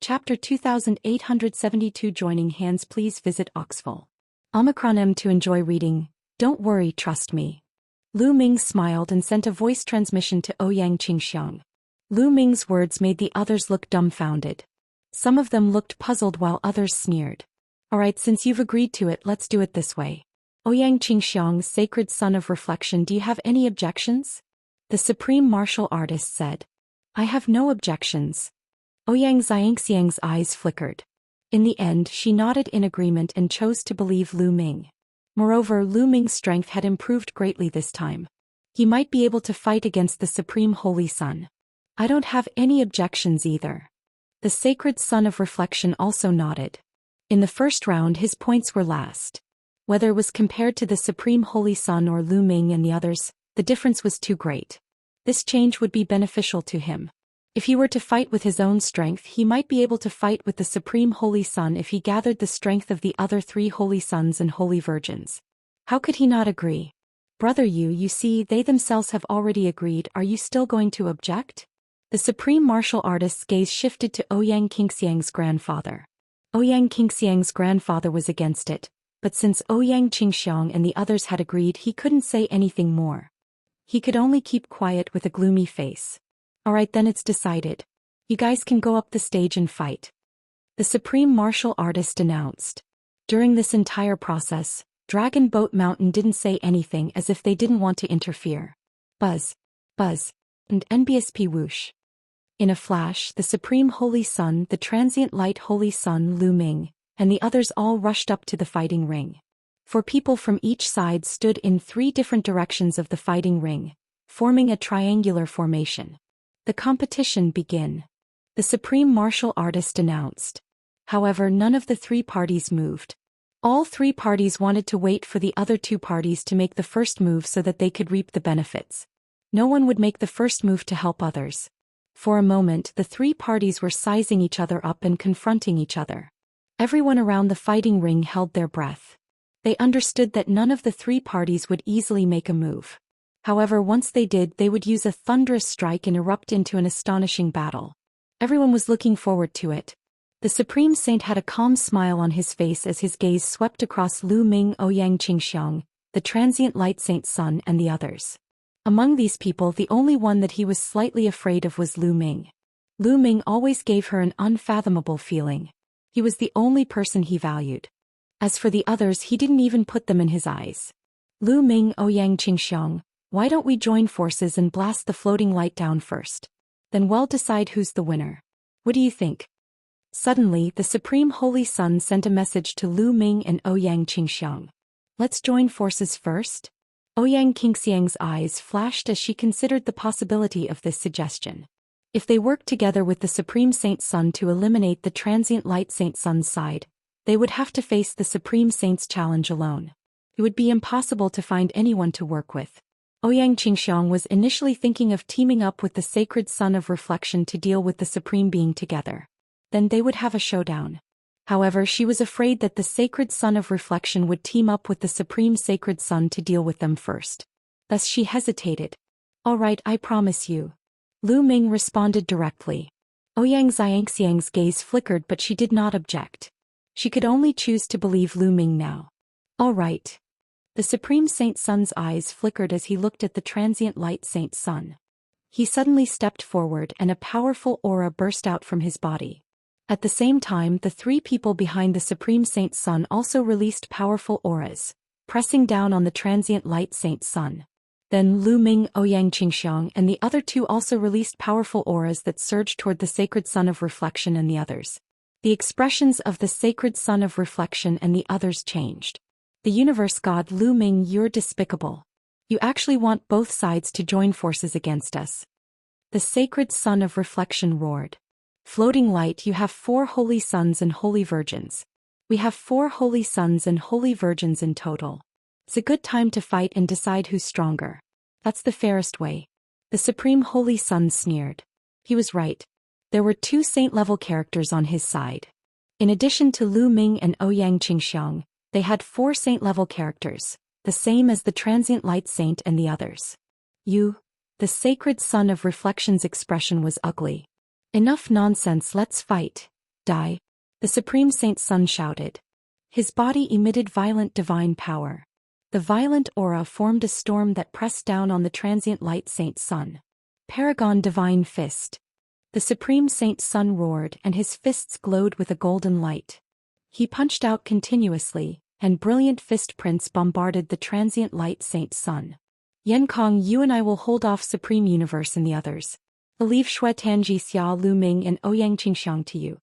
Chapter 2872 Joining Hands. Please visit Oxful. Omicron M to enjoy reading. Don't worry, trust me. Lu Ming smiled and sent a voice transmission to Ouyang Qingxiang. Lu Ming's words made the others look dumbfounded. Some of them looked puzzled while others sneered. Alright, since you've agreed to it, let's do it this way. Ouyang Qingxiang, sacred son of reflection, do you have any objections? The supreme martial artist said. I have no objections. Ouyang Xianxiang's eyes flickered. In the end, she nodded in agreement and chose to believe Lu Ming. Moreover, Lu Ming's strength had improved greatly this time. He might be able to fight against the Supreme Holy Sun. I don't have any objections either. The sacred son of reflection also nodded. In the first round, his points were last. Whether it was compared to the Supreme Holy Sun or Lu Ming and the others, the difference was too great. This change would be beneficial to him. If he were to fight with his own strength, he might be able to fight with the Supreme Holy Sun if he gathered the strength of the other 3 Holy Sons and Holy Virgins. How could he not agree? Brother you see, they themselves have already agreed. Are you still going to object? The supreme martial artist's gaze shifted to Ouyang Qingxiang's grandfather. Ouyang Qingxiang's grandfather was against it, but since Ouyang Qingxiang and the others had agreed, he couldn't say anything more. He could only keep quiet with a gloomy face. Alright, then it's decided. You guys can go up the stage and fight. The supreme martial artist announced. During this entire process, Dragon Boat Mountain didn't say anything, as if they didn't want to interfere. Buzz, buzz, and NBSP whoosh. In a flash, the Supreme Holy Sun, the Transient Light Holy Sun Lu Ming, and the others all rushed up to the fighting ring. 4 people from each side stood in 3 different directions of the fighting ring, forming a triangular formation. The competition began. The supreme martial artist announced. However, none of the 3 parties moved. All 3 parties wanted to wait for the other 2 parties to make the first move so that they could reap the benefits. No one would make the first move to help others. For a moment, the 3 parties were sizing each other up and confronting each other. Everyone around the fighting ring held their breath. They understood that none of the 3 parties would easily make a move. However, once they did, they would use a thunderous strike and erupt into an astonishing battle. Everyone was looking forward to it. The Supreme Saint had a calm smile on his face as his gaze swept across Lu Ming, Ouyang Qingxiang, the Transient Light Saint Sun, and the others. Among these people, the only one that he was slightly afraid of was Lu Ming. Lu Ming always gave her an unfathomable feeling. He was the only person he valued. As for the others, he didn't even put them in his eyes. Lu Ming, Ouyang Qingxiang, why don't we join forces and blast the floating light down first? Then we'll decide who's the winner. What do you think? Suddenly, the Supreme Holy Sun sent a message to Lu Ming and Ouyang Qingxiang. Let's join forces first? Ouyang Qingxiang's eyes flashed as she considered the possibility of this suggestion. If they worked together with the Supreme Saint Sun to eliminate the Transient Light Saint Sun's side, they would have to face the Supreme Saint's challenge alone. It would be impossible to find anyone to work with. Ouyang Qingxiang was initially thinking of teaming up with the Sacred Sun of Reflection to deal with the Supreme Being together. Then they would have a showdown. However, she was afraid that the Sacred Sun of Reflection would team up with the Supreme Sacred Sun to deal with them first. Thus she hesitated. Alright, I promise you. Lu Ming responded directly. Ouyang Xianxiang's gaze flickered, but she did not object. She could only choose to believe Lu Ming now. Alright. The Supreme Saint Sun's eyes flickered as he looked at the Transient Light Saint Sun. He suddenly stepped forward and a powerful aura burst out from his body. At the same time, the 3 people behind the Supreme Saint Sun also released powerful auras, pressing down on the Transient Light Saint Sun. Then Lu Ming, Ouyang Qingxiang, and the other 2 also released powerful auras that surged toward the Sacred Sun of Reflection and the others. The expressions of the Sacred Sun of Reflection and the others changed. The universe god Lu Ming, you're despicable. You actually want both sides to join forces against us. The Sacred Sun of Reflection roared. Floating light, you have 4 holy sons and holy virgins. We have 4 holy sons and holy virgins in total. It's a good time to fight and decide who's stronger. That's the fairest way. The Supreme Holy Sun sneered. He was right. There were 2 saint-level characters on his side. In addition to Lu Ming and Ouyang Qingxiang, they had 4 saint-level characters, the same as the Transient Light Saint and the others. You, the Sacred Sun of Reflection's expression was ugly. Enough nonsense, let's fight. Die! The Supreme Saint Sun shouted. His body emitted violent divine power. The violent aura formed a storm that pressed down on the transient light Saint Sun. Paragon Divine Fist. The Supreme Saint Sun roared and his fists glowed with a golden light. He punched out continuously, and brilliant fist prints bombarded the transient light Saint Sun. Yenkong, you and I will hold off Supreme Universe and the others. I'll leave Xuetan Jixia Lu Ming and Ouyang Qingxiang to you.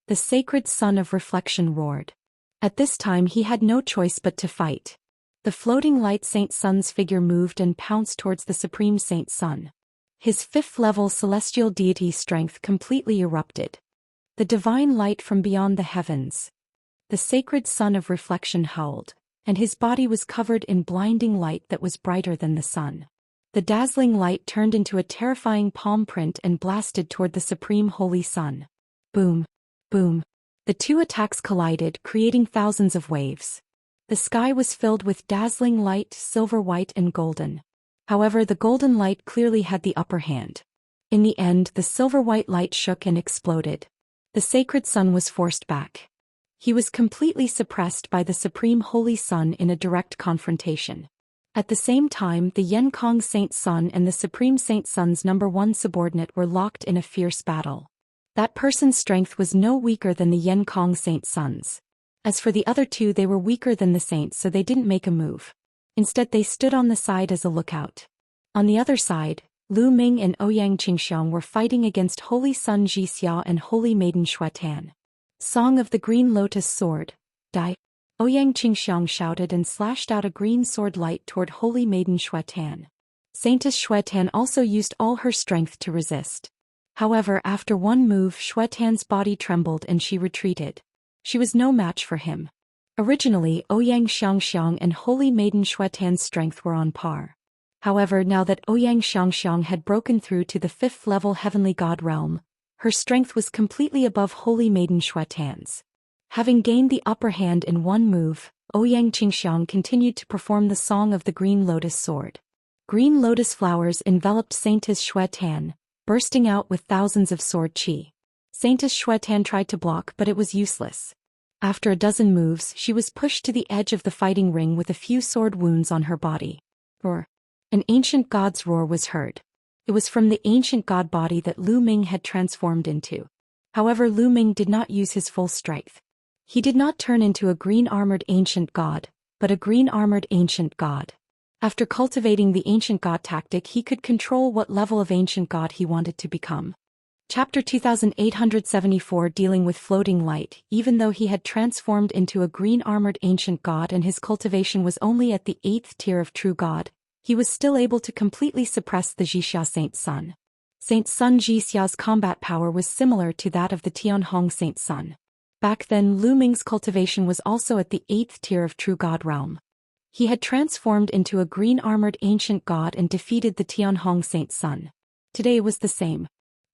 The sacred Sun of Reflection roared. At this time he had no choice but to fight. The floating light Saint Sun's figure moved and pounced towards the Supreme Saint Sun. His fifth-level celestial deity strength completely erupted. The divine light from beyond the heavens. The sacred Sun of Reflection howled, and his body was covered in blinding light that was brighter than the sun. The dazzling light turned into a terrifying palm print and blasted toward the Supreme Holy Sun. Boom! Boom! The two attacks collided, creating thousands of waves. The sky was filled with dazzling light, silver white and golden. However, the golden light clearly had the upper hand. In the end, the silver white light shook and exploded. The sacred Sun was forced back. He was completely suppressed by the Supreme Holy Sun in a direct confrontation. At the same time, the Yenkong Saint Sun and the Supreme Saint Sun's #1 subordinate were locked in a fierce battle. That person's strength was no weaker than the Yenkong Saint Sun's. As for the other two, they were weaker than the saints, so they didn't make a move. Instead, they stood on the side as a lookout. On the other side, Lu Ming and Ouyang Qingxiang were fighting against Holy Sun Jixia and Holy Maiden Xuetan. Song of the Green Lotus Sword. Die! Ouyang Qingxiang shouted and slashed out a green sword light toward Holy Maiden Xuetan. Saintess Xuetan also used all her strength to resist. However, after one move, Xuetan's body trembled and she retreated. She was no match for him. Originally, Ouyang Xianxia and Holy Maiden Xuetan's strength were on par. However, now that Ouyang Xianxia had broken through to the 5th-level Heavenly God realm, her strength was completely above Holy Maiden Xuetan's. Having gained the upper hand in one move, Ouyang Qingxiang continued to perform the Song of the Green Lotus Sword. Green lotus flowers enveloped Saintess Xuetan, bursting out with thousands of sword qi. Saintess Xuetan tried to block, but it was useless. After a dozen moves, she was pushed to the edge of the fighting ring with a few sword wounds on her body. Roar! An ancient god's roar was heard. It was from the ancient god body that Lu Ming had transformed into. However, Lu Ming did not use his full strength. He did not turn into a green-armored ancient god, but a green-armored ancient god. After cultivating the ancient god tactic, he could control what level of ancient god he wanted to become. Chapter 2874, dealing with floating light. Even though he had transformed into a green-armored ancient god and his cultivation was only at the 8th tier of true god, he was still able to completely suppress the Jixia Saint Sun. Saint Sun Jixia's combat power was similar to that of the Tianhong Saint Sun. Back then, Lu Ming's cultivation was also at the 8th tier of true god realm. He had transformed into a green-armored ancient god and defeated the Tianhong Saint Sun. Today it was the same.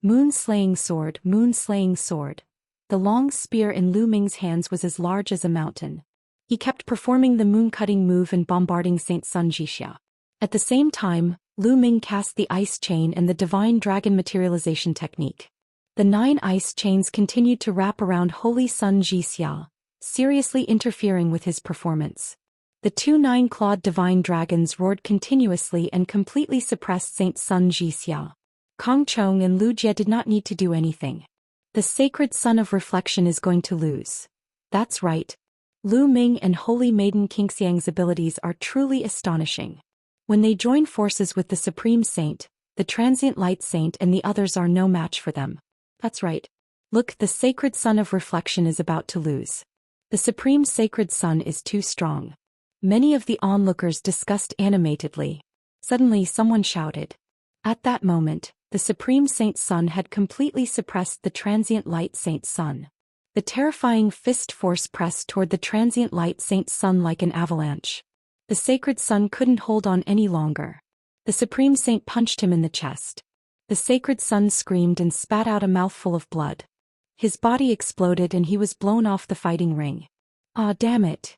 Moon-slaying sword, moon-slaying sword. The long spear in Lu Ming's hands was as large as a mountain. He kept performing the moon-cutting move and bombarding Saint Sun Jixia. At the same time, Lu Ming cast the ice chain and the divine dragon materialization technique. The 9 ice chains continued to wrap around Holy Sun Jixia, seriously interfering with his performance. The 2 9-clawed divine dragons roared continuously and completely suppressed Saint Sun Jixia. Kong Chong and Lu Jie did not need to do anything. The sacred Sun of Reflection is going to lose. That's right. Lu Ming and Holy Maiden Qingxiang's abilities are truly astonishing. When they join forces with the Supreme Saint, the Transient Light Saint and the others are no match for them. That's right. Look, the sacred Sun of Reflection is about to lose. The Supreme Sacred Sun is too strong. Many of the onlookers discussed animatedly. Suddenly someone shouted. At that moment, the Supreme Saint Sun had completely suppressed the Transient Light Saint Sun. The terrifying fist force pressed toward the Transient Light Saint Sun like an avalanche. The Sacred Sun couldn't hold on any longer. The Supreme Saint punched him in the chest. The Sacred Sun screamed and spat out a mouthful of blood. His body exploded and he was blown off the fighting ring. Ah, damn it!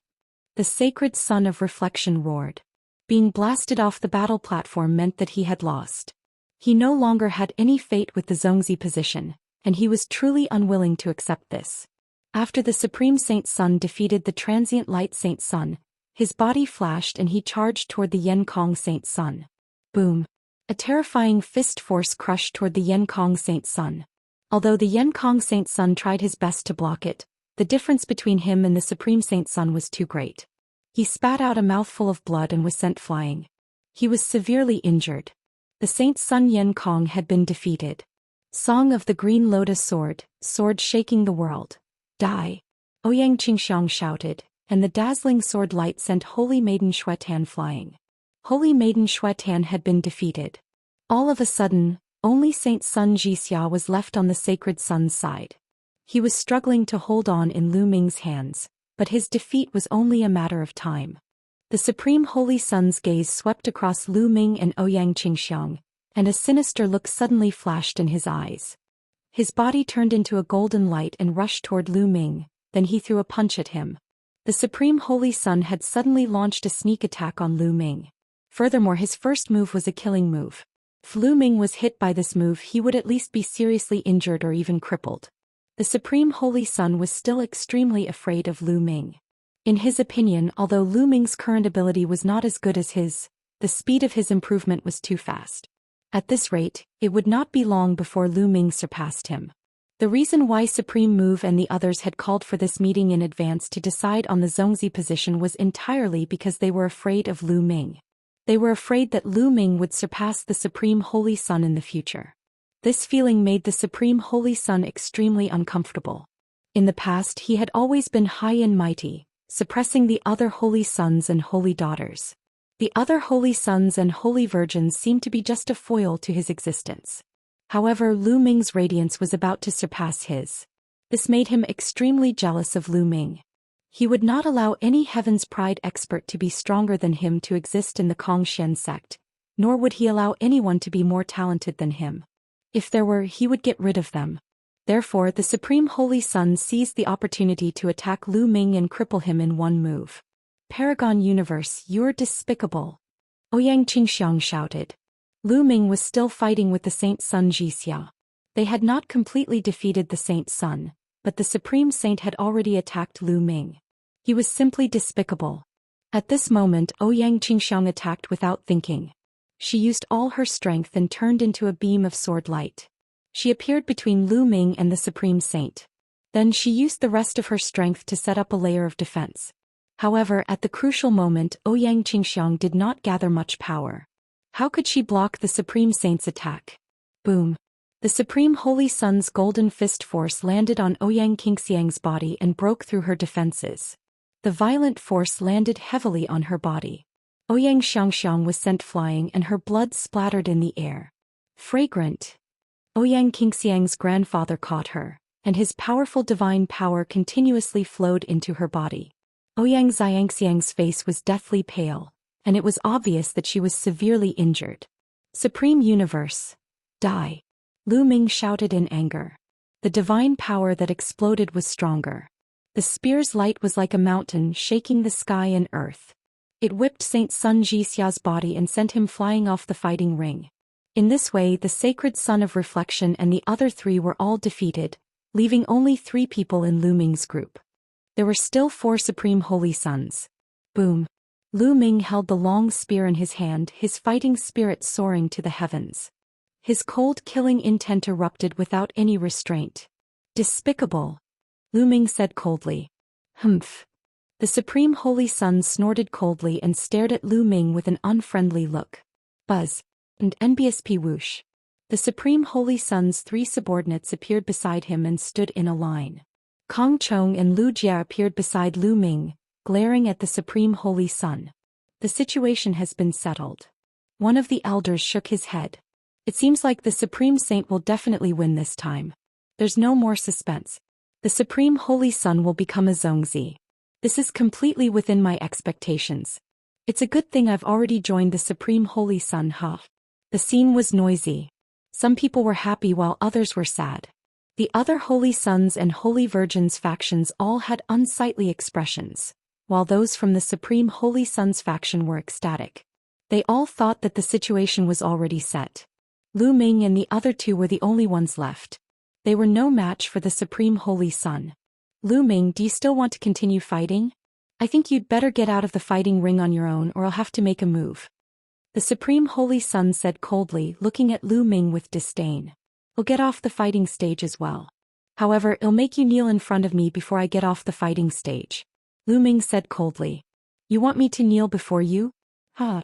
The Sacred Sun of Reflection roared. Being blasted off the battle platform meant that he had lost. He no longer had any fate with the Zhongzi position, and he was truly unwilling to accept this. After the Supreme Saint Sun defeated the transient Light Saint Sun, his body flashed and he charged toward the Yenkong Saint Sun. Boom! A terrifying fist force crushed toward the Yenkong Saint Sun. Although the Yenkong Saint Sun tried his best to block it, the difference between him and the Supreme Saint Sun was too great. He spat out a mouthful of blood and was sent flying. He was severely injured. The Saint Sun Yenkong had been defeated. Song of the Green Lotus Sword, sword shaking the world. Die! Ouyang Qingxiang shouted, and the dazzling sword light sent Holy Maiden Xuetan flying. Holy Maiden Xuetan had been defeated. All of a sudden, only Saint Sun Zhixia was left on the sacred sun's side. He was struggling to hold on in Lu Ming's hands, but his defeat was only a matter of time. The Supreme Holy Sun's gaze swept across Lu Ming and Ouyang Qingxiang, and a sinister look suddenly flashed in his eyes. His body turned into a golden light and rushed toward Lu Ming, then he threw a punch at him. The Supreme Holy Sun had suddenly launched a sneak attack on Lu Ming. Furthermore, his first move was a killing move. If Lu Ming was hit by this move, he would at least be seriously injured or even crippled. The Supreme Holy Sun was still extremely afraid of Lu Ming. In his opinion, although Lu Ming's current ability was not as good as his, the speed of his improvement was too fast. At this rate, it would not be long before Lu Ming surpassed him. The reason why Supreme Move and the others had called for this meeting in advance to decide on the Zhongzi position was entirely because they were afraid of Lu Ming. They were afraid that Lu Ming would surpass the Supreme Holy Sun in the future. This feeling made the Supreme Holy Sun extremely uncomfortable. In the past, he had always been high and mighty, suppressing the other holy sons and holy daughters. The other holy sons and holy virgins seemed to be just a foil to his existence. However, Lu Ming's radiance was about to surpass his. This made him extremely jealous of Lu Ming. He would not allow any Heaven's Pride expert to be stronger than him to exist in the Kongxian sect, nor would he allow anyone to be more talented than him. If there were, he would get rid of them. Therefore, the Supreme Holy Sun seized the opportunity to attack Lu Ming and cripple him in one move. Paragon Universe, you're despicable! Ouyang Qingxiang shouted. Lu Ming was still fighting with the Saint Sun Zhixia. They had not completely defeated the Saint Sun, but the Supreme Saint had already attacked Lu Ming. He was simply despicable. At this moment, Ouyang Qingxiang attacked without thinking. She used all her strength and turned into a beam of sword light. She appeared between Lu Ming and the Supreme Saint. Then she used the rest of her strength to set up a layer of defense. However, at the crucial moment, Ouyang Qingxiang did not gather much power. How could she block the Supreme Saint's attack? Boom! The Supreme Holy Sun's golden fist force landed on Ouyang Qingxiang's body and broke through her defenses. The violent force landed heavily on her body. Ouyang Xianxia was sent flying and her blood splattered in the air. Fragrant! Ouyang Qingxiang's grandfather caught her, and his powerful divine power continuously flowed into her body. Ouyang Xianxiang's face was deathly pale, and it was obvious that she was severely injured. Supreme Universe, die! Lu Ming shouted in anger. The divine power that exploded was stronger. The spear's light was like a mountain shaking the sky and earth. It whipped Saint Sun Zhixia's body and sent him flying off the fighting ring. In this way, the sacred Sun of Reflection and the other three were all defeated, leaving only 3 people in Lu Ming's group. There were still 4 Supreme Holy Suns. Boom! Lu Ming held the long spear in his hand, his fighting spirit soaring to the heavens. His cold killing intent erupted without any restraint. Despicable! Lu Ming said coldly. Humph! The Supreme Holy Sun snorted coldly and stared at Lu Ming with an unfriendly look. Buzz! And NBSP whoosh! The Supreme Holy Sun's 3 subordinates appeared beside him and stood in a line. Kong Chong and Lu Jia appeared beside Lu Ming, glaring at the Supreme Holy Sun. The situation has been settled. One of the elders shook his head. It seems like the Supreme Saint will definitely win this time. There's no more suspense. The Supreme Holy Sun will become a Zhongzi. This is completely within my expectations. It's a good thing I've already joined the Supreme Holy Sun, huh? The scene was noisy. Some people were happy while others were sad. The other Holy Sons and Holy Virgins factions all had unsightly expressions, while those from the Supreme Holy Sons faction were ecstatic. They all thought that the situation was already set. Lu Ming and the other 2 were the only ones left. They were no match for the Supreme Holy Sun. Lu Ming, do you still want to continue fighting? I think you'd better get out of the fighting ring on your own or I'll have to make a move. The Supreme Holy Sun said coldly, looking at Lu Ming with disdain. I'll get off the fighting stage as well. However, it'll make you kneel in front of me before I get off the fighting stage. Lu Ming said coldly. You want me to kneel before you? Ha!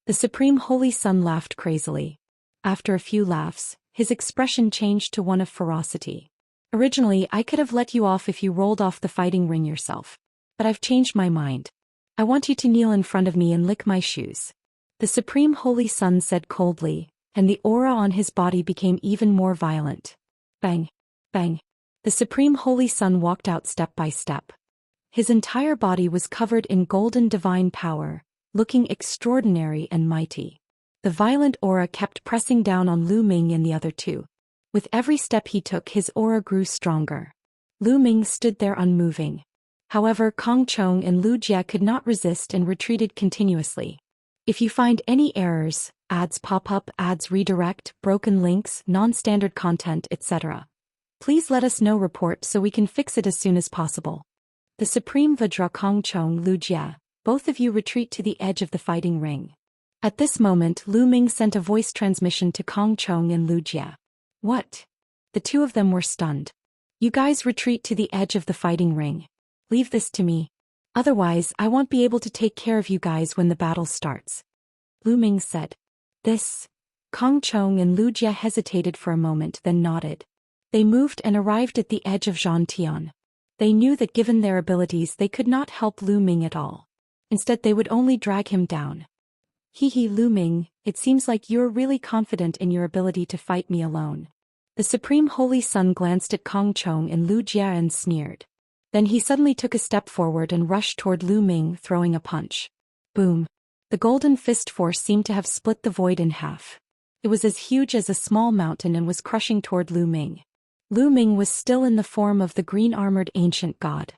The Supreme Holy Sun laughed crazily. After a few laughs, his expression changed to one of ferocity. Originally, I could have let you off if you rolled off the fighting ring yourself. But I've changed my mind. I want you to kneel in front of me and lick my shoes. The Supreme Holy Sun said coldly, and the aura on his body became even more violent. Bang! Bang! The Supreme Holy Sun walked out step by step. His entire body was covered in golden divine power, looking extraordinary and mighty. The violent aura kept pressing down on Lu Ming and the other two. With every step he took, his aura grew stronger. Lu Ming stood there unmoving. However, Kong Chong and Lu Jie could not resist and retreated continuously. If you find any errors, ads pop up, ads redirect, broken links, non-standard content, etc., please let us know report so we can fix it as soon as possible. The Supreme Vajra Kong Chong, Lu Jie, both of you retreat to the edge of the fighting ring. At this moment, Lu Ming sent a voice transmission to Kong Chong and Lu Jie. What? The two of them were stunned. You guys retreat to the edge of the fighting ring. Leave this to me. Otherwise, I won't be able to take care of you guys when the battle starts. Lu Ming said. This. Kong Chong and Lu Jie hesitated for a moment, then nodded. They moved and arrived at the edge of Xianxia. They knew that given their abilities they could not help Lu Ming at all. Instead they would only drag him down. Hee Lu Ming, it seems like you're really confident in your ability to fight me alone. The Supreme Holy Sun glanced at Kong Chong and Lu Jie and sneered. Then he suddenly took a step forward and rushed toward Lu Ming, throwing a punch. Boom. The golden fist force seemed to have split the void in half. It was as huge as a small mountain and was crushing toward Lu Ming. Lu Ming was still in the form of the green-armored ancient god.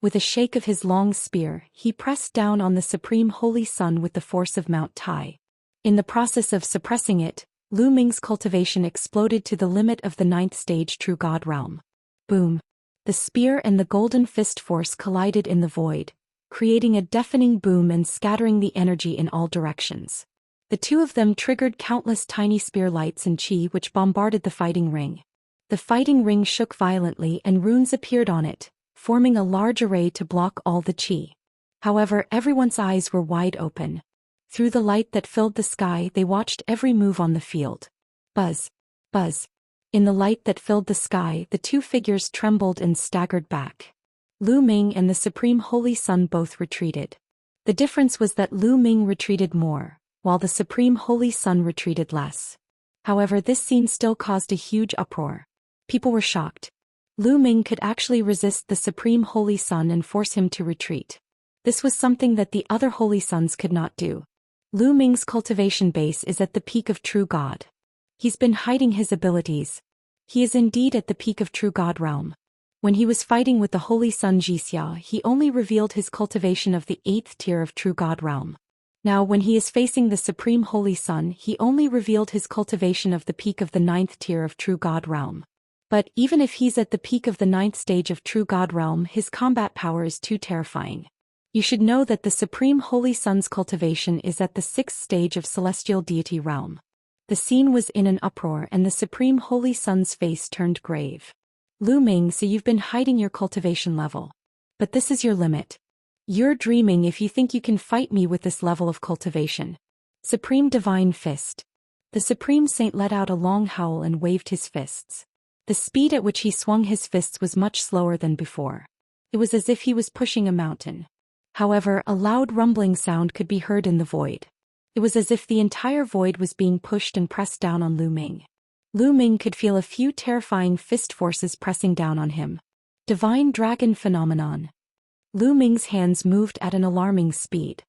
With a shake of his long spear, he pressed down on the Supreme Holy Sun with the force of Mount Tai. In the process of suppressing it, Lu Ming's cultivation exploded to the limit of the 9th stage True God realm. Boom. The spear and the golden fist force collided in the void, creating a deafening boom and scattering the energy in all directions. The two of them triggered countless tiny spear lights and chi which bombarded the fighting ring. The fighting ring shook violently and runes appeared on it, forming a large array to block all the chi. However, everyone's eyes were wide open. Through the light that filled the sky, they watched every move on the field. Buzz. Buzz. In the light that filled the sky, the two figures trembled and staggered back. Lu Ming and the Supreme Holy Sun both retreated. The difference was that Lu Ming retreated more, while the Supreme Holy Sun retreated less. However, this scene still caused a huge uproar. People were shocked. Lu Ming could actually resist the Supreme Holy Sun and force him to retreat. This was something that the other Holy Suns could not do. Lu Ming's cultivation base is at the peak of True God. He's been hiding his abilities. He is indeed at the peak of True God realm. When he was fighting with the Holy Sun Xianxia, he only revealed his cultivation of the 8th tier of True God realm. Now when he is facing the Supreme Holy Sun, he only revealed his cultivation of the peak of the 9th tier of True God realm. But even if he's at the peak of the 9th stage of True God realm, his combat power is too terrifying. You should know that the Supreme Holy Sun's cultivation is at the 6th stage of Celestial Deity realm. The scene was in an uproar and the Supreme Holy Sun's face turned grave. Lu Ming, so you've been hiding your cultivation level. But this is your limit. You're dreaming if you think you can fight me with this level of cultivation. Supreme Divine Fist. The Supreme Saint let out a long howl and waved his fists. The speed at which he swung his fists was much slower than before. It was as if he was pushing a mountain. However, a loud rumbling sound could be heard in the void. It was as if the entire void was being pushed and pressed down on Lu Ming. Lu Ming could feel a few terrifying fist forces pressing down on him. Divine Dragon Phenomenon. Lu Ming's hands moved at an alarming speed.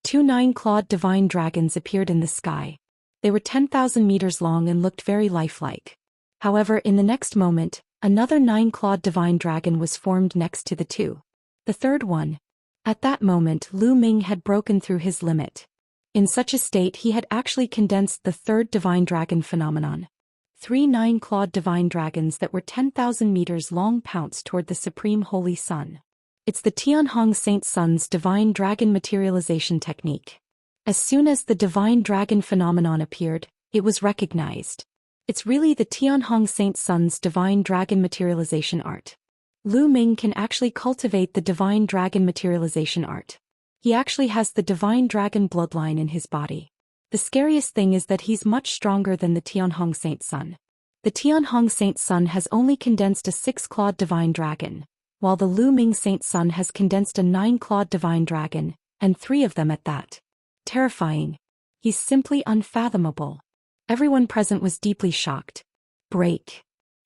2 9-clawed divine dragons appeared in the sky. They were 10,000 meters long and looked very lifelike. However, in the next moment, another 9-clawed divine dragon was formed next to the two. The third one. At that moment, Lu Ming had broken through his limit. In such a state, he had actually condensed the third divine dragon phenomenon. Three nine-clawed divine dragons that were 10,000 meters long pounced toward the Supreme Holy Sun. It's the Tianhong Saint Sun's divine dragon materialization technique. As soon as the divine dragon phenomenon appeared, it was recognized. It's really the Tianhong Saint Sun's divine dragon materialization art. Lu Ming can actually cultivate the divine dragon materialization art. He actually has the divine dragon bloodline in his body. The scariest thing is that he's much stronger than the Tianhong Saint Sun. The Tianhong Saint Sun has only condensed a 6-clawed divine dragon, while the Lu Ming Saint Sun has condensed a 9-clawed divine dragon, and 3 of them at that. Terrifying. He's simply unfathomable. Everyone present was deeply shocked. Break.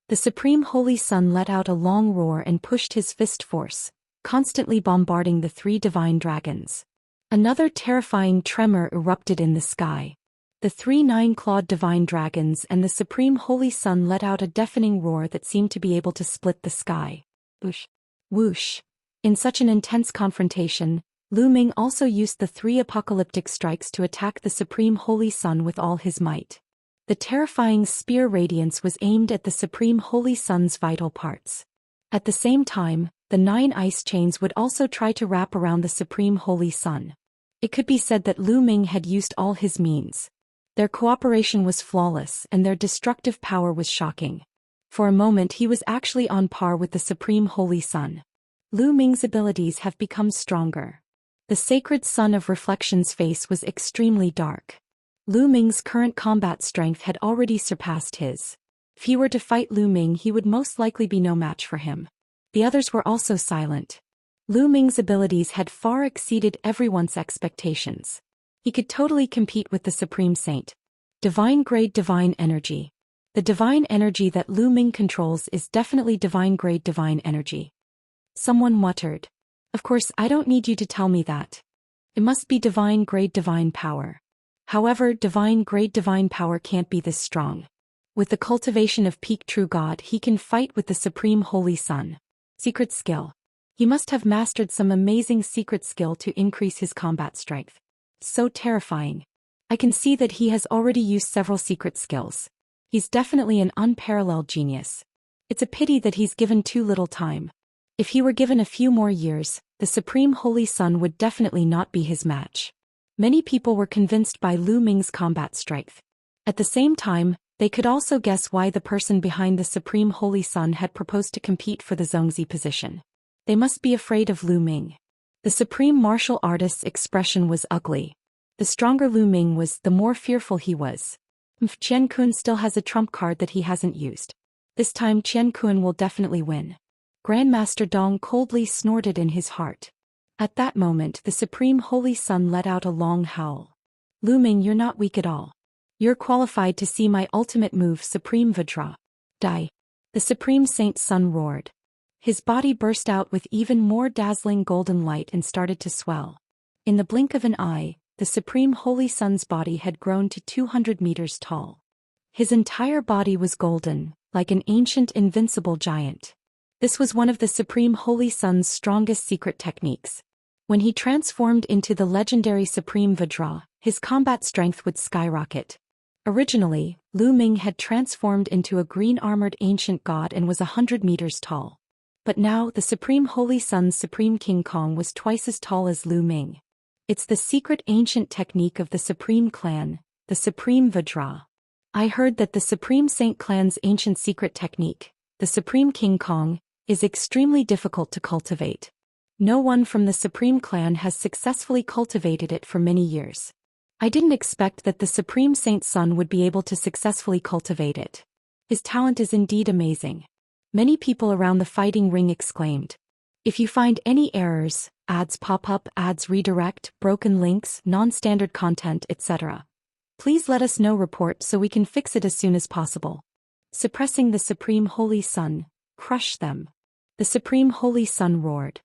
The Supreme Holy Sun let out a long roar and pushed his fist force, constantly bombarding the 3 divine dragons. Another terrifying tremor erupted in the sky. The 3 9-clawed divine dragons and the Supreme Holy Sun let out a deafening roar that seemed to be able to split the sky. Whoosh. Whoosh. In such an intense confrontation, Lu Ming also used the 3 apocalyptic strikes to attack the Supreme Holy Sun with all his might. The terrifying spear radiance was aimed at the Supreme Holy Sun's vital parts. At the same time, the 9 ice chains would also try to wrap around the Supreme Holy Sun. It could be said that Lu Ming had used all his means. Their cooperation was flawless and their destructive power was shocking. For a moment he was actually on par with the Supreme Holy Sun. Lu Ming's abilities have become stronger. The sacred Sun of Reflection's face was extremely dark. Lu Ming's current combat strength had already surpassed his. If he were to fight Lu Ming, he would most likely be no match for him. The others were also silent. Lu Ming's abilities had far exceeded everyone's expectations. He could totally compete with the Supreme Saint. Divine-grade divine energy. The divine energy that Lu Ming controls is definitely divine-grade divine energy. Someone muttered. Of course, I don't need you to tell me that. It must be divine-grade divine power. However, divine-grade divine power can't be this strong. With the cultivation of peak true God, he can fight with the Supreme Holy Sun. Secret skill. He must have mastered some amazing secret skill to increase his combat strength. So terrifying. I can see that he has already used several secret skills. He's definitely an unparalleled genius. It's a pity that he's given too little time. If he were given a few more years, the Supreme Holy Sun would definitely not be his match. Many people were convinced by Lu Ming's combat strength. At the same time, they could also guess why the person behind the Supreme Holy Sun had proposed to compete for the Zhongzi position. They must be afraid of Lu Ming. The supreme martial artist's expression was ugly. The stronger Lu Ming was, the more fearful he was. Qian Kun still has a trump card that he hasn't used. This time Qian Kun will definitely win. Grandmaster Dong coldly snorted in his heart. At that moment the Supreme Holy Sun let out a long howl. Lu Ming, you're not weak at all. You're qualified to see my ultimate move, Supreme Vajra. Die. The Supreme Saint Sun roared. His body burst out with even more dazzling golden light and started to swell. In the blink of an eye, the Supreme Holy Sun's body had grown to 200 meters tall. His entire body was golden, like an ancient invincible giant. This was one of the Supreme Holy Sun's strongest secret techniques. When he transformed into the legendary Supreme Vajra, his combat strength would skyrocket. Originally, Lu Ming had transformed into a green-armored ancient god and was 100 meters tall. But now the Supreme Holy Sun's Supreme King Kong was twice as tall as Lu Ming. It's the secret ancient technique of the Supreme Clan, the Supreme Vajra. I heard that the Supreme Saint Clan's ancient secret technique, the Supreme King Kong, is extremely difficult to cultivate. No one from the Supreme Clan has successfully cultivated it for many years. I didn't expect that the Supreme Saint Sun would be able to successfully cultivate it. His talent is indeed amazing. Many people around the fighting ring exclaimed. If you find any errors, ads pop up, ads redirect, broken links, non-standard content, etc., please let us know, report so we can fix it as soon as possible. Suppressing the Supreme Holy Sun, crush them. The Supreme Holy Sun roared.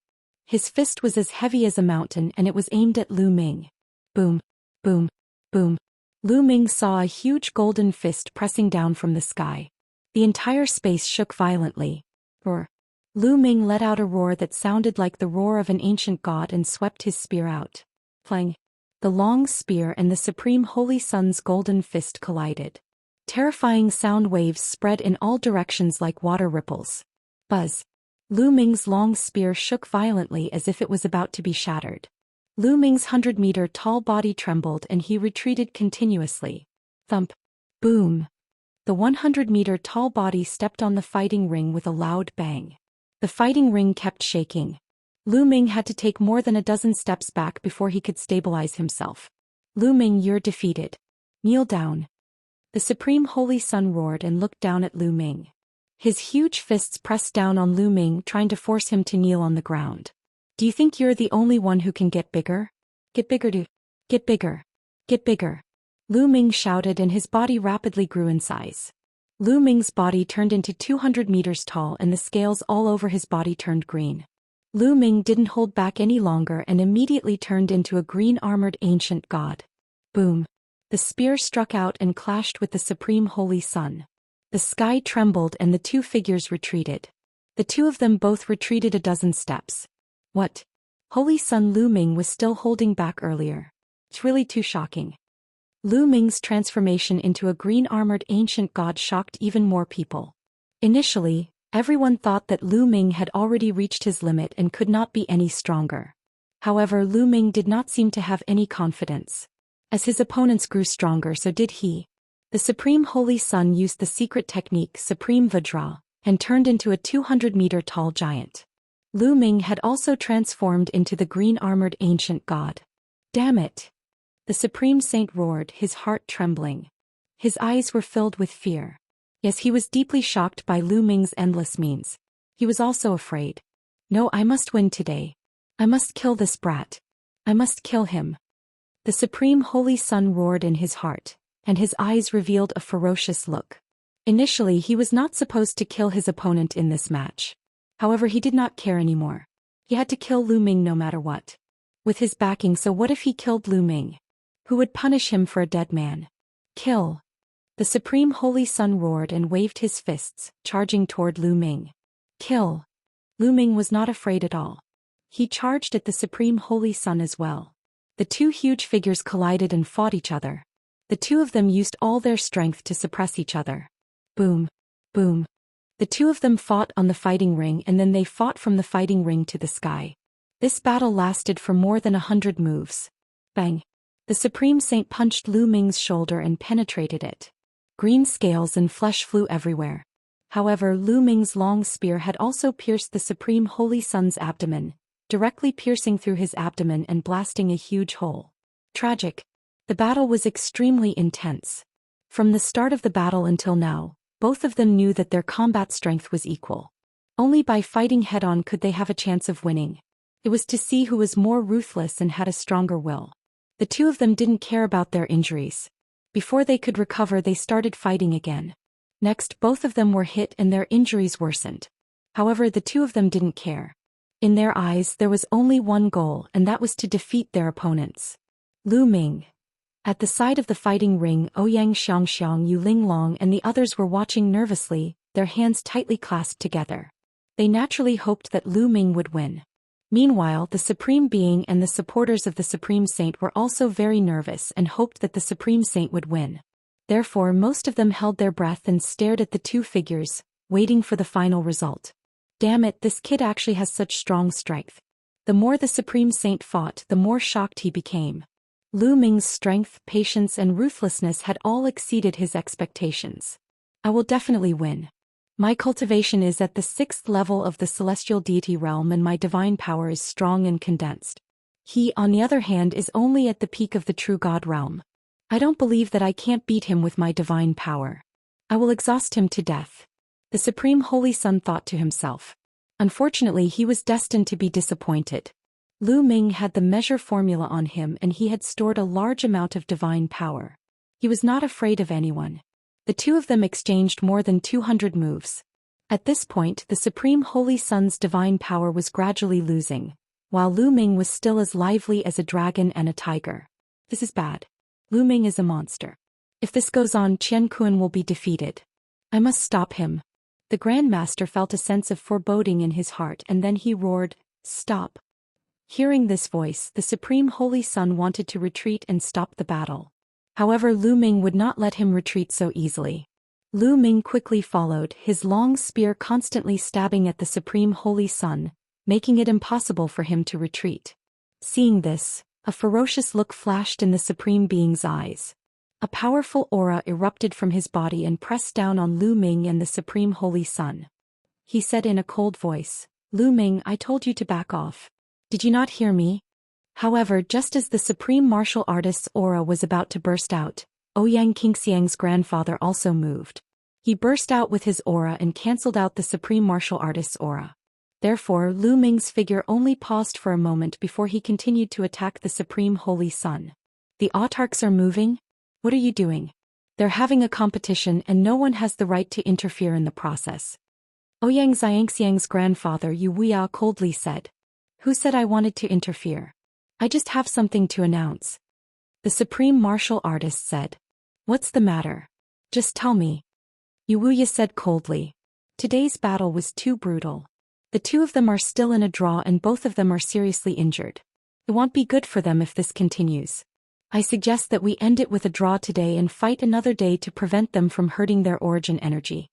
His fist was as heavy as a mountain and it was aimed at Lu Ming. Boom. Boom. Boom. Lu Ming saw a huge golden fist pressing down from the sky. The entire space shook violently. Roar. Lu Ming let out a roar that sounded like the roar of an ancient god and swept his spear out. Clang. The long spear and the Supreme Holy Sun's golden fist collided. Terrifying sound waves spread in all directions like water ripples. Buzz. Lu Ming's long spear shook violently as if it was about to be shattered. Lu Ming's 100-meter tall body trembled and he retreated continuously. Thump. Boom. The 100-meter tall body stepped on the fighting ring with a loud bang. The fighting ring kept shaking. Lu Ming had to take more than a dozen steps back before he could stabilize himself. Lu Ming, you're defeated. Kneel down. The Supreme Holy Sun roared and looked down at Lu Ming. His huge fists pressed down on Lu Ming, trying to force him to kneel on the ground. Do you think you're the only one who can get bigger? Get bigger to... Get bigger. Get bigger. Lu Ming shouted and his body rapidly grew in size. Lu Ming's body turned into 200 meters tall and the scales all over his body turned green. Lu Ming didn't hold back any longer and immediately turned into a green-armored ancient god. Boom. The spear struck out and clashed with the Supreme Holy Sun. The sky trembled and the two figures retreated. The two of them both retreated a dozen steps. What? Holy Sun, Lu Ming was still holding back earlier. It's really too shocking. Lu Ming's transformation into a green-armored ancient god shocked even more people. Initially, everyone thought that Lu Ming had already reached his limit and could not be any stronger. However, Lu Ming did not seem to have any confidence. As his opponents grew stronger, so did he. The Supreme Holy Sun used the secret technique Supreme Vajra and turned into a 200-meter tall giant. Lu Ming had also transformed into the green-armored ancient god. Damn it! The Supreme Saint roared, his heart trembling. His eyes were filled with fear. Yes, he was deeply shocked by Lu Ming's endless means. He was also afraid. No, I must win today. I must kill this brat. I must kill him. The Supreme Holy Sun roared in his heart, and his eyes revealed a ferocious look. Initially, he was not supposed to kill his opponent in this match. However, he did not care anymore. He had to kill Lu Ming no matter what. With his backing, so what if he killed Lu Ming? Who would punish him for a dead man? Kill. The Supreme Holy Sun roared and waved his fists, charging toward Lu Ming. Kill. Lu Ming was not afraid at all. He charged at the Supreme Holy Sun as well. The two huge figures collided and fought each other. The two of them used all their strength to suppress each other. Boom. Boom. The two of them fought on the fighting ring and then they fought from the fighting ring to the sky. This battle lasted for more than 100 moves. Bang. The Supreme Saint punched Lu Ming's shoulder and penetrated it. Green scales and flesh flew everywhere. However, Lu Ming's long spear had also pierced the Supreme Holy Sun's abdomen, directly piercing through his abdomen and blasting a huge hole. Tragic. The battle was extremely intense. From the start of the battle until now, both of them knew that their combat strength was equal. Only by fighting head-on could they have a chance of winning. It was to see who was more ruthless and had a stronger will. The two of them didn't care about their injuries. Before they could recover, they started fighting again. Next, both of them were hit and their injuries worsened. However, the two of them didn't care. In their eyes, there was only one goal, and that was to defeat their opponents. Lu Ming. At the side of the fighting ring, Ouyang Xianxia, Yu Linglong and the others were watching nervously, their hands tightly clasped together. They naturally hoped that Lu Ming would win. Meanwhile, the Supreme Being and the supporters of the Supreme Saint were also very nervous and hoped that the Supreme Saint would win. Therefore, most of them held their breath and stared at the two figures, waiting for the final result. Damn it, this kid actually has such strong strength. The more the Supreme Saint fought, the more shocked he became. Lu Ming's strength, patience and ruthlessness had all exceeded his expectations. I will definitely win. My cultivation is at the 6th level of the celestial deity realm and my divine power is strong and condensed. He, on the other hand, is only at the peak of the true God realm. I don't believe that I can't beat him with my divine power. I will exhaust him to death. The Supreme Holy Sun thought to himself. Unfortunately, he was destined to be disappointed. Lu Ming had the measure formula on him and he had stored a large amount of divine power. He was not afraid of anyone. The two of them exchanged more than 200 moves. At this point, the Supreme Holy Sun's divine power was gradually losing, while Lu Ming was still as lively as a dragon and a tiger. This is bad. Lu Ming is a monster. If this goes on, Qian Kun will be defeated. I must stop him. The Grand Master felt a sense of foreboding in his heart and then he roared, "Stop." Hearing this voice, the Supreme Holy Sun wanted to retreat and stop the battle. However, Lu Ming would not let him retreat so easily. Lu Ming quickly followed, his long spear constantly stabbing at the Supreme Holy Sun, making it impossible for him to retreat. Seeing this, a ferocious look flashed in the Supreme Being's eyes. A powerful aura erupted from his body and pressed down on Lu Ming and the Supreme Holy Sun. He said in a cold voice, "Lu Ming, I told you to back off. Did you not hear me?" However, just as the Supreme Martial Artist's aura was about to burst out, Ouyang Qingxiang's grandfather also moved. He burst out with his aura and cancelled out the Supreme Martial Artist's aura. Therefore, Lu Ming's figure only paused for a moment before he continued to attack the Supreme Holy Sun. "The autarchs are moving? What are you doing? They're having a competition and no one has the right to interfere in the process." Ouyang Xianxiang's grandfather Yu Wuya coldly said. "Who said I wanted to interfere? I just have something to announce." The Supreme Martial Artist said. "What's the matter? Just tell me." Yu Wuya said coldly. "Today's battle was too brutal. The two of them are still in a draw and both of them are seriously injured. It won't be good for them if this continues. I suggest that we end it with a draw today and fight another day to prevent them from hurting their origin energy."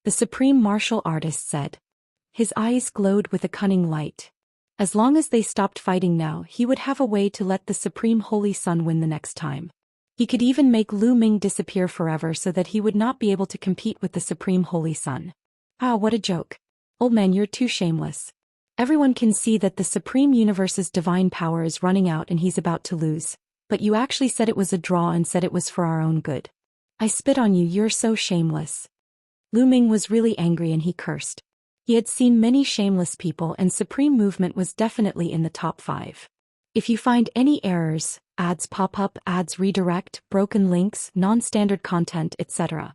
The Supreme Martial Artist said. His eyes glowed with a cunning light. As long as they stopped fighting now, he would have a way to let the Supreme Holy Sun win the next time. He could even make Lu Ming disappear forever so that he would not be able to compete with the Supreme Holy Sun. Ah, what a joke. Old man, you're too shameless. Everyone can see that the Supreme Universe's divine power is running out and he's about to lose. But you actually said it was a draw and said it was for our own good. I spit on you, you're so shameless. Lu Ming was really angry and he cursed. He had seen many shameless people and Supreme Movement was definitely in the top 5. If you find any errors, ads pop up, ads redirect, broken links, non-standard content, etc.,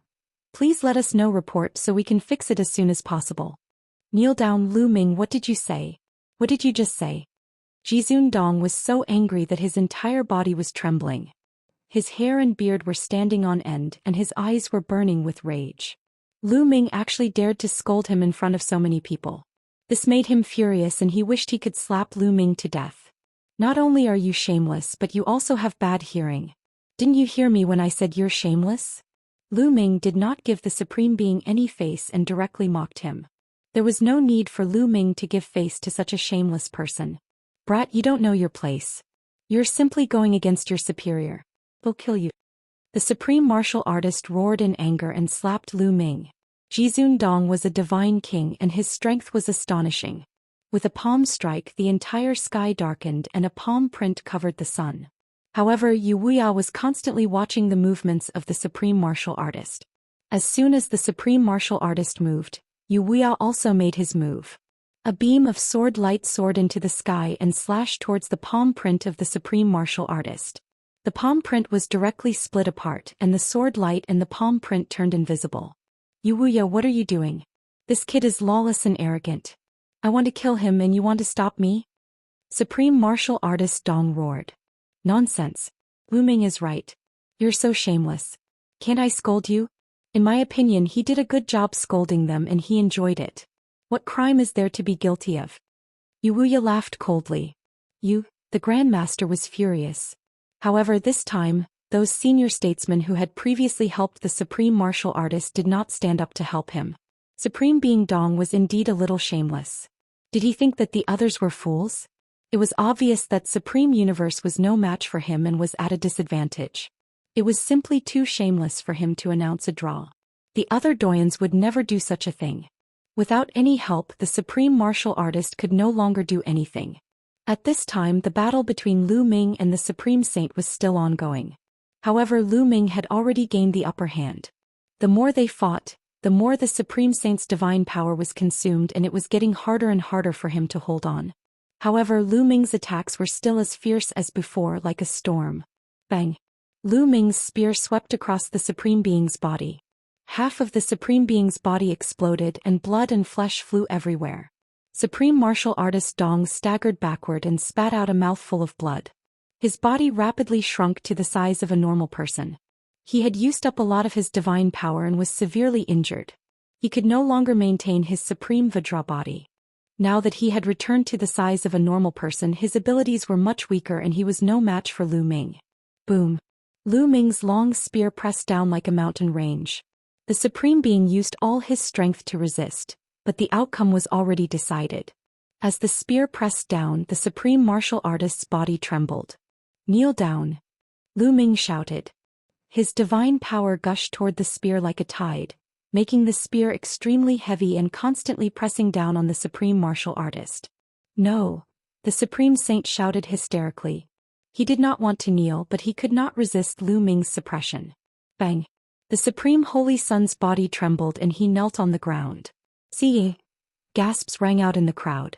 please let us know report so we can fix it as soon as possible. Kneel down, Lu Ming, what did you say? What did you just say? Jizun Dong was so angry that his entire body was trembling. His hair and beard were standing on end and his eyes were burning with rage. Lu Ming actually dared to scold him in front of so many people. This made him furious and he wished he could slap Lu Ming to death. Not only are you shameless but you also have bad hearing. Didn't you hear me when I said you're shameless? Lu Ming did not give the Supreme Being any face and directly mocked him. There was no need for Lu Ming to give face to such a shameless person. Brat, you don't know your place. You're simply going against your superior. They'll kill you. The Supreme Martial Artist roared in anger and slapped Lu Ming. Jizun Dong was a divine king and his strength was astonishing. With a palm strike, the entire sky darkened and a palm print covered the sun. However, Yu Wuya was constantly watching the movements of the Supreme Martial Artist. As soon as the Supreme Martial Artist moved, Yu Wuya also made his move. A beam of sword light soared into the sky and slashed towards the palm print of the Supreme Martial Artist. The palm print was directly split apart and the sword light and the palm print turned invisible. Yu Wuya, what are you doing? This kid is lawless and arrogant. I want to kill him and you want to stop me? Supreme Martial Artist Dong roared. Nonsense. Lu Ming is right. You're so shameless. Can't I scold you? In my opinion, he did a good job scolding them and he enjoyed it. What crime is there to be guilty of? Yu Wuya laughed coldly. The Grandmaster was furious. However, this time, those senior statesmen who had previously helped the Supreme Martial Artist did not stand up to help him. Supreme Being Dong was indeed a little shameless. Did he think that the others were fools? It was obvious that Supreme Universe was no match for him and was at a disadvantage. It was simply too shameless for him to announce a draw. The other Doyens would never do such a thing. Without any help, the Supreme Martial Artist could no longer do anything. At this time, the battle between Lu Ming and the Supreme Saint was still ongoing. However, Lu Ming had already gained the upper hand. The more they fought, the more the Supreme Saint's divine power was consumed and it was getting harder and harder for him to hold on. However, Lu Ming's attacks were still as fierce as before, like a storm. Bang! Lu Ming's spear swept across the Supreme Being's body. Half of the Supreme Being's body exploded and blood and flesh flew everywhere. Supreme Martial Artist Dong staggered backward and spat out a mouthful of blood. His body rapidly shrunk to the size of a normal person. He had used up a lot of his divine power and was severely injured. He could no longer maintain his Supreme Vajra body. Now that he had returned to the size of a normal person, his abilities were much weaker and he was no match for Lu Ming. Boom! Lu Ming's long spear pressed down like a mountain range. The Supreme Being used all his strength to resist, but the outcome was already decided. As the spear pressed down, the Supreme Martial Artist's body trembled. "Kneel down," Lu Ming shouted. His divine power gushed toward the spear like a tide, making the spear extremely heavy and constantly pressing down on the Supreme Martial Artist. "No," the Supreme Saint shouted hysterically. He did not want to kneel, but he could not resist Lu Ming's suppression. Bang! The Supreme Holy Sun's body trembled and he knelt on the ground. "See!" Gasps rang out in the crowd.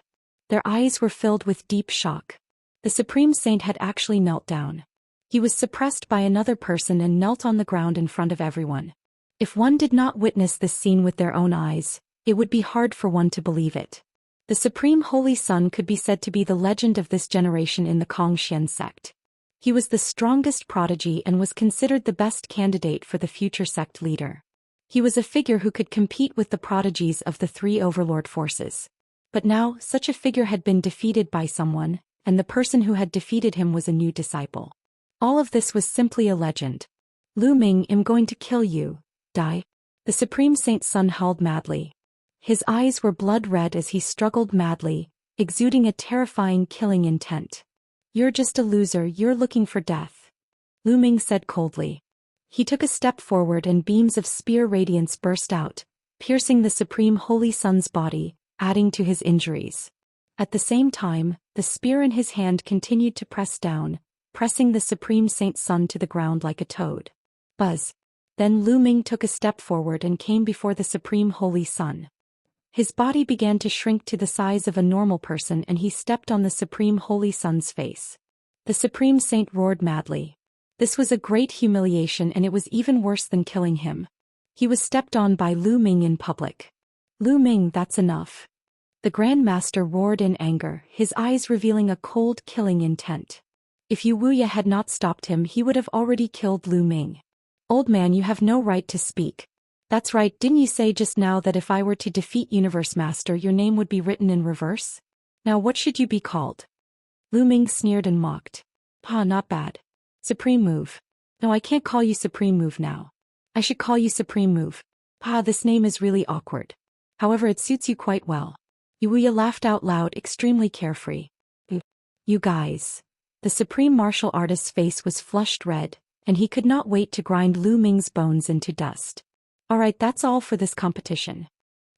Their eyes were filled with deep shock. The Supreme Saint had actually knelt down. He was suppressed by another person and knelt on the ground in front of everyone. If one did not witness this scene with their own eyes, it would be hard for one to believe it. The Supreme Holy Sun could be said to be the legend of this generation in the Xianxia sect. He was the strongest prodigy and was considered the best candidate for the future sect leader. He was a figure who could compete with the prodigies of the three overlord forces. But now, such a figure had been defeated by someone, and the person who had defeated him was a new disciple. All of this was simply a legend. "Lu Ming, I'm going to kill you. Die." The Supreme Saint's son howled madly. His eyes were blood red as he struggled madly, exuding a terrifying killing intent. "You're just a loser, you're looking for death," Lu Ming said coldly. He took a step forward and beams of spear radiance burst out, piercing the Supreme Holy Sun's body, adding to his injuries. At the same time, the spear in his hand continued to press down, pressing the Supreme Saint's son to the ground like a toad. Buzz! Then Lu Ming took a step forward and came before the Supreme Holy Sun. His body began to shrink to the size of a normal person and he stepped on the Supreme Holy Sun's face. The Supreme Saint roared madly. This was a great humiliation and it was even worse than killing him. He was stepped on by Lu Ming in public. "Lu Ming, that's enough." The Grand Master roared in anger, his eyes revealing a cold, killing intent. If Yu Wuya had not stopped him, he would have already killed Lu Ming. "Old man, you have no right to speak." "That's right, didn't you say just now that if I were to defeat Universe Master your name would be written in reverse? Now what should you be called?" Lu Ming sneered and mocked. Not bad. Supreme Move." "No, I can't call you Supreme Move now. I should call you Supreme Move." This name is really awkward. However, it suits you quite well." Yu Wuya laughed out loud, extremely carefree. "You guys." The Supreme Martial Artist's face was flushed red, and he could not wait to grind Lu Ming's bones into dust. "Alright, that's all for this competition."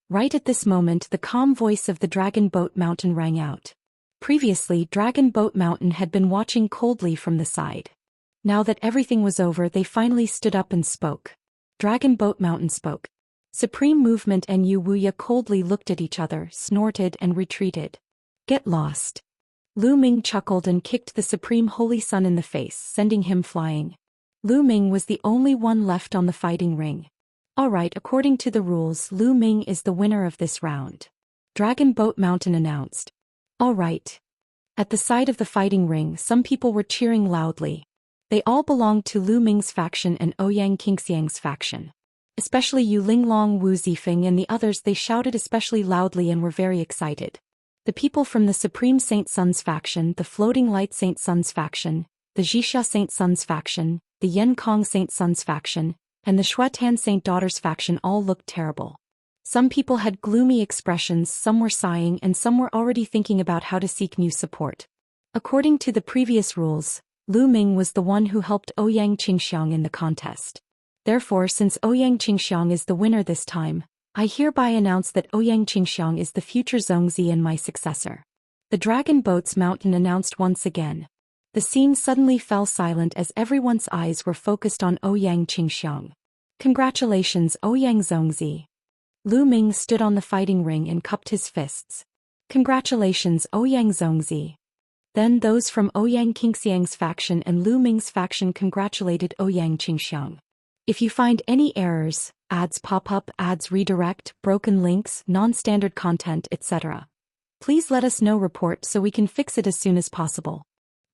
Right at this moment, the calm voice of the Dragon Boat Mountain rang out. Previously, Dragon Boat Mountain had been watching coldly from the side. Now that everything was over, they finally stood up and spoke. Dragon Boat Mountain spoke. Supreme Movement and Yu Wuya coldly looked at each other, snorted and retreated. "Get lost." Lu Ming chuckled and kicked the Supreme Holy Sun in the face, sending him flying. Lu Ming was the only one left on the fighting ring. "Alright, according to the rules, Lu Ming is the winner of this round," Dragon Boat Mountain announced. "Alright." At the side of the fighting ring, some people were cheering loudly. They all belonged to Lu Ming's faction and Ouyang Qingxiang's faction. Especially Yu Linglong, Wu Zifeng and the others, they shouted especially loudly and were very excited. The people from the Supreme Saint Sun's faction, the Floating Light Saint Sun's faction, the Zhixia Saint Sun's faction, the Yenkong Saint Sun's faction, and the Shuatan Saint Daughter's faction all looked terrible. Some people had gloomy expressions, some were sighing and some were already thinking about how to seek new support. According to the previous rules, Lu Ming was the one who helped Ouyang Qingxiang in the contest. Therefore, since Ouyang Qingxiang is the winner this time, I hereby announce that Ouyang Qingxiang is the future Zhongzi and my successor. The Dragon Boats Mountain announced once again. The scene suddenly fell silent as everyone's eyes were focused on Ouyang Qingxiang. "Congratulations, Ouyang Zhongzi." Lu Ming stood on the fighting ring and cupped his fists. "Congratulations, Ouyang Zhongzi." Then those from Ouyang Qingxiang's faction and Lu Ming's faction congratulated Ouyang Qingxiang. If you find any errors, ads pop up, ads redirect, broken links, non-standard content, etc., please let us know report so we can fix it as soon as possible.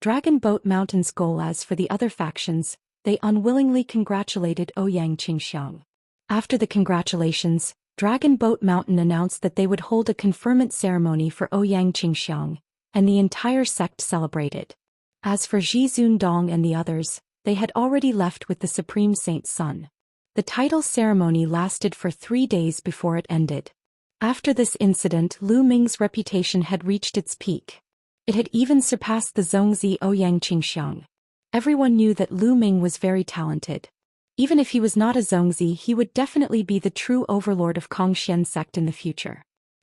Dragon Boat Mountain's goal. As for the other factions, they unwillingly congratulated Ouyang Qingxiang. After the congratulations, Dragon Boat Mountain announced that they would hold a conferment ceremony for Ouyang Qingxiang, and the entire sect celebrated. As for Zhi Zundong and the others, They had already left with the Supreme Saint's son. The title ceremony lasted for 3 days before it ended. After this incident, Lu Ming's reputation had reached its peak. It had even surpassed the Zhongzi Ouyang Qingxiang. Everyone knew that Lu Ming was very talented. Even if he was not a Zhongzi, he would definitely be the true overlord of Kongxian sect in the future.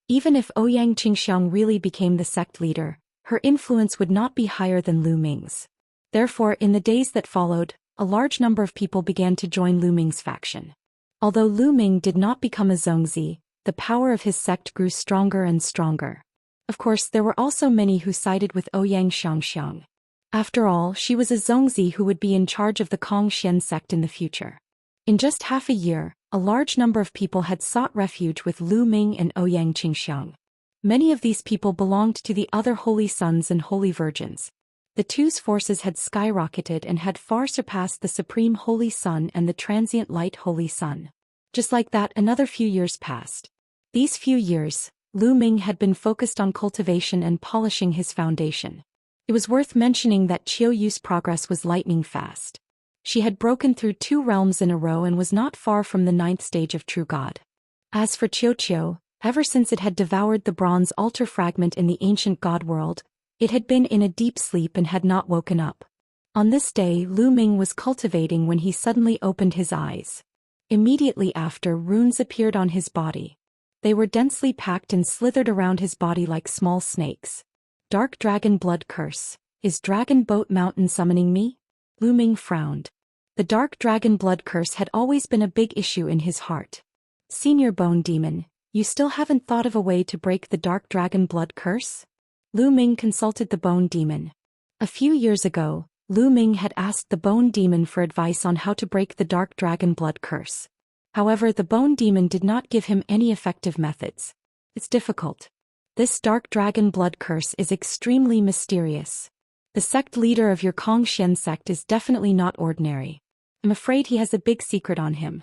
Even if Ouyang Qingxiang really became the sect leader, her influence would not be higher than Lu Ming's. Therefore, in the days that followed, a large number of people began to join Lu Ming's faction. Although Lu Ming did not become a Zhongzi, the power of his sect grew stronger and stronger. Of course, there were also many who sided with Ouyang Xianxia. After all, she was a Zhongzi who would be in charge of the Kongxian sect in the future. In just half a year, a large number of people had sought refuge with Lu Ming and Ouyang Qingxiang. Many of these people belonged to the other Holy Sons and Holy Virgins. The two's forces had skyrocketed and had far surpassed the Supreme Holy Sun and the Transient Light Holy Sun. Just like that, another few years passed. These few years, Lu Ming had been focused on cultivation and polishing his foundation. It was worth mentioning that Qiu Yu's progress was lightning fast. She had broken through 2 realms in a row and was not far from the 9th stage of True God. As for Qiu, ever since it had devoured the bronze altar fragment in the ancient God world, it had been in a deep sleep and had not woken up. On this day, Lu Ming was cultivating when he suddenly opened his eyes. Immediately after, runes appeared on his body. They were densely packed and slithered around his body like small snakes. Dark Dragon Blood Curse. Is Dragon Boat Mountain summoning me? Lu Ming frowned. The Dark Dragon Blood Curse had always been a big issue in his heart. Senior Bone Demon, you still haven't thought of a way to break the Dark Dragon Blood Curse? Lu Ming consulted the Bone Demon. A few years ago, Lu Ming had asked the Bone Demon for advice on how to break the Dark Dragon Blood Curse. However, the Bone Demon did not give him any effective methods. It's difficult. This Dark Dragon Blood Curse is extremely mysterious. The sect leader of your Kongxian sect is definitely not ordinary. I'm afraid he has a big secret on him.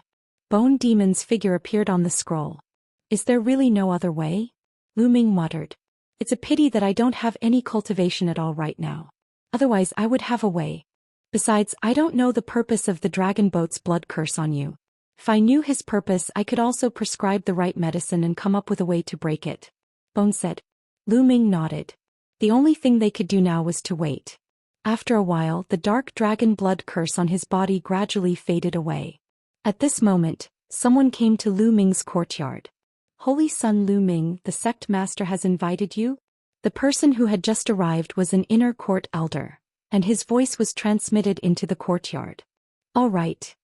Bone Demon's figure appeared on the scroll. Is there really no other way? Lu Ming muttered. It's a pity that I don't have any cultivation at all right now. Otherwise I would have a way. Besides, I don't know the purpose of the Dragon Boat's blood curse on you. If I knew his purpose, I could also prescribe the right medicine and come up with a way to break it. Bone said. Lu Ming nodded. The only thing they could do now was to wait. After a while, the Dark Dragon Blood Curse on his body gradually faded away. At this moment, someone came to Lu Ming's courtyard. Holy Son Lu Ming, the sect master has invited you? The person who had just arrived was an inner court elder, and his voice was transmitted into the courtyard. All right.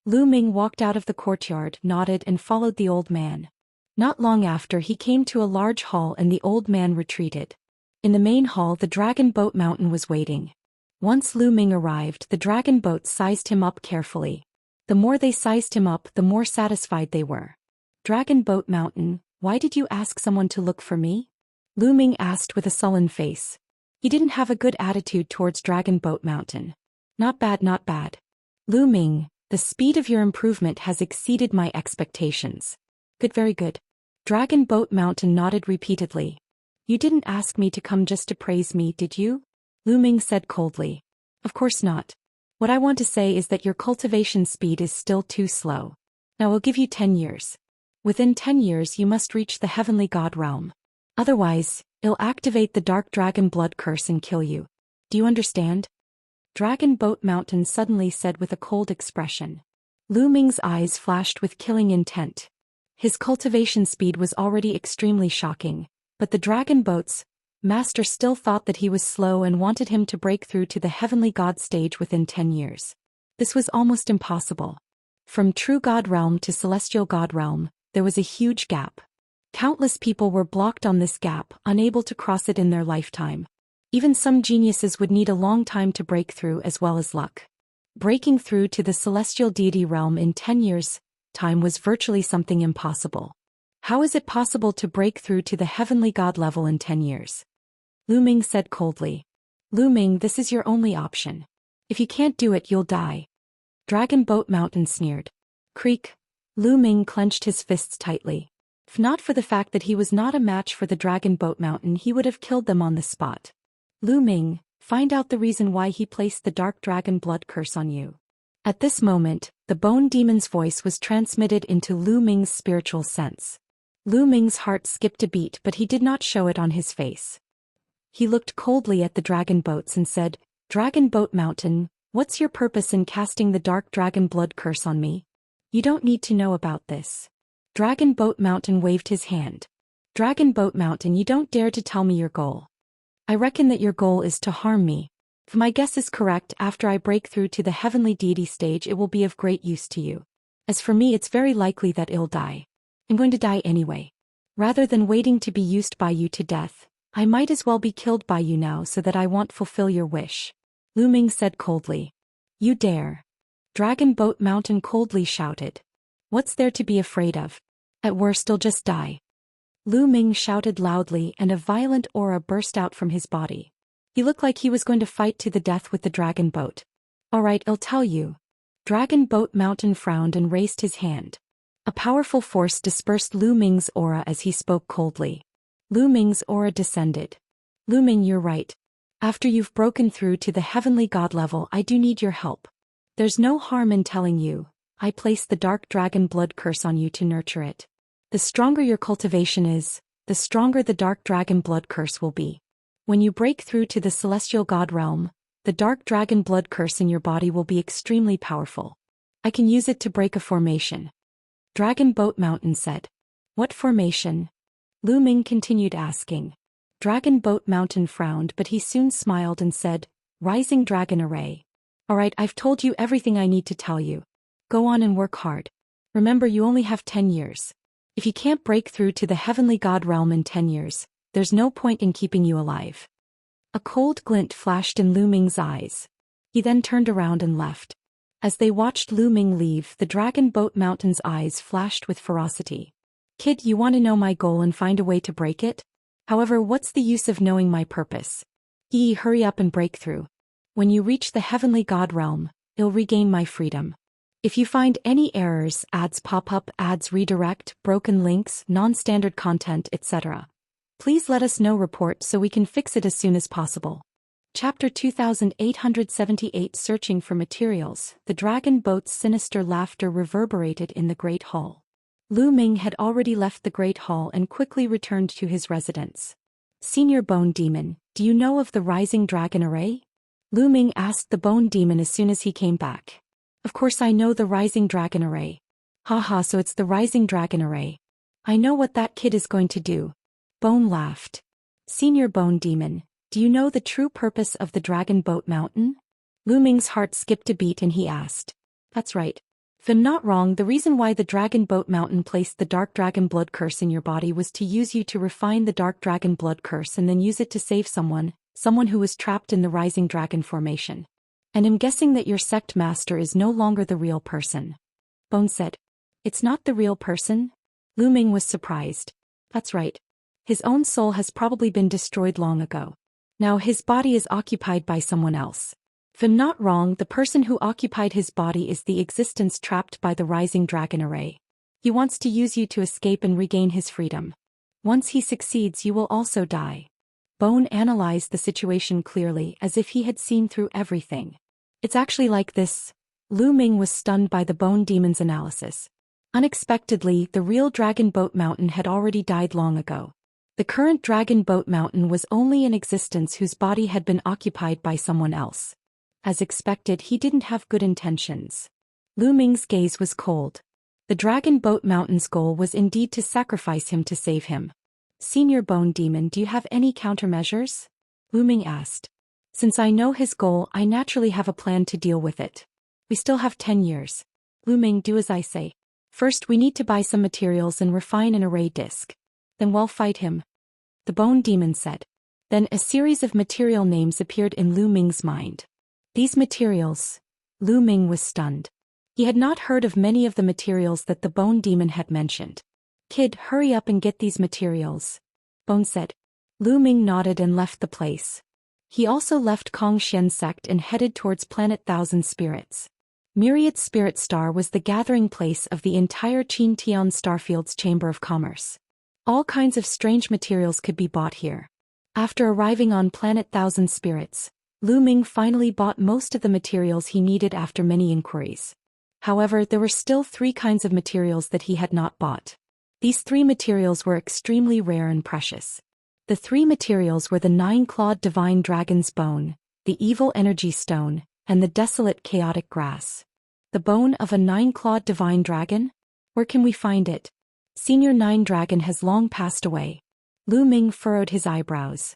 Lu Ming walked out of the courtyard, nodded and followed the old man. Not long after, he came to a large hall and the old man retreated. In the main hall, the Dragon Boat Mountain was waiting. Once Lu Ming arrived, the dragon boat sized him up carefully. The more they sized him up, the more satisfied they were. Dragon Boat Mountain, why did you ask someone to look for me? Lu Ming asked with a sullen face. He didn't have a good attitude towards Dragon Boat Mountain. Not bad, not bad. Lu Ming, the speed of your improvement has exceeded my expectations. Good, very good. Dragon Boat Mountain nodded repeatedly. You didn't ask me to come just to praise me, did you? Lu Ming said coldly. Of course not. What I want to say is that your cultivation speed is still too slow. Now I'll give you 10 years. Within 10 years you must reach the Heavenly God realm. Otherwise, it'll activate the Dark Dragon Blood Curse and kill you. Do you understand? Dragon Boat Mountain suddenly said with a cold expression. Lu Ming's eyes flashed with killing intent. His cultivation speed was already extremely shocking, but the Dragon Boat's master still thought that he was slow and wanted him to break through to the Heavenly God stage within 10 years. This was almost impossible. From True God realm to Celestial God realm, there was a huge gap. Countless people were blocked on this gap, unable to cross it in their lifetime. Even some geniuses would need a long time to break through as well as luck. Breaking through to the Celestial Deity realm in 10 years' time was virtually something impossible. How is it possible to break through to the Heavenly God level in 10 years? Lu Ming said coldly. Lu Ming, this is your only option. If you can't do it, you'll die. Dragon Boat Mountain sneered. Creak. Lu Ming clenched his fists tightly. If not for the fact that he was not a match for the Dragon Boat Mountain, he would have killed them on the spot. Lu Ming, find out the reason why he placed the dark dragon blood curse on you. At this moment, the bone demon's voice was transmitted into Lu Ming's spiritual sense. Lu Ming's heart skipped a beat, but he did not show it on his face. He looked coldly at the dragon boats and said, "Dragon Boat Mountain, what's your purpose in casting the dark dragon blood curse on me? You don't need to know about this." Dragon Boat Mountain waved his hand. "Dragon Boat Mountain, you don't dare to tell me your goal. I reckon that your goal is to harm me. If my guess is correct, after I break through to the heavenly deity stage it will be of great use to you. As for me, it's very likely that I'll die. I'm going to die anyway. Rather than waiting to be used by you to death, I might as well be killed by you now so that I won't fulfill your wish," Lu Ming said coldly. "You dare?" Dragon Boat Mountain coldly shouted. "What's there to be afraid of? At worst I'll just die." Lu Ming shouted loudly and a violent aura burst out from his body. He looked like he was going to fight to the death with the dragon boat. "All right, I'll tell you." Dragon Boat Mountain frowned and raised his hand. A powerful force dispersed Lu Ming's aura as he spoke coldly. Lu Ming's aura descended. "Lu Ming, you're right. After you've broken through to the heavenly god level, I do need your help. There's no harm in telling you. I placed the dark dragon blood curse on you to nurture it. The stronger your cultivation is, the stronger the dark dragon blood curse will be. When you break through to the celestial god realm, the dark dragon blood curse in your body will be extremely powerful. I can use it to break a formation." Dragon Boat Mountain said. "What formation?" Lu Ming continued asking. Dragon Boat Mountain frowned, but he soon smiled and said, "Rising Dragon Array. All right, I've told you everything I need to tell you. Go on and work hard. Remember, you only have 10 years. If you can't break through to the heavenly god realm in 10 years, there's no point in keeping you alive." A cold glint flashed in Lu Ming's eyes. He then turned around and left. As they watched Lu Ming leave, the Dragon Boat Mountain's eyes flashed with ferocity. "Kid, you want to know my goal and find a way to break it? However, what's the use of knowing my purpose? Hurry up and break through. When you reach the heavenly god realm, you'll regain my freedom. If you find any errors, ads pop up, ads redirect, broken links, non-standard content, etc., please let us know report so we can fix it as soon as possible." Chapter 2878 Searching for Materials. The dragon boat's sinister laughter reverberated in the Great Hall. Lu Ming had already left the Great Hall and quickly returned to his residence. "Senior Bone Demon, do you know of the Rising Dragon Array?" Lu Ming asked the Bone Demon as soon as he came back. "Of course I know the Rising Dragon Array." "Haha, so it's the Rising Dragon Array. I know what that kid is going to do." Bone laughed. "Senior Bone Demon, do you know the true purpose of the Dragon Boat Mountain?" Lu Ming's heart skipped a beat and he asked. "That's right. If I'm not wrong, the reason why the Dragon Boat Mountain placed the dark dragon blood curse in your body was to use you to refine the dark dragon blood curse and then use it to save someone who was trapped in the Rising Dragon formation. And I'm guessing that your sect master is no longer the real person." Bone said. "It's not the real person?" Lu Ming was surprised. "That's right. His own soul has probably been destroyed long ago. Now his body is occupied by someone else. If I'm not wrong, the person who occupied his body is the existence trapped by the Rising Dragon Array. He wants to use you to escape and regain his freedom. Once he succeeds, you will also die." Bone analyzed the situation clearly, as if he had seen through everything. "It's actually like this." Lu Ming was stunned by the Bone Demon's analysis. Unexpectedly, the real Dragon Boat Mountain had already died long ago. The current Dragon Boat Mountain was only an existence whose body had been occupied by someone else. As expected, he didn't have good intentions. Lu Ming's gaze was cold. The Dragon Boat Mountain's goal was indeed to sacrifice him to save him. "Senior Bone Demon, do you have any countermeasures?" Lu Ming asked. "Since I know his goal, I naturally have a plan to deal with it. We still have 10 years. Lu Ming, do as I say. First, we need to buy some materials and refine an array disc. Then we'll fight him," the Bone Demon said. Then a series of material names appeared in Lu Ming's mind. These materials. Lu Ming was stunned. He had not heard of many of the materials that the Bone Demon had mentioned. "Kid, hurry up and get these materials," Bone said. Lu Ming nodded and left the place. He also left Kong Xian's sect and headed towards Planet Thousand Spirits. Myriad Spirit Star was the gathering place of the entire Qin Tian Starfield's Chamber of Commerce. All kinds of strange materials could be bought here. After arriving on Planet Thousand Spirits, Lu Ming finally bought most of the materials he needed after many inquiries. However, there were still 3 kinds of materials that he had not bought. These 3 materials were extremely rare and precious. The 3 materials were the 9-clawed divine dragon's bone, the evil energy stone, and the desolate chaotic grass. The bone of a 9-clawed divine dragon? Where can we find it? Senior 9 Dragon has long passed away. Lu Ming furrowed his eyebrows.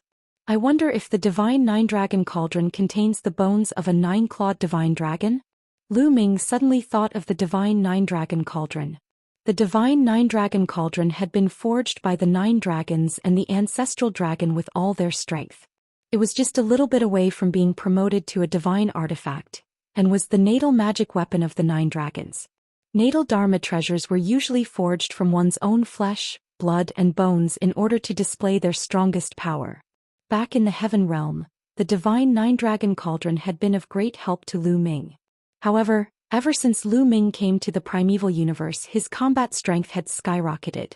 I wonder if the divine 9 Dragon cauldron contains the bones of a 9-clawed divine dragon? Lu Ming suddenly thought of the divine 9 Dragon cauldron. The divine 9 Dragon cauldron had been forged by the 9 dragons and the ancestral dragon with all their strength. It was just a little bit away from being promoted to a divine artifact, and was the natal magic weapon of the 9 dragons. Natal Dharma treasures were usually forged from one's own flesh, blood and bones in order to display their strongest power. Back in the heaven realm, the divine 9 Dragon cauldron had been of great help to Lu Ming. However, ever since Lu Ming came to the primeval universe, his combat strength had skyrocketed.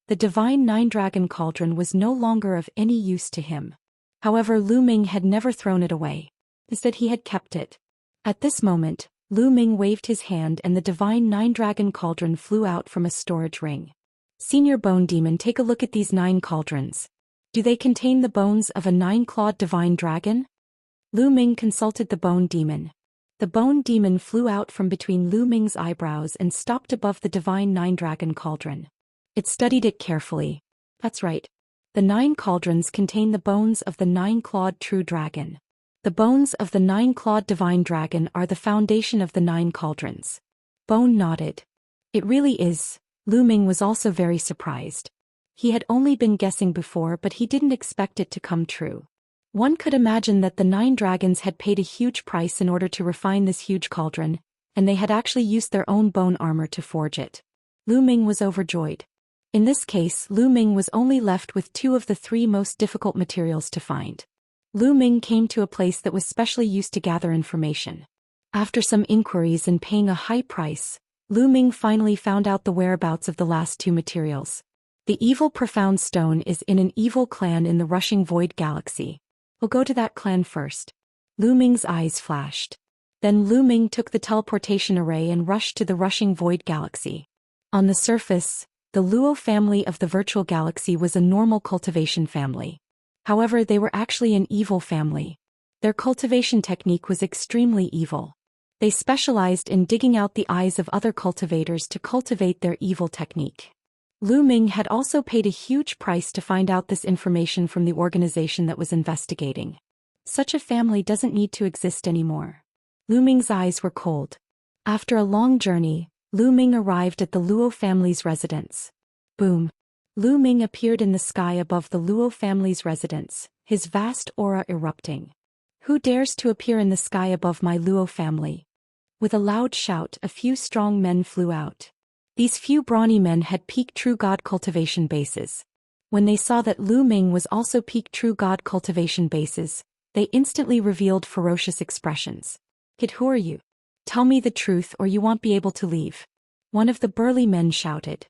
The divine 9 Dragon cauldron was no longer of any use to him. However, Lu Ming had never thrown it away. Instead, he had kept it. At this moment, Lu Ming waved his hand and the divine 9 Dragon cauldron flew out from a storage ring. Senior Bone Demon, take a look at these 9 cauldrons. Do they contain the bones of a 9-clawed divine dragon? Lu Ming consulted the Bone Demon. The Bone Demon flew out from between Lu Ming's eyebrows and stopped above the divine 9 Dragon cauldron. It studied it carefully. That's right. The 9 cauldrons contain the bones of the 9-clawed true dragon. The bones of the 9-clawed divine dragon are the foundation of the 9 cauldrons. Bone nodded. It really is. Lu Ming was also very surprised. He had only been guessing before, but he didn't expect it to come true. One could imagine that the 9 dragons had paid a huge price in order to refine this huge cauldron, and they had actually used their own bone armor to forge it. Lu Ming was overjoyed. In this case, Lu Ming was only left with 2 of the 3 most difficult materials to find. Lu Ming came to a place that was specially used to gather information. After some inquiries and paying a high price, Lu Ming finally found out the whereabouts of the last 2 materials. The evil profound stone is in an evil clan in the rushing void galaxy. We'll go to that clan first. Lu Ming's eyes flashed. Then Lu Ming took the teleportation array and rushed to the rushing void galaxy. On the surface, the Luo family of the virtual galaxy was a normal cultivation family. However, they were actually an evil family. Their cultivation technique was extremely evil. They specialized in digging out the eyes of other cultivators to cultivate their evil technique. Lu Ming had also paid a huge price to find out this information from the organization that was investigating. Such a family doesn't need to exist anymore. Lu Ming's eyes were cold. After a long journey, Lu Ming arrived at the Luo family's residence. Boom. Lu Ming appeared in the sky above the Luo family's residence, his vast aura erupting. Who dares to appear in the sky above my Luo family? With a loud shout, a few strong men flew out. These few brawny men had peak true god cultivation bases. When they saw that Lu Ming was also peak true god cultivation bases, they instantly revealed ferocious expressions. Kid, who are you? Tell me the truth or you won't be able to leave. One of the burly men shouted.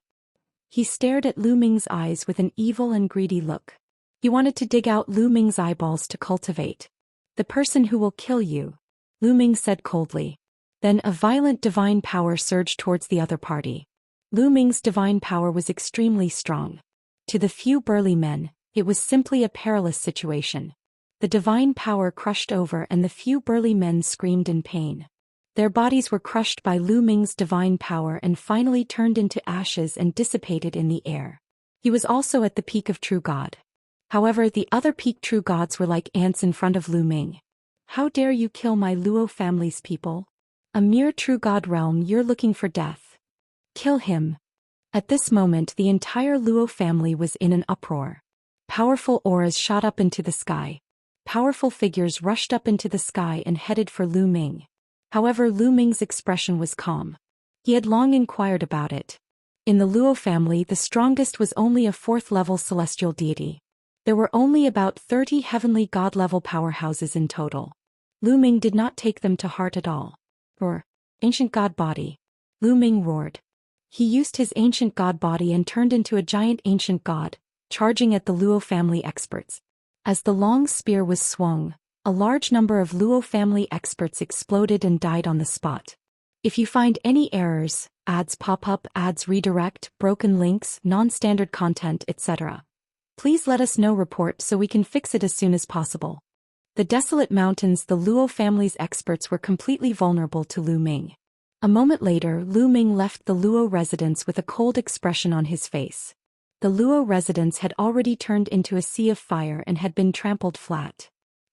He stared at Lu Ming's eyes with an evil and greedy look. He wanted to dig out Lu Ming's eyeballs to cultivate. The person who will kill you, Lu Ming said coldly. Then a violent divine power surged towards the other party. Lu Ming's divine power was extremely strong. To the few burly men, it was simply a perilous situation. The divine power crushed over and the few burly men screamed in pain. Their bodies were crushed by Lu Ming's divine power and finally turned into ashes and dissipated in the air. He was also at the peak of true god. However, the other peak true gods were like ants in front of Lu Ming. How dare you kill my Luo family's people? A mere true god realm, you're looking for death. Kill him. At this moment, the entire Luo family was in an uproar. Powerful auras shot up into the sky. Powerful figures rushed up into the sky and headed for Lu Ming. However, Lu Ming's expression was calm. He had long inquired about it. In the Luo family, the strongest was only a 4th-level celestial deity. There were only about 30 heavenly god-level powerhouses in total. Lu Ming did not take them to heart at all. Roar. Ancient god body. Lu Ming roared. He used his ancient god body and turned into a giant ancient god, charging at the Luo family experts. As the long spear was swung, A large number of Luo family experts exploded and died on the spot. If you find any errors, ads pop up, ads redirect, broken links, non-standard content, etc., please let us know. Report so we can fix it as soon as possible. The desolate mountains. The Luo family's experts were completely vulnerable to Lu Ming. A moment later, Lu Ming left the Luo residence with a cold expression on his face. The Luo residence had already turned into a sea of fire and had been trampled flat.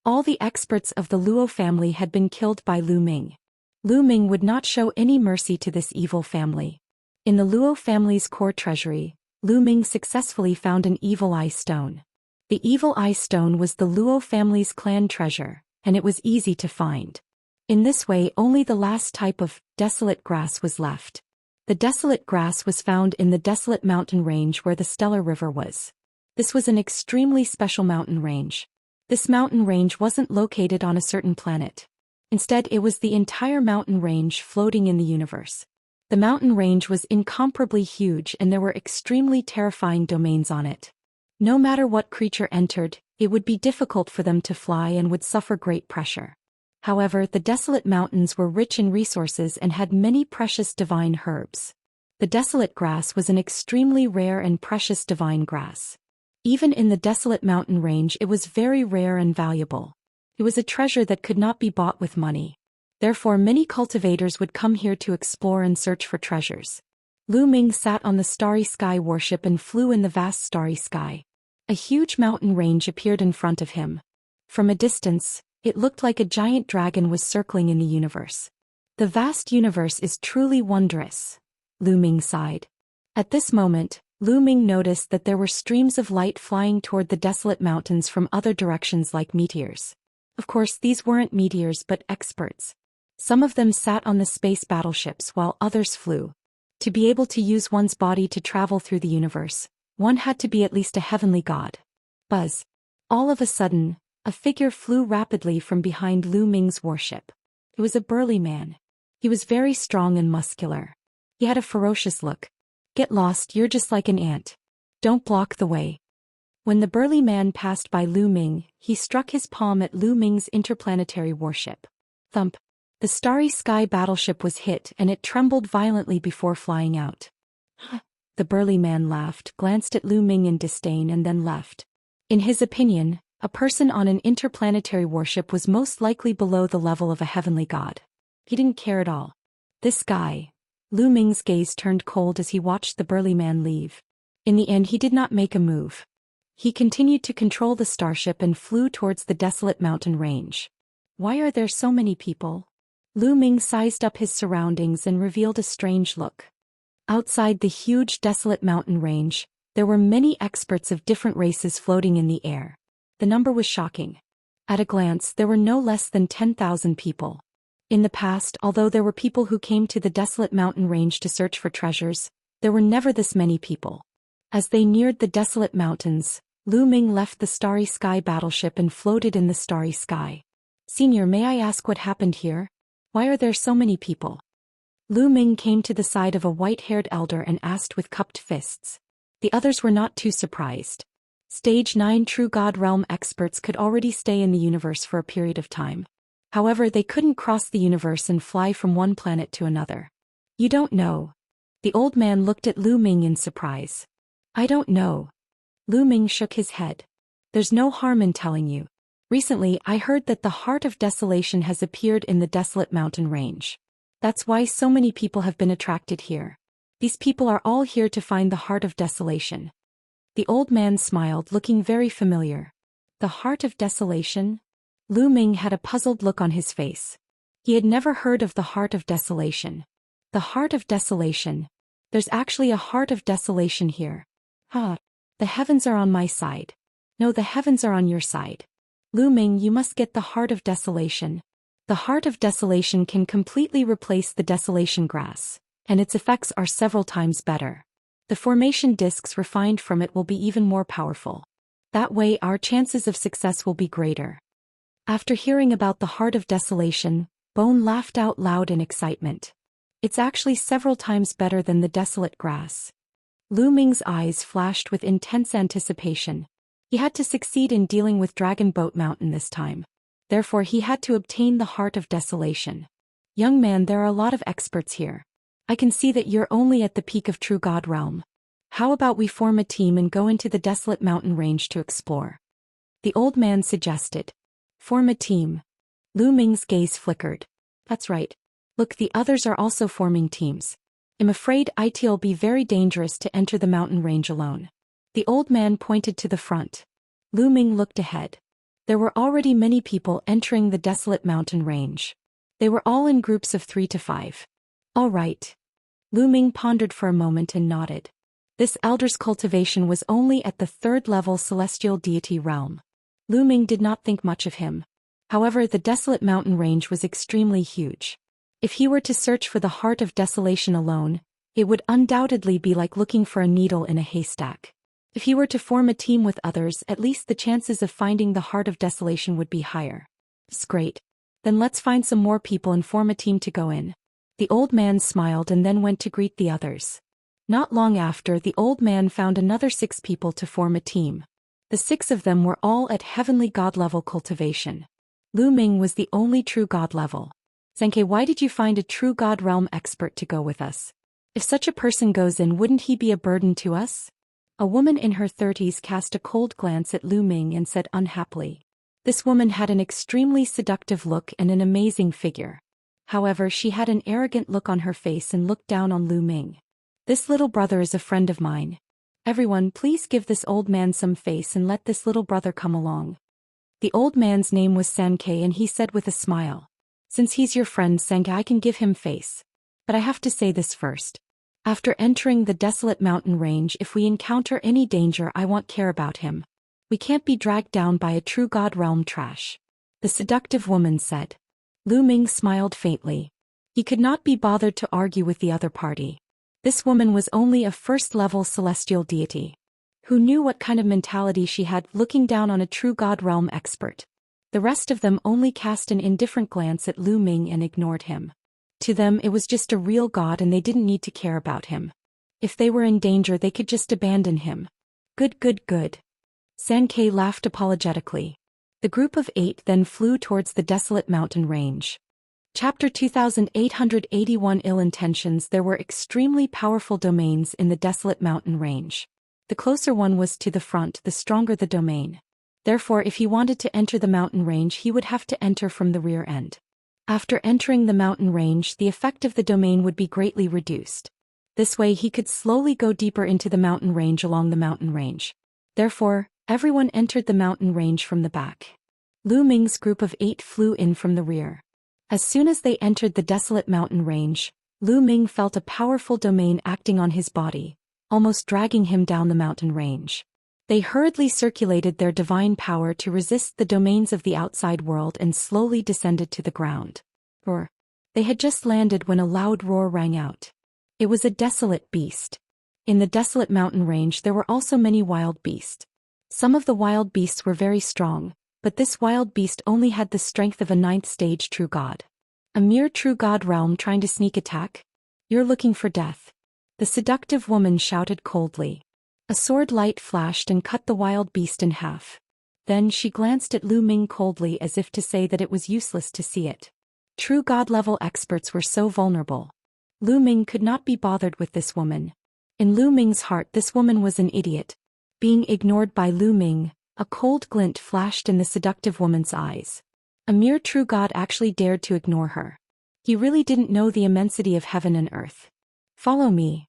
All the experts of the Luo family had been killed by Lu Ming. Lu Ming would not show any mercy to this evil family. In the Luo family's core treasury, Lu Ming successfully found an evil eye stone. The evil eye stone was the Luo family's clan treasure, and it was easy to find. In this way, only the last type of desolate grass was left. The desolate grass was found in the desolate mountain range where the Stellar River was. This was an extremely special mountain range. This mountain range wasn't located on a certain planet. Instead, it was the entire mountain range floating in the universe. The mountain range was incomparably huge and there were extremely terrifying domains on it. No matter what creature entered, it would be difficult for them to fly and would suffer great pressure. However, the desolate mountains were rich in resources and had many precious divine herbs. The desolate grass was an extremely rare and precious divine grass. Even in the desolate mountain range, it was very rare and valuable. It was a treasure that could not be bought with money. Therefore, many cultivators would come here to explore and search for treasures. Lu Ming sat on the starry sky warship and flew in the vast starry sky. A huge mountain range appeared in front of him. From a distance, it looked like a giant dragon was circling in the universe. The vast universe is truly wondrous, Lu Ming sighed. At this moment, Lu Ming noticed that there were streams of light flying toward the desolate mountains from other directions like meteors. Of course, these weren't meteors but experts. Some of them sat on the space battleships while others flew. To be able to use one's body to travel through the universe, one had to be at least a heavenly god. Buzz. All of a sudden, a figure flew rapidly from behind Lu Ming's warship. It was a burly man. He was very strong and muscular. He had a ferocious look. Get lost, you're just like an ant. Don't block the way. When the burly man passed by Lu Ming, he struck his palm at Lu Ming's interplanetary warship. Thump. The starry sky battleship was hit and it trembled violently before flying out. The burly man laughed, glanced at Lu Ming in disdain and then left. In his opinion, a person on an interplanetary warship was most likely below the level of a heavenly god. He didn't care at all. This guy. Lu Ming's gaze turned cold as he watched the burly man leave. In the end, he did not make a move. He continued to control the starship and flew towards the desolate mountain range. Why are there so many people? Lu Ming sized up his surroundings and revealed a strange look. Outside the huge desolate mountain range, there were many experts of different races floating in the air. The number was shocking. At a glance, there were no less than 10,000 people. In the past, although there were people who came to the desolate mountain range to search for treasures, there were never this many people. As they neared the desolate mountains, Lu Ming left the starry sky battleship and floated in the starry sky. Senior, may I ask what happened here? Why are there so many people? Lu Ming came to the side of a white-haired elder and asked with cupped fists. The others were not too surprised. Stage 9 True God Realm experts could already stay in the universe for a period of time. However, they couldn't cross the universe and fly from one planet to another. You don't know. The old man looked at Lu Ming in surprise. I don't know. Lu Ming shook his head. There's no harm in telling you. Recently, I heard that the Heart of Desolation has appeared in the desolate mountain range. That's why so many people have been attracted here. These people are all here to find the Heart of Desolation. The old man smiled, looking very familiar. The Heart of Desolation? Lu Ming had a puzzled look on his face. He had never heard of the Heart of Desolation. The Heart of Desolation. There's actually a Heart of Desolation here. The heavens are on my side. No, the heavens are on your side. Lu Ming, you must get the Heart of Desolation. The Heart of Desolation can completely replace the desolation grass, and its effects are several times better. The formation discs refined from it will be even more powerful. That way our chances of success will be greater. After hearing about the Heart of Desolation, Bone laughed out loud in excitement. It's actually several times better than the desolate grass. Lu Ming's eyes flashed with intense anticipation. He had to succeed in dealing with Dragon Boat Mountain this time. Therefore he had to obtain the Heart of Desolation. Young man, there are a lot of experts here. I can see that you're only at the peak of True God realm. How about we form a team and go into the desolate mountain range to explore? The old man suggested. Form a team. Lu Ming's gaze flickered. That's right. Look, the others are also forming teams. I'm afraid it'll be very dangerous to enter the mountain range alone. The old man pointed to the front. Lu Ming looked ahead. There were already many people entering the desolate mountain range. They were all in groups of 3 to 5. All right. Lu Ming pondered for a moment and nodded. This elder's cultivation was only at the 3rd level celestial deity realm. Lu Ming did not think much of him. However, the desolate mountain range was extremely huge. If he were to search for the Heart of Desolation alone, it would undoubtedly be like looking for a needle in a haystack. If he were to form a team with others, at least the chances of finding the Heart of Desolation would be higher. It's great. Then let's find some more people and form a team to go in. The old man smiled and then went to greet the others. Not long after, the old man found another 6 people to form a team. The 6 of them were all at heavenly god level cultivation. Lu Ming was the only true god level. Xianxia, why did you find a true god realm expert to go with us? If such a person goes in, wouldn't he be a burden to us? A woman in her 30s cast a cold glance at Lu Ming and said unhappily. This woman had an extremely seductive look and an amazing figure. However, she had an arrogant look on her face and looked down on Lu Ming. This little brother is a friend of mine. Everyone, please give this old man some face and let this little brother come along. The old man's name was Xianxia and he said with a smile. Since he's your friend, Xianxia, I can give him face. But I have to say this first. After entering the desolate mountain range, if we encounter any danger, I won't care about him. We can't be dragged down by a true god realm trash. The seductive woman said. Lu Ming smiled faintly. He could not be bothered to argue with the other party. This woman was only a 1st-level celestial deity. Who knew what kind of mentality she had, looking down on a true god realm expert? The rest of them only cast an indifferent glance at Lu Ming and ignored him. To them, it was just a real god and they didn't need to care about him. If they were in danger, they could just abandon him. Good, good, good. Xianxia laughed apologetically. The group of 8 then flew towards the desolate mountain range. Chapter 2881 Ill Intentions. There were extremely powerful domains in the desolate mountain range. The closer one was to the front, the stronger the domain. Therefore, if he wanted to enter the mountain range, he would have to enter from the rear end. After entering the mountain range, the effect of the domain would be greatly reduced. This way he could slowly go deeper into the mountain range along the mountain range. Therefore, everyone entered the mountain range from the back. Lu Ming's group of 8 flew in from the rear. As soon as they entered the desolate mountain range, Lu Ming felt a powerful domain acting on his body, almost dragging him down the mountain range. They hurriedly circulated their divine power to resist the domains of the outside world and slowly descended to the ground. They had just landed when a loud roar rang out. It was a desolate beast. In the desolate mountain range there were also many wild beasts. Some of the wild beasts were very strong, but this wild beast only had the strength of a 9th stage true god. A mere true god realm trying to sneak attack? You're looking for death. The seductive woman shouted coldly. A sword light flashed and cut the wild beast in half. Then she glanced at Lu Ming coldly as if to say that it was useless to see it. True god-level experts were so vulnerable. Lu Ming could not be bothered with this woman. In Lu Ming's heart, this woman was an idiot. Being ignored by Lu Ming, a cold glint flashed in the seductive woman's eyes. A mere true god actually dared to ignore her. He really didn't know the immensity of heaven and earth. Follow me,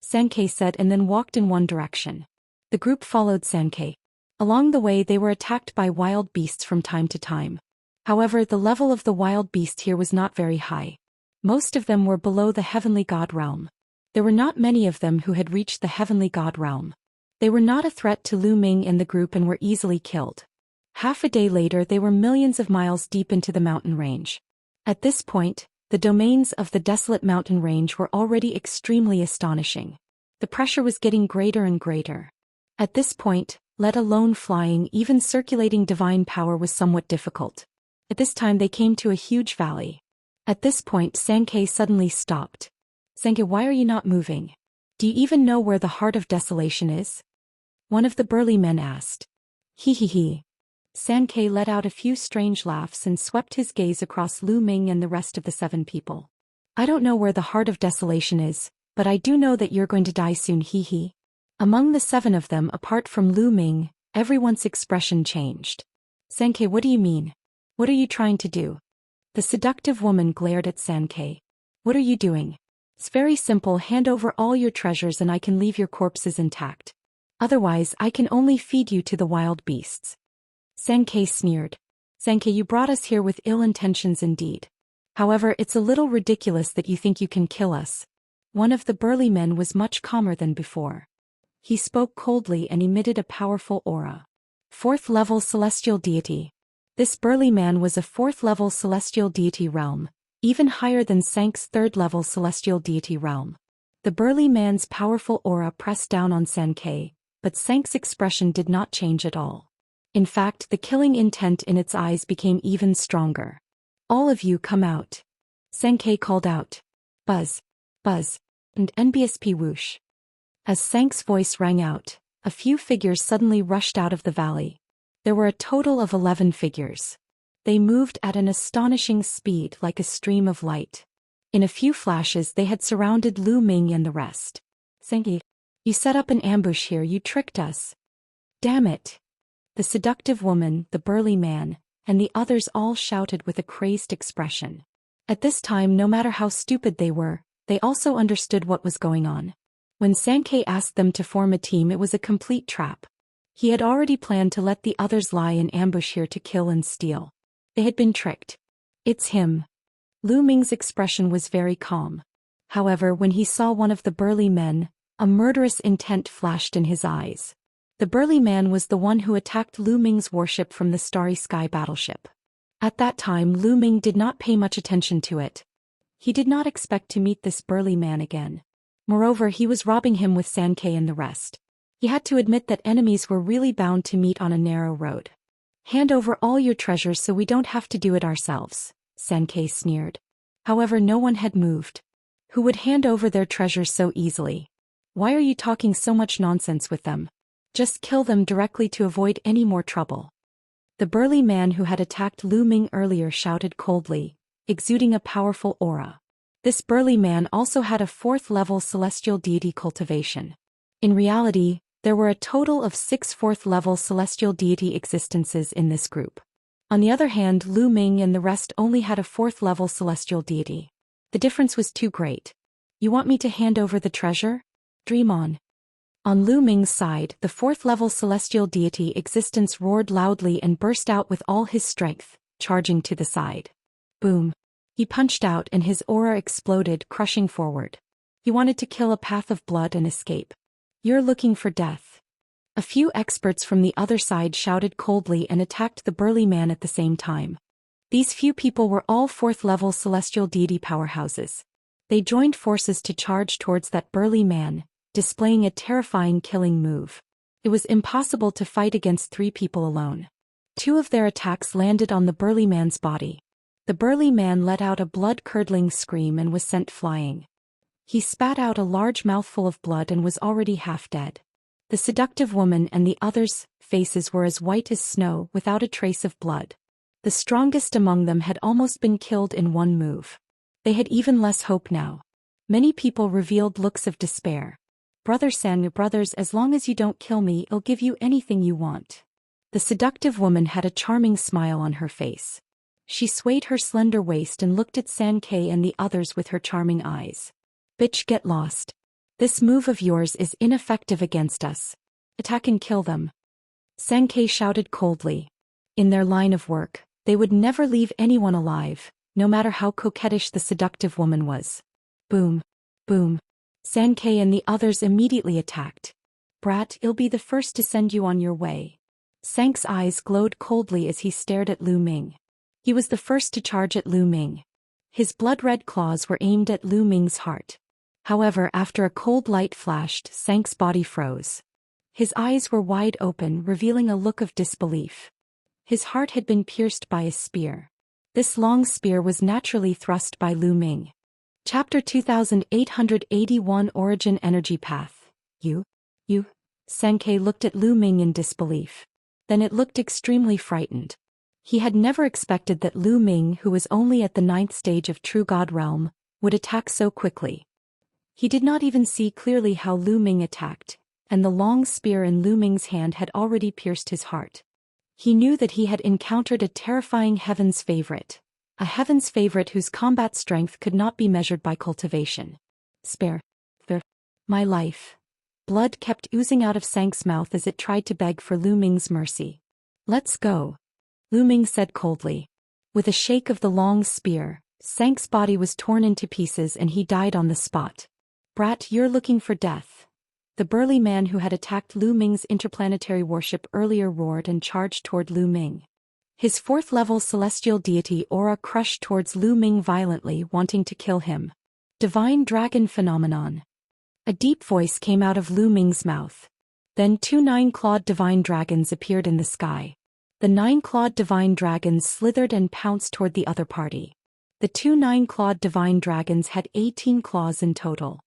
Xianxia said and then walked in one direction. The group followed Xianxia. Along the way they were attacked by wild beasts from time to time. However, the level of the wild beast here was not very high. Most of them were below the heavenly god realm. There were not many of them who had reached the heavenly god realm. They were not a threat to Lu Ming and the group and were easily killed. Half a day later they were millions of miles deep into the mountain range. At this point, the domains of the desolate mountain range were already extremely astonishing. The pressure was getting greater and greater. At this point, let alone flying, even circulating divine power was somewhat difficult. At this time they came to a huge valley. At this point Xianxia suddenly stopped. Xianxia, why are you not moving? Do you even know where the Heart of Desolation is? One of the burly men asked. He. Sankei let out a few strange laughs and swept his gaze across Lu Ming and the rest of the 7 people. I don't know where the Heart of Desolation is, but I do know that you're going to die soon, hee hee. Among the 7 of them apart from Lu Ming, everyone's expression changed. Sankei, what do you mean? What are you trying to do? The seductive woman glared at Sankei. What are you doing? It's very simple, hand over all your treasures and I can leave your corpses intact. Otherwise I can only feed you to the wild beasts. Sankei sneered. Sankei, you brought us here with ill intentions indeed. However, it's a little ridiculous that you think you can kill us. One of the burly men was much calmer than before. He spoke coldly and emitted a powerful aura. 4th level celestial deity. This burly man was a 4th level celestial deity realm, even higher than Sank's 3rd level celestial deity realm. The burly man's powerful aura pressed down on Sankei, but Sank's expression did not change at all. In fact, the killing intent in its eyes became even stronger. All of you come out. Sankei called out. Buzz. Buzz. And NBSP whoosh. As Sank's voice rang out, a few figures suddenly rushed out of the valley. There were a total of 11 figures. They moved at an astonishing speed like a stream of light. In a few flashes they had surrounded Lu Ming and the rest. Sankei, you set up an ambush here, you tricked us. Damn it. The seductive woman, the burly man, and the others all shouted with a crazed expression. At this time, no matter how stupid they were, they also understood what was going on. When Sankei asked them to form a team, it was a complete trap. He had already planned to let the others lie in ambush here to kill and steal. They had been tricked. It's him. Lu Ming's expression was very calm. However, when he saw one of the burly men, a murderous intent flashed in his eyes. The burly man was the one who attacked Lu Ming's warship from the Starry Sky battleship. At that time, Lu Ming did not pay much attention to it. He did not expect to meet this burly man again. Moreover, he was robbing him with Sankei and the rest. He had to admit that enemies were really bound to meet on a narrow road. Hand over all your treasures so we don't have to do it ourselves, Sankei sneered. However, no one had moved. Who would hand over their treasures so easily? Why are you talking so much nonsense with them? Just kill them directly to avoid any more trouble. The burly man who had attacked Lu Ming earlier shouted coldly, exuding a powerful aura. This burly man also had a 4th level celestial deity cultivation. In reality, there were a total of 6 4th level celestial deity existences in this group. On the other hand, Lu Ming and the rest only had a 4th level celestial deity. The difference was too great. You want me to hand over the treasure? Dream on. On Lu Ming's side, the 4th level celestial deity existence roared loudly and burst out with all his strength, charging to the side. Boom. He punched out and his aura exploded, crushing forward. He wanted to kill a path of blood and escape. You're looking for death. A few experts from the other side shouted coldly and attacked the burly man at the same time. These few people were all 4th level celestial deity powerhouses. They joined forces to charge towards that burly man, displaying a terrifying killing move. It was impossible to fight against 3 people alone. 2 of their attacks landed on the burly man's body. The burly man let out a blood-curdling scream and was sent flying. He spat out a large mouthful of blood and was already half dead. The seductive woman and the others' faces were as white as snow without a trace of blood. The strongest among them had almost been killed in one move. They had even less hope now. Many people revealed looks of despair. Brother Sanu, brothers, as long as you don't kill me, I'll give you anything you want. The seductive woman had a charming smile on her face. She swayed her slender waist and looked at Sankei and the others with her charming eyes. Bitch, get lost. This move of yours is ineffective against us. Attack and kill them. Sankei shouted coldly. In their line of work, they would never leave anyone alive, no matter how coquettish the seductive woman was. Boom. Boom. Sankei and the others immediately attacked. Brat, I'll be the first to send you on your way. Sank's eyes glowed coldly as he stared at Lu Ming. He was the first to charge at Lu Ming. His blood-red claws were aimed at Lu Ming's heart. However, after a cold light flashed, Sank's body froze. His eyes were wide open, revealing a look of disbelief. His heart had been pierced by a spear. This long spear was naturally thrust by Lu Ming. Chapter 2881 Origin Energy Path. You? Sankei looked at Lu Ming in disbelief. Then it looked extremely frightened. He had never expected that Lu Ming, who was only at the 9th stage of True God realm, would attack so quickly. He did not even see clearly how Lu Ming attacked, and the long spear in Lu Ming's hand had already pierced his heart. He knew that he had encountered a terrifying heaven's favorite. A heaven's favorite whose combat strength could not be measured by cultivation. Spare my life. Blood kept oozing out of Sank's mouth as it tried to beg for Lu Ming's mercy. Let's go, Lu Ming said coldly. With a shake of the long spear, Sank's body was torn into pieces and he died on the spot. Brat, you're looking for death. The burly man who had attacked Lu Ming's interplanetary warship earlier roared and charged toward Lu Ming. His 4th-level celestial deity aura crushed towards Lu Ming violently, wanting to kill him. Divine Dragon Phenomenon. A deep voice came out of Lu Ming's mouth. Then 2 9-clawed divine dragons appeared in the sky. The 9-clawed divine dragons slithered and pounced toward the other party. The 2 9-clawed divine dragons had 18 claws in total.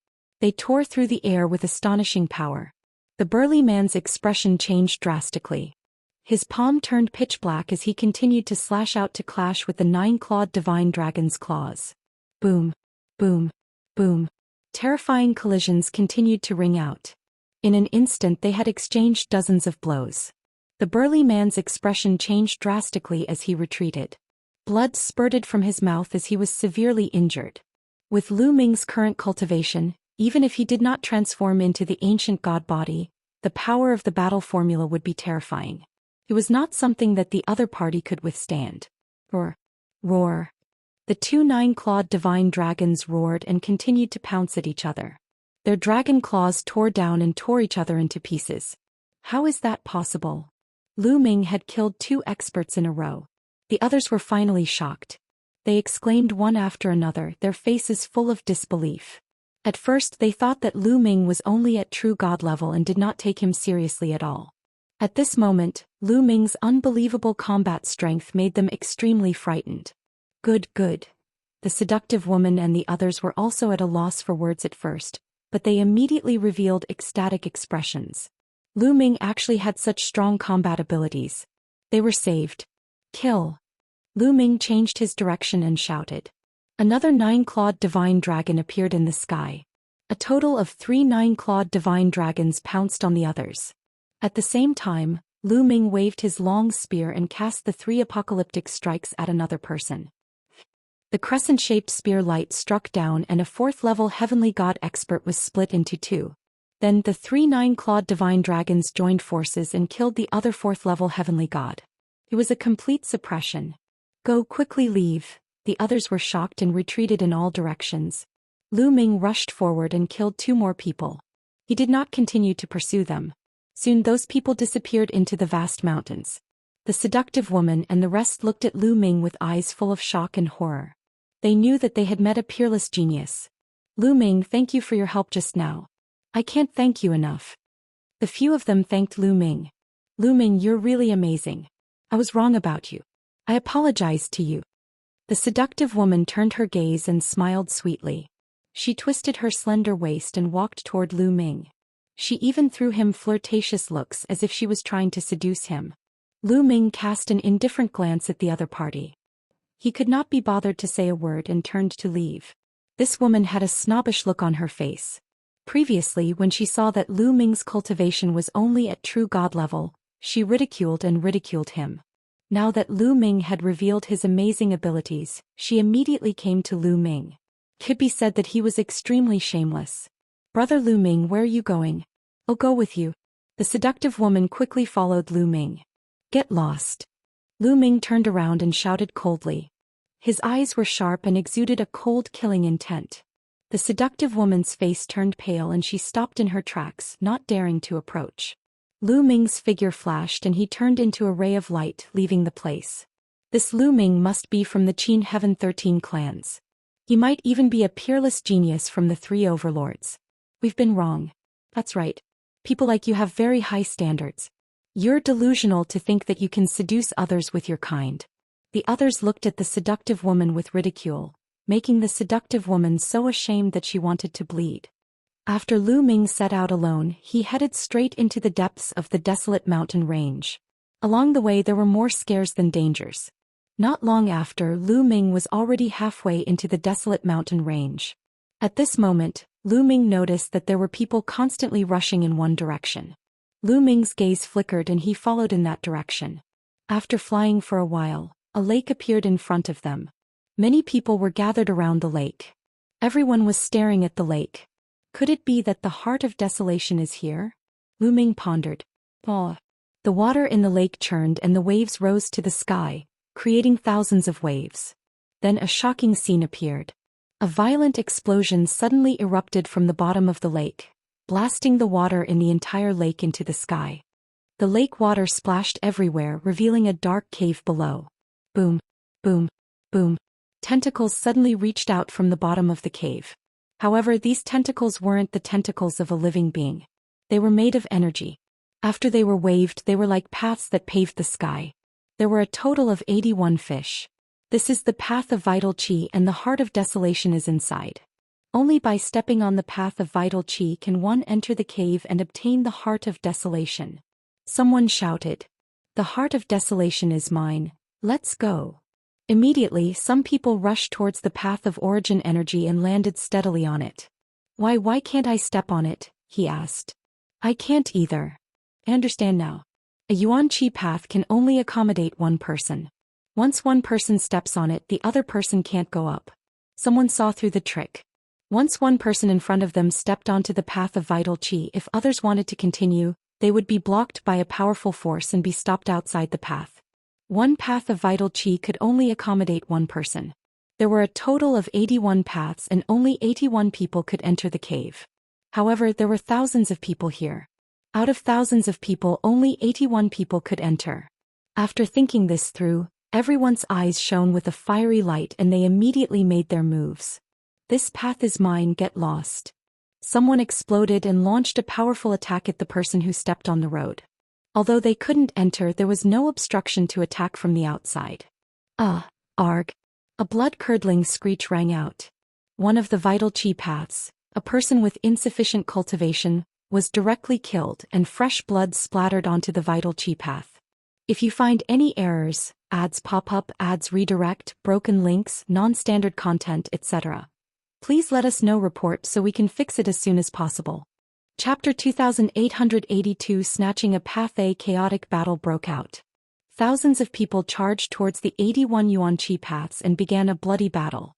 They tore through the air with astonishing power. The burly man's expression changed drastically. His palm turned pitch black as he continued to slash out to clash with the 9-clawed divine dragon's claws. Boom, boom, boom. Terrifying collisions continued to ring out. In an instant they had exchanged dozens of blows. The burly man's expression changed drastically as he retreated. Blood spurted from his mouth as he was severely injured. With Lu Ming's current cultivation, even if he did not transform into the ancient god body, the power of the battle formula would be terrifying. It was not something that the other party could withstand. Roar. The 2 9-clawed divine dragons roared and continued to pounce at each other. Their dragon claws tore down and tore each other into pieces. How is that possible? Lu Ming had killed 2 experts in a row. The others were finally shocked. They exclaimed one after another, their faces full of disbelief. At first they thought that Lu Ming was only at true god level and did not take him seriously at all. At this moment, Lu Ming's unbelievable combat strength made them extremely frightened. Good. The seductive woman and the others were also at a loss for words at first, but they immediately revealed ecstatic expressions. Lu Ming actually had such strong combat abilities. They were saved. Kill. Lu Ming changed his direction and shouted. Another 9-clawed divine dragon appeared in the sky. A total of 3 9-clawed divine dragons pounced on the others. At the same time, Lu Ming waved his long spear and cast the 3 apocalyptic strikes at another person. The crescent-shaped spear light struck down and a 4th-level heavenly god expert was split into 2. Then the 3 9-clawed divine dragons joined forces and killed the other 4th-level heavenly god. It was a complete suppression. Go quickly, leave. The others were shocked and retreated in all directions. Lu Ming rushed forward and killed 2 more people. He did not continue to pursue them. Soon those people disappeared into the vast mountains. The seductive woman and the rest looked at Lu Ming with eyes full of shock and horror. They knew that they had met a peerless genius. Lu Ming, thank you for your help just now. I can't thank you enough. The few of them thanked Lu Ming. Lu Ming, you're really amazing. I was wrong about you. I apologize to you. The seductive woman turned her gaze and smiled sweetly. She twisted her slender waist and walked toward Lu Ming. She even threw him flirtatious looks as if she was trying to seduce him. Lu Ming cast an indifferent glance at the other party. He could not be bothered to say a word and turned to leave. This woman had a snobbish look on her face. Previously, when she saw that Lu Ming's cultivation was only at true god level, she ridiculed him. Now that Lu Ming had revealed his amazing abilities, she immediately came to Lu Ming. Could be said that he was extremely shameless. Brother Lu Ming, where are you going? I'll go with you. The seductive woman quickly followed Lu Ming. Get lost. Lu Ming turned around and shouted coldly. His eyes were sharp and exuded a cold, killing intent. The seductive woman's face turned pale and she stopped in her tracks, not daring to approach. Lu Ming's figure flashed and he turned into a ray of light, leaving the place. This Lu Ming must be from the Qin Heaven 13 clans. He might even be a peerless genius from the 3 overlords. We've been wrong. That's right. People like you have very high standards. You're delusional to think that you can seduce others with your kind. The others looked at the seductive woman with ridicule, making the seductive woman so ashamed that she wanted to bleed. After Lu Ming set out alone, he headed straight into the depths of the desolate mountain range. Along the way there were more scares than dangers. Not long after, Lu Ming was already halfway into the desolate mountain range. At this moment, Lu Ming noticed that there were people constantly rushing in one direction. Lu Ming's gaze flickered and he followed in that direction. After flying for a while, a lake appeared in front of them. Many people were gathered around the lake. Everyone was staring at the lake. Could it be that the heart of desolation is here? Lu Ming pondered. Oh. The water in the lake churned and the waves rose to the sky, creating thousands of waves. Then a shocking scene appeared. A violent explosion suddenly erupted from the bottom of the lake, blasting the water in the entire lake into the sky. The lake water splashed everywhere, revealing a dark cave below. Boom, boom, boom. Tentacles suddenly reached out from the bottom of the cave. However, these tentacles weren't the tentacles of a living being. They were made of energy. After they were waved, they were like paths that paved the sky. There were a total of 81 fish. This is the path of vital qi and the heart of desolation is inside. Only by stepping on the path of vital qi can one enter the cave and obtain the heart of desolation. Someone shouted. The heart of desolation is mine, let's go. Immediately, some people rushed towards the path of origin energy and landed steadily on it. Why can't I step on it? He asked. I can't either. I understand now. A yuan qi path can only accommodate one person. Once one person steps on it, the other person can't go up. Someone saw through the trick. Once one person in front of them stepped onto the path of vital qi, if others wanted to continue, they would be blocked by a powerful force and be stopped outside the path. One path of vital qi could only accommodate one person. There were a total of 81 paths and only 81 people could enter the cave. However, there were thousands of people here. Out of thousands of people, only 81 people could enter. After thinking this through, everyone's eyes shone with a fiery light and they immediately made their moves. This path is mine, get lost. Someone exploded and launched a powerful attack at the person who stepped on the road. Although they couldn't enter, there was no obstruction to attack from the outside. Arg. A blood-curdling screech rang out. One of the vital qi paths, a person with insufficient cultivation, was directly killed and fresh blood splattered onto the vital qi path. If you find any errors, ads pop up, ads redirect, broken links, non-standard content, etc., please let us know report so we can fix it as soon as possible. Chapter 2882 Snatching a Path. A chaotic battle broke out. Thousands of people charged towards the 81 yuan qi paths and began a bloody battle.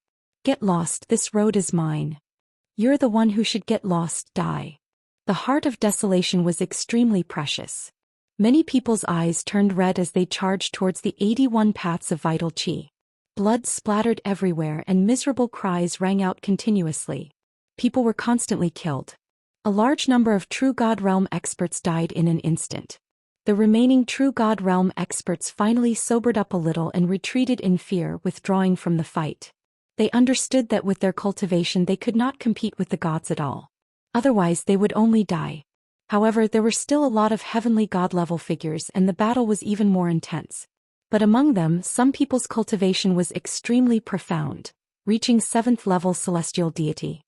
Get lost, this road is mine. You're the one who should get lost, die. The heart of desolation was extremely precious. Many people's eyes turned red as they charged towards the 81 paths of vital qi. Blood splattered everywhere and miserable cries rang out continuously. People were constantly killed. A large number of True God Realm experts died in an instant. The remaining True God Realm experts finally sobered up a little and retreated in fear, withdrawing from the fight. They understood that with their cultivation they could not compete with the gods at all. Otherwise they would only die. However, there were still a lot of heavenly god-level figures and the battle was even more intense. But among them, some people's cultivation was extremely profound, reaching 7th level celestial deity.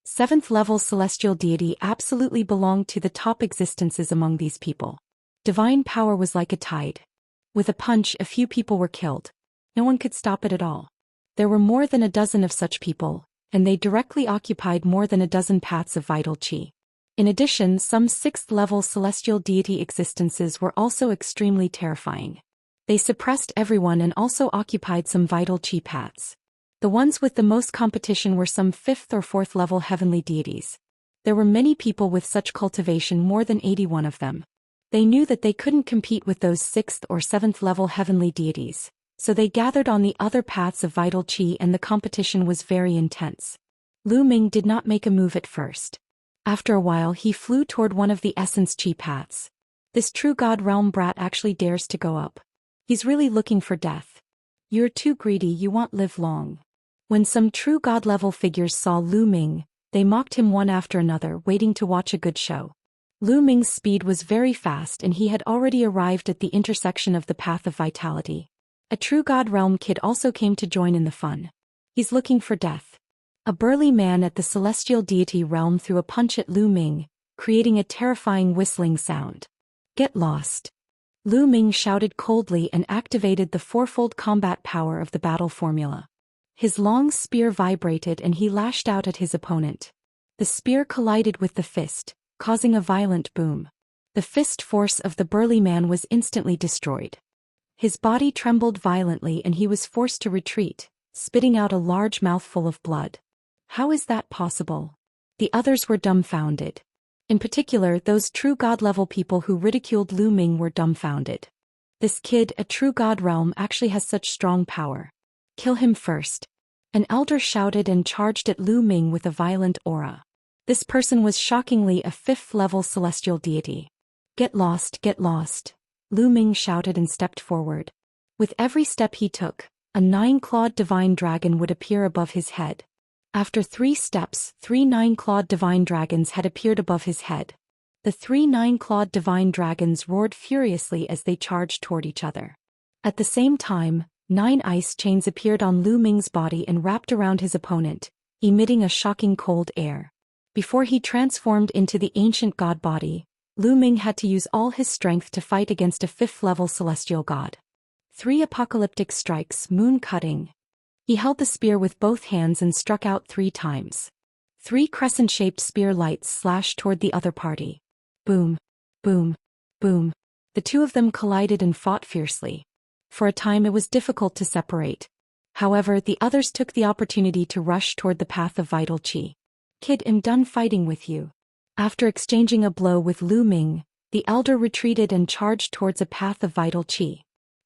7th level celestial deity absolutely belonged to the top existences among these people. Divine power was like a tide. With a punch, a few people were killed. No one could stop it at all. There were more than a dozen of such people, and they directly occupied more than a dozen paths of vital qi. In addition, some 6th level celestial deity existences were also extremely terrifying. They suppressed everyone and also occupied some vital qi paths. The ones with the most competition were some 5th or 4th level heavenly deities. There were many people with such cultivation, more than 81 of them. They knew that they couldn't compete with those 6th or 7th level heavenly deities, so they gathered on the other paths of vital qi and the competition was very intense. Lu Ming did not make a move at first. After a while he flew toward one of the essence qi paths. This True God Realm brat actually dares to go up. He's really looking for death. You're too greedy, you won't live long. When some True God level figures saw Lu Ming, they mocked him one after another, waiting to watch a good show. Lu Ming's speed was very fast and he had already arrived at the intersection of the path of vitality. A True God Realm kid also came to join in the fun. He's looking for death. A burly man at the celestial deity realm threw a punch at Lu Ming, creating a terrifying whistling sound. Get lost. Lu Ming shouted coldly and activated the fourfold combat power of the battle formula. His long spear vibrated and he lashed out at his opponent. The spear collided with the fist, causing a violent boom. The fist force of the burly man was instantly destroyed. His body trembled violently and he was forced to retreat, spitting out a large mouthful of blood. How is that possible? The others were dumbfounded. In particular, those true god-level people who ridiculed Lu Ming were dumbfounded. This kid, a true god realm, actually has such strong power. Kill him first. An elder shouted and charged at Lu Ming with a violent aura. This person was shockingly a 5th-level celestial deity. Get lost, Lu Ming shouted and stepped forward. With every step he took, a 9-clawed divine dragon would appear above his head. After 3 steps, 3 9-clawed divine dragons had appeared above his head. The 3 9-clawed divine dragons roared furiously as they charged toward each other. At the same time, 9 ice chains appeared on Lu Ming's body and wrapped around his opponent, emitting a shocking cold air. Before he transformed into the ancient god body, Lu Ming had to use all his strength to fight against a 5th-level celestial god. 3 apocalyptic strikes, moon-cutting. He held the spear with both hands and struck out 3 times. 3 crescent-shaped spear lights slashed toward the other party. Boom, boom, boom. The 2 of them collided and fought fiercely. For a time it was difficult to separate. However, the others took the opportunity to rush toward the path of vital qi. Kid, I'm done fighting with you. After exchanging a blow with Lu Ming, the elder retreated and charged towards a path of vital qi.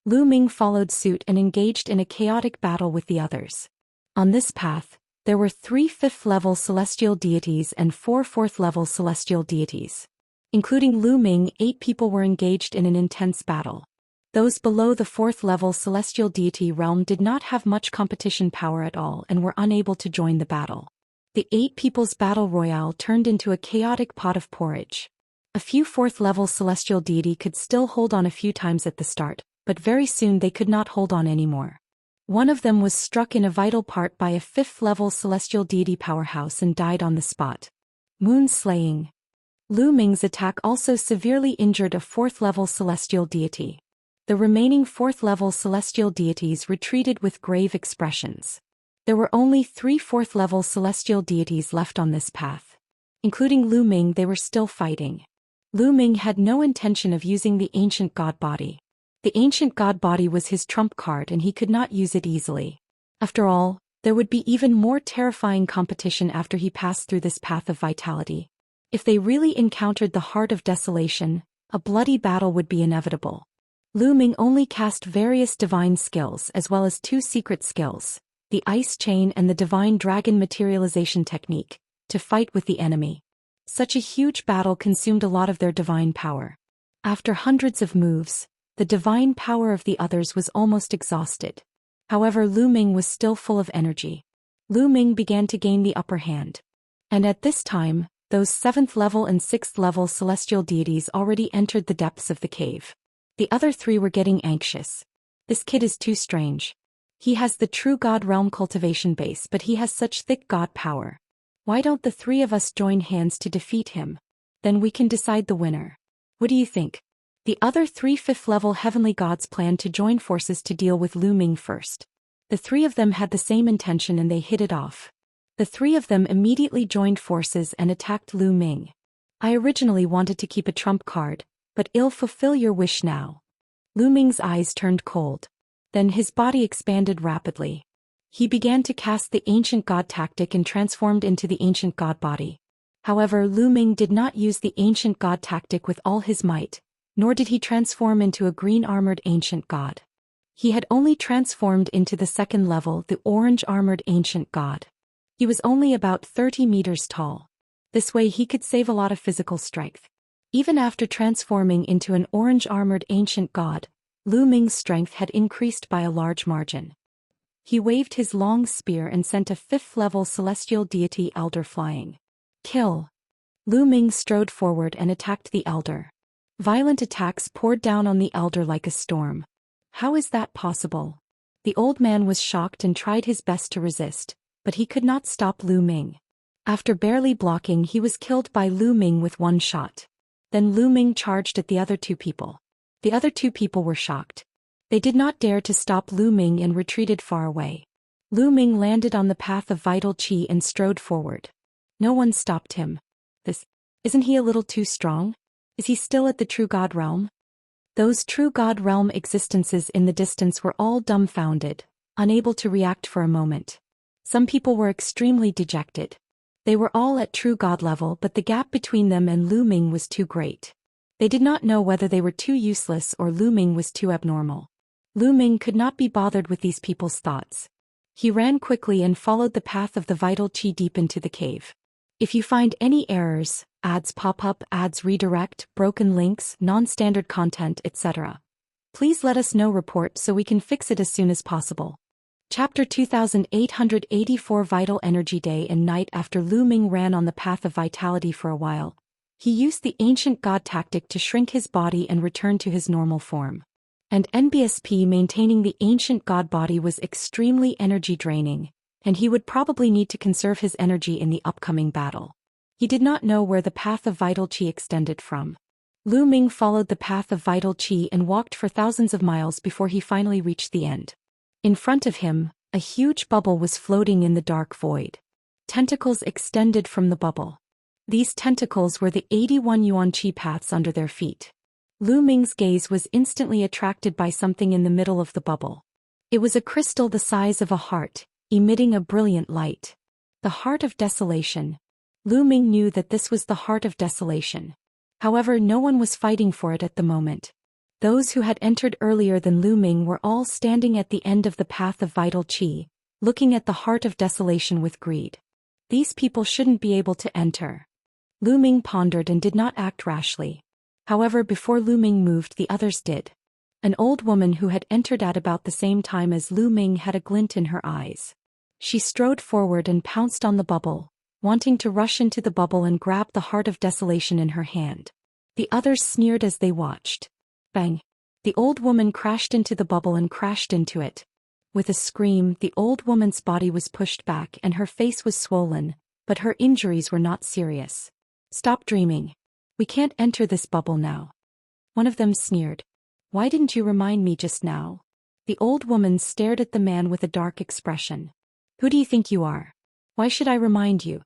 Lu Ming followed suit and engaged in a chaotic battle with the others. On this path, there were 3 5th-level celestial deities and 4 4th-level celestial deities. Including Lu Ming, 8 people were engaged in an intense battle. Those below the 4th-level celestial deity realm did not have much competition power at all and were unable to join the battle. The 8 people's battle royale turned into a chaotic pot of porridge. A few 4th-level celestial deity could still hold on a few times at the start, but very soon they could not hold on anymore. One of them was struck in a vital part by a 5th-level celestial deity powerhouse and died on the spot. Moon slaying. Lu Ming's attack also severely injured a 4th-level celestial deity. The remaining 4th-level celestial deities retreated with grave expressions. There were only 3 4th-level celestial deities left on this path. Including Lu Ming, they were still fighting. Lu Ming had no intention of using the ancient god body. The ancient god body was his trump card and he could not use it easily. After all, there would be even more terrifying competition after he passed through this path of vitality. If they really encountered the heart of desolation, a bloody battle would be inevitable. Lu Ming only cast various divine skills as well as 2 secret skills, the ice chain and the divine dragon materialization technique, to fight with the enemy. Such a huge battle consumed a lot of their divine power. After hundreds of moves, the divine power of the others was almost exhausted. However, Lu Ming was still full of energy. Lu Ming began to gain the upper hand. And at this time, those 7th-level and 6th-level celestial deities already entered the depths of the cave. The other 3 were getting anxious. This kid is too strange. He has the true god realm cultivation base, but he has such thick god power. Why don't the 3 of us join hands to defeat him? Then we can decide the winner. What do you think? The other 3 5th-level heavenly gods planned to join forces to deal with Lu Ming first. The 3 of them had the same intention and they hit it off. The 3 of them immediately joined forces and attacked Lu Ming. I originally wanted to keep a trump card, but I'll fulfill your wish now. Lu Ming's eyes turned cold. Then his body expanded rapidly. He began to cast the ancient god tactic and transformed into the ancient god body. However, Lu Ming did not use the ancient god tactic with all his might, nor did he transform into a green-armored ancient god. He had only transformed into the 2nd level, the orange-armored ancient god. He was only about 30 meters tall. This way he could save a lot of physical strength. Even after transforming into an orange-armored ancient god, Lu Ming's strength had increased by a large margin. He waved his long spear and sent a 5th-level celestial deity elder flying. Kill! Lu Ming strode forward and attacked the elder. Violent attacks poured down on the elder like a storm. How is that possible? The old man was shocked and tried his best to resist, but he could not stop Lu Ming. After barely blocking, he was killed by Lu Ming with 1 shot. Then Lu Ming charged at the other 2 people. The other two people were shocked. They did not dare to stop Lu Ming and retreated far away. Lu Ming landed on the path of vital qi and strode forward. No one stopped him. Isn't he a little too strong? Is he still at the true God realm? Those true God realm existences in the distance were all dumbfounded, unable to react for a moment. Some people were extremely dejected. They were all at true God level, but the gap between them and Lu Ming was too great. They did not know whether they were too useless or Lu Ming was too abnormal. Lu Ming could not be bothered with these people's thoughts. He ran quickly and followed the path of the vital qi deep into the cave. If you find any errors, ads pop up, ads redirect, broken links, non-standard content, etc., please let us know. Report so we can fix it as soon as possible. Chapter 2884 Vital Energy. Day and night after Lu Ming ran on the path of vitality for a while, he used the ancient god tactic to shrink his body and return to his normal form. And NBSP maintaining the ancient god body was extremely energy draining, and he would probably need to conserve his energy in the upcoming battle. He did not know where the path of vital qi extended from. Lu Ming followed the path of vital qi and walked for thousands of miles before he finally reached the end. In front of him, a huge bubble was floating in the dark void. Tentacles extended from the bubble. These tentacles were the 81 yuan qi paths under their feet. Lu Ming's gaze was instantly attracted by something in the middle of the bubble. It was a crystal the size of a heart, emitting a brilliant light. The Heart of Desolation. Lu Ming knew that this was the Heart of Desolation. However, no one was fighting for it at the moment. Those who had entered earlier than Lu Ming were all standing at the end of the path of vital qi, looking at the Heart of Desolation with greed. These people shouldn't be able to enter. Lu Ming pondered and did not act rashly. However, before Lu Ming moved, the others did. An old woman who had entered at about the same time as Lu Ming had a glint in her eyes. She strode forward and pounced on the bubble, wanting to rush into the bubble and grab the Heart of Desolation in her hand. The others sneered as they watched. Bang! The old woman crashed into the bubble and crashed into it. With a scream, the old woman's body was pushed back and her face was swollen, but her injuries were not serious. Stop dreaming. We can't enter this bubble now. One of them sneered. Why didn't you remind me just now? The old woman stared at the man with a dark expression. Who do you think you are? Why should I remind you?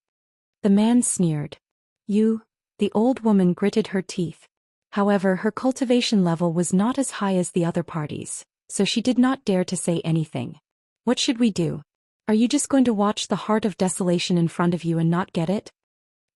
The man sneered. You. The old woman gritted her teeth. However, her cultivation level was not as high as the other parties, so she did not dare to say anything. What should we do? Are you just going to watch the Heart of Desolation in front of you and not get it?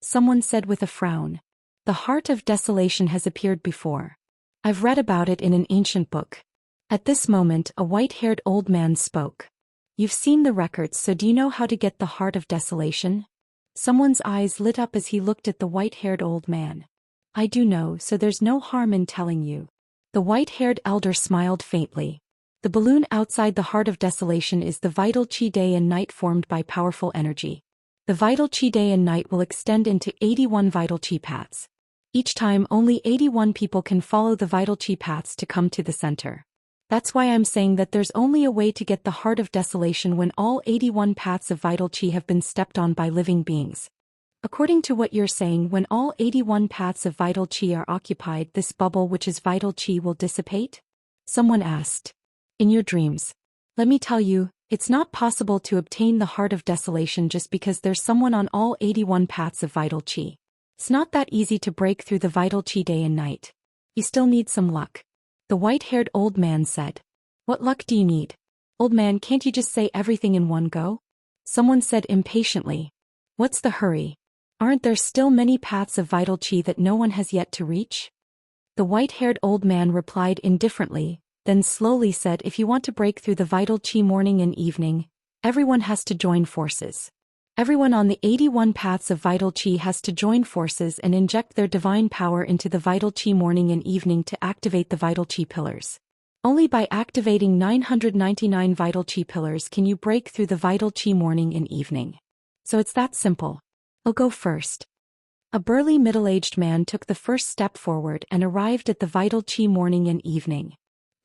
Someone said with a frown. The Heart of Desolation has appeared before. I've read about it in an ancient book. At this moment, a white-haired old man spoke. You've seen the records, so do you know how to get the Heart of Desolation? Someone's eyes lit up as he looked at the white-haired old man. I do know, so there's no harm in telling you. The white-haired elder smiled faintly. The balloon outside the Heart of Desolation is the vital qi day and night formed by powerful energy. The vital qi day and night will extend into 81 vital qi paths. Each time only 81 people can follow the vital qi paths to come to the center. That's why I'm saying that there's only a way to get the Heart of Desolation when all 81 paths of vital qi have been stepped on by living beings. According to what you're saying, when all 81 paths of vital qi are occupied, this bubble which is vital qi will dissipate? Someone asked. In your dreams. Let me tell you, it's not possible to obtain the Heart of Desolation just because there's someone on all 81 paths of vital qi. It's not that easy to break through the vital qi day and night. You still need some luck. The white-haired old man said. What luck do you need? Old man, can't you just say everything in one go? Someone said impatiently. What's the hurry? Aren't there still many paths of vital qi that no one has yet to reach? The white-haired old man replied indifferently, then slowly said, if you want to break through the vital qi morning and evening, everyone has to join forces. Everyone on the 81 paths of vital qi has to join forces and inject their divine power into the vital qi morning and evening to activate the vital qi pillars. Only by activating 999 vital qi pillars can you break through the vital qi morning and evening. So it's that simple. I'll go first. A burly middle-aged man took the first step forward and arrived at the vital qi morning and evening.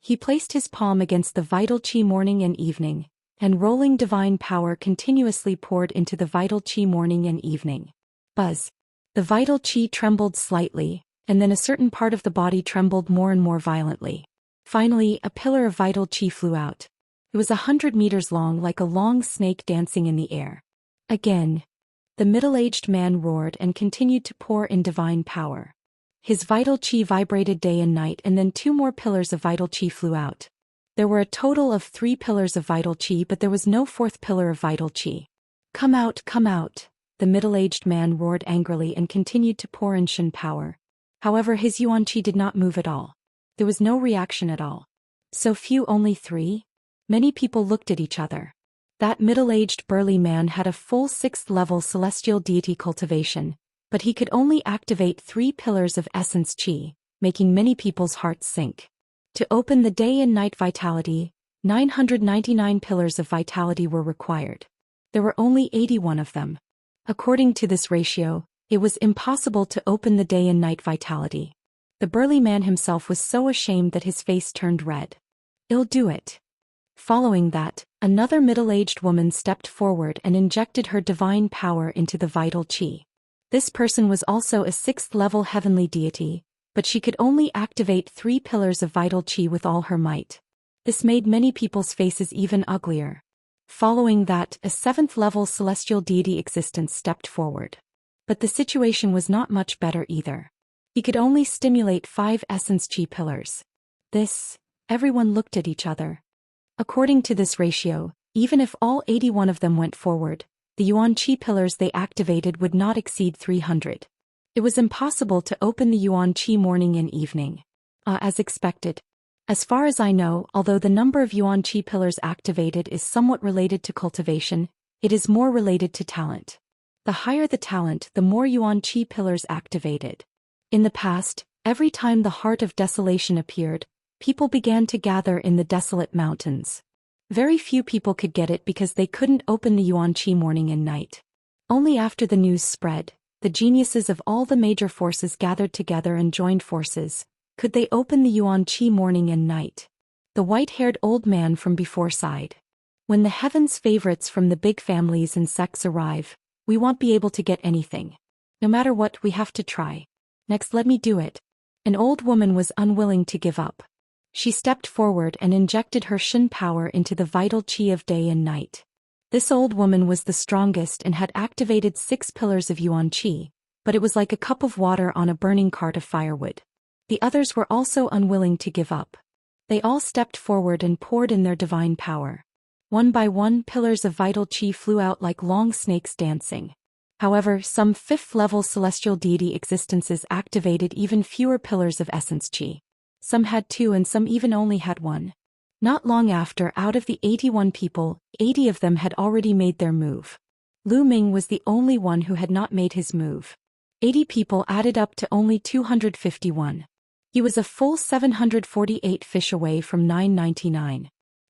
He placed his palm against the vital qi morning and evening, and rolling divine power continuously poured into the vital qi morning and evening. Buzz. The vital qi trembled slightly, and then a certain part of the body trembled more and more violently. Finally, a pillar of vital qi flew out. It was 100 meters long, like a long snake dancing in the air. Again, the middle-aged man roared and continued to pour in divine power. His vital qi vibrated day and night, and then 2 more pillars of vital qi flew out. There were a total of 3 pillars of vital qi, but there was no 4th pillar of vital qi. Come out, come out, the middle-aged man roared angrily and continued to pour in Shen power. However, his yuan qi did not move at all. There was no reaction at all. So few, only 3? Many people looked at each other. That middle-aged burly man had a full 6th level celestial deity cultivation, but he could only activate 3 pillars of essence qi, making many people's hearts sink. To open the day and night vitality, 999 pillars of vitality were required. There were only 81 of them. According to this ratio, it was impossible to open the day and night vitality. The burly man himself was so ashamed that his face turned red. "I'll do it." Following that, another middle-aged woman stepped forward and injected her divine power into the vital qi. This person was also a 6th level heavenly deity, but she could only activate 3 pillars of vital qi with all her might. This made many people's faces even uglier. Following that, a 7th level celestial deity existence stepped forward. But the situation was not much better either. He could only stimulate 5 essence qi pillars. Everyone looked at each other. According to this ratio, even if all 81 of them went forward, the yuan qi pillars they activated would not exceed 300. It was impossible to open the yuan qi morning and evening. As expected. As far as I know, although the number of yuan qi pillars activated is somewhat related to cultivation, it is more related to talent. The higher the talent, the more yuan qi pillars activated. In the past, every time the heart of desolation appeared, people began to gather in the desolate mountains. Very few people could get it because they couldn't open the yuan qi morning and night. Only after the news spread, the geniuses of all the major forces gathered together and joined forces, could they open the yuan qi morning and night. The white-haired old man from before sighed. When the heavens' favorites from the big families and sects arrive, we won't be able to get anything. No matter what, we have to try. Next, let me do it. An old woman was unwilling to give up. She stepped forward and injected her Shen power into the vital qi of day and night. This old woman was the strongest and had activated 6 pillars of yuan qi, but it was like a cup of water on a burning cart of firewood. The others were also unwilling to give up. They all stepped forward and poured in their divine power. One by one, pillars of vital qi flew out like long snakes dancing. However, some 5th level celestial deity existences activated even fewer pillars of essence qi. Some had 2 and some even only had 1. Not long after, out of the 81 people, 80 of them had already made their move. Lu Ming was the only one who had not made his move. 80 people added up to only 251. He was a full 748 fish away from 999.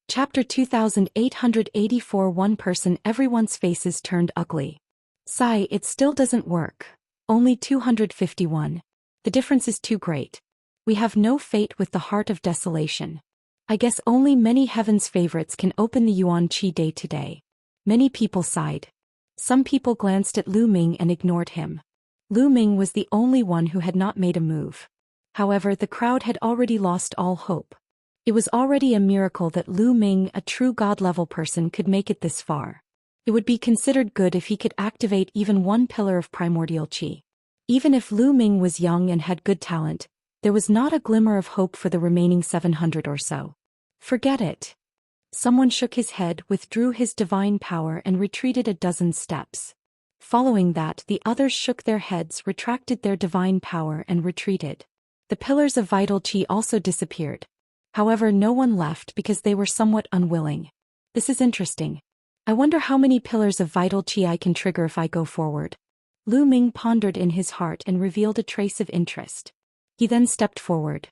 Chapter 2884. One person. Everyone's faces turned ugly. Sigh, it still doesn't work. Only 251. The difference is too great. We have no fate with the heart of desolation. I guess only many heaven's favorites can open the yuan qi day to day. Many people sighed. Some people glanced at Lu Ming and ignored him. Lu Ming was the only one who had not made a move. However, the crowd had already lost all hope. It was already a miracle that Lu Ming, a true god-level person, could make it this far. It would be considered good if he could activate even 1 pillar of primordial qi. Even if Lu Ming was young and had good talent, there was not a glimmer of hope for the remaining 700 or so. Forget it. Someone shook his head, withdrew his divine power and retreated a dozen steps. Following that, the others shook their heads, retracted their divine power and retreated. The pillars of vital qi also disappeared. However, no one left because they were somewhat unwilling. This is interesting. I wonder how many pillars of vital qi I can trigger if I go forward. Lu Ming pondered in his heart and revealed a trace of interest. He then stepped forward.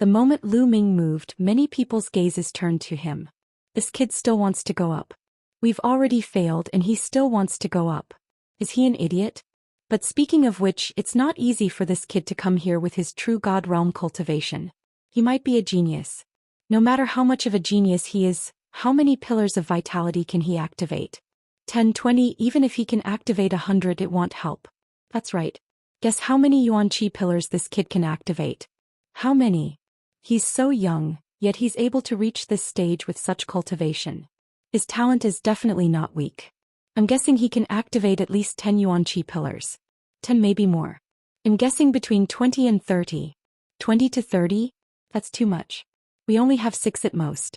The moment Lu Ming moved, many people's gazes turned to him. This kid still wants to go up. We've already failed and he still wants to go up. Is he an idiot? But speaking of which, it's not easy for this kid to come here with his true god realm cultivation. He might be a genius. No matter how much of a genius he is, how many pillars of vitality can he activate? 10, 20, even if he can activate 100, it won't help. That's right. Guess how many yuan qi pillars this kid can activate? How many? He's so young, yet he's able to reach this stage with such cultivation. His talent is definitely not weak. I'm guessing he can activate at least 10 yuan qi pillars. 10 maybe more. I'm guessing between 20 and 30. 20 to 30? That's too much. We only have 6 at most.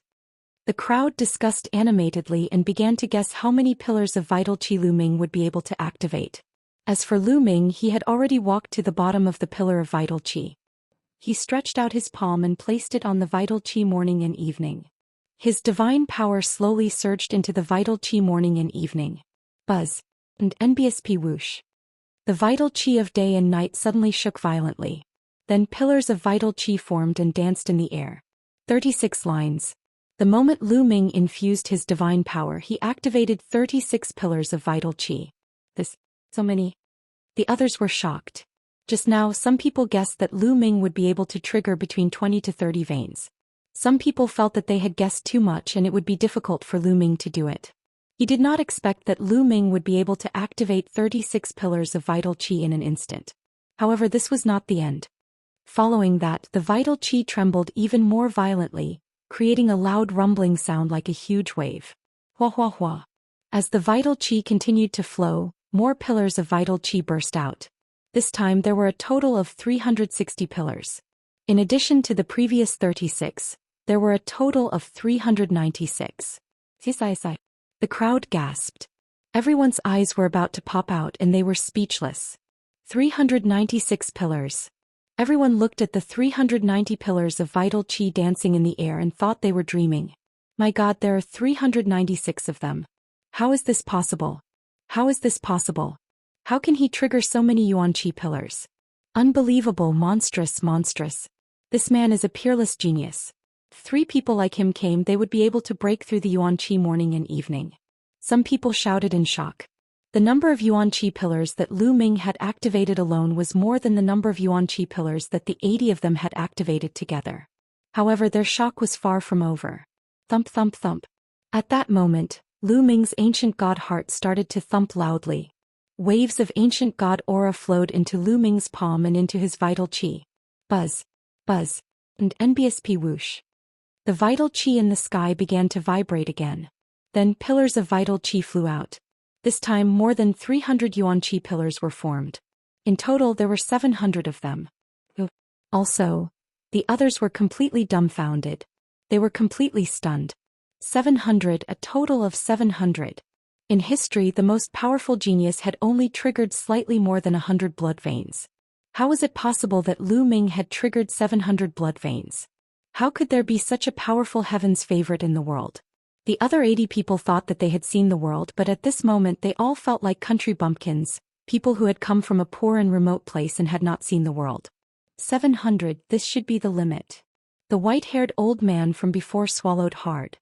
The crowd discussed animatedly and began to guess how many pillars of vital qi Lu Ming would be able to activate. As for Lu Ming, he had already walked to the bottom of the pillar of vital qi. He stretched out his palm and placed it on the vital qi morning and evening. His divine power slowly surged into the vital qi morning and evening. Buzz. And NBSP whoosh. The vital qi of day and night suddenly shook violently. Then pillars of vital qi formed and danced in the air. 36 lines. The moment Lu Ming infused his divine power, he activated 36 pillars of vital qi. So many. The others were shocked. Just now, some people guessed that Lu Ming would be able to trigger between 20 to 30 veins. Some people felt that they had guessed too much and it would be difficult for Lu Ming to do it. He did not expect that Lu Ming would be able to activate 36 pillars of vital qi in an instant. However, this was not the end. Following that, the vital qi trembled even more violently, creating a loud rumbling sound like a huge wave. Hua hua hua. As the vital qi continued to flow, more pillars of vital qi burst out. This time there were a total of 360 pillars. In addition to the previous 36, there were a total of 396. The crowd gasped. Everyone's eyes were about to pop out and they were speechless. 396 pillars. Everyone looked at the 390 pillars of vital qi dancing in the air and thought they were dreaming. My God, there are 396 of them. How is this possible? How is this possible? How can he trigger so many yuan qi pillars? Unbelievable, monstrous, monstrous. This man is a peerless genius. If 3 people like him came, they would be able to break through the yuan qi morning and evening. Some people shouted in shock. The number of yuan qi pillars that Lu Ming had activated alone was more than the number of yuan qi pillars that the 80 of them had activated together. However, their shock was far from over. Thump thump thump. At that moment, Lu Ming's ancient god heart started to thump loudly. Waves of ancient god aura flowed into Lu Ming's palm and into his vital qi. Buzz. Buzz. And NBSP whoosh. The vital qi in the sky began to vibrate again. Then pillars of vital qi flew out. This time more than 300 yuan qi pillars were formed. In total there were 700 of them. Also, the others were completely dumbfounded. They were completely stunned. 700, a total of 700. In history, the most powerful genius had only triggered slightly more than 100 blood veins. How was it possible that Lu Ming had triggered 700 blood veins? How could there be such a powerful heaven's favorite in the world? The other 80 people thought that they had seen the world, but at this moment they all felt like country bumpkins, people who had come from a poor and remote place and had not seen the world. 700, this should be the limit. The white-haired old man from before swallowed hard.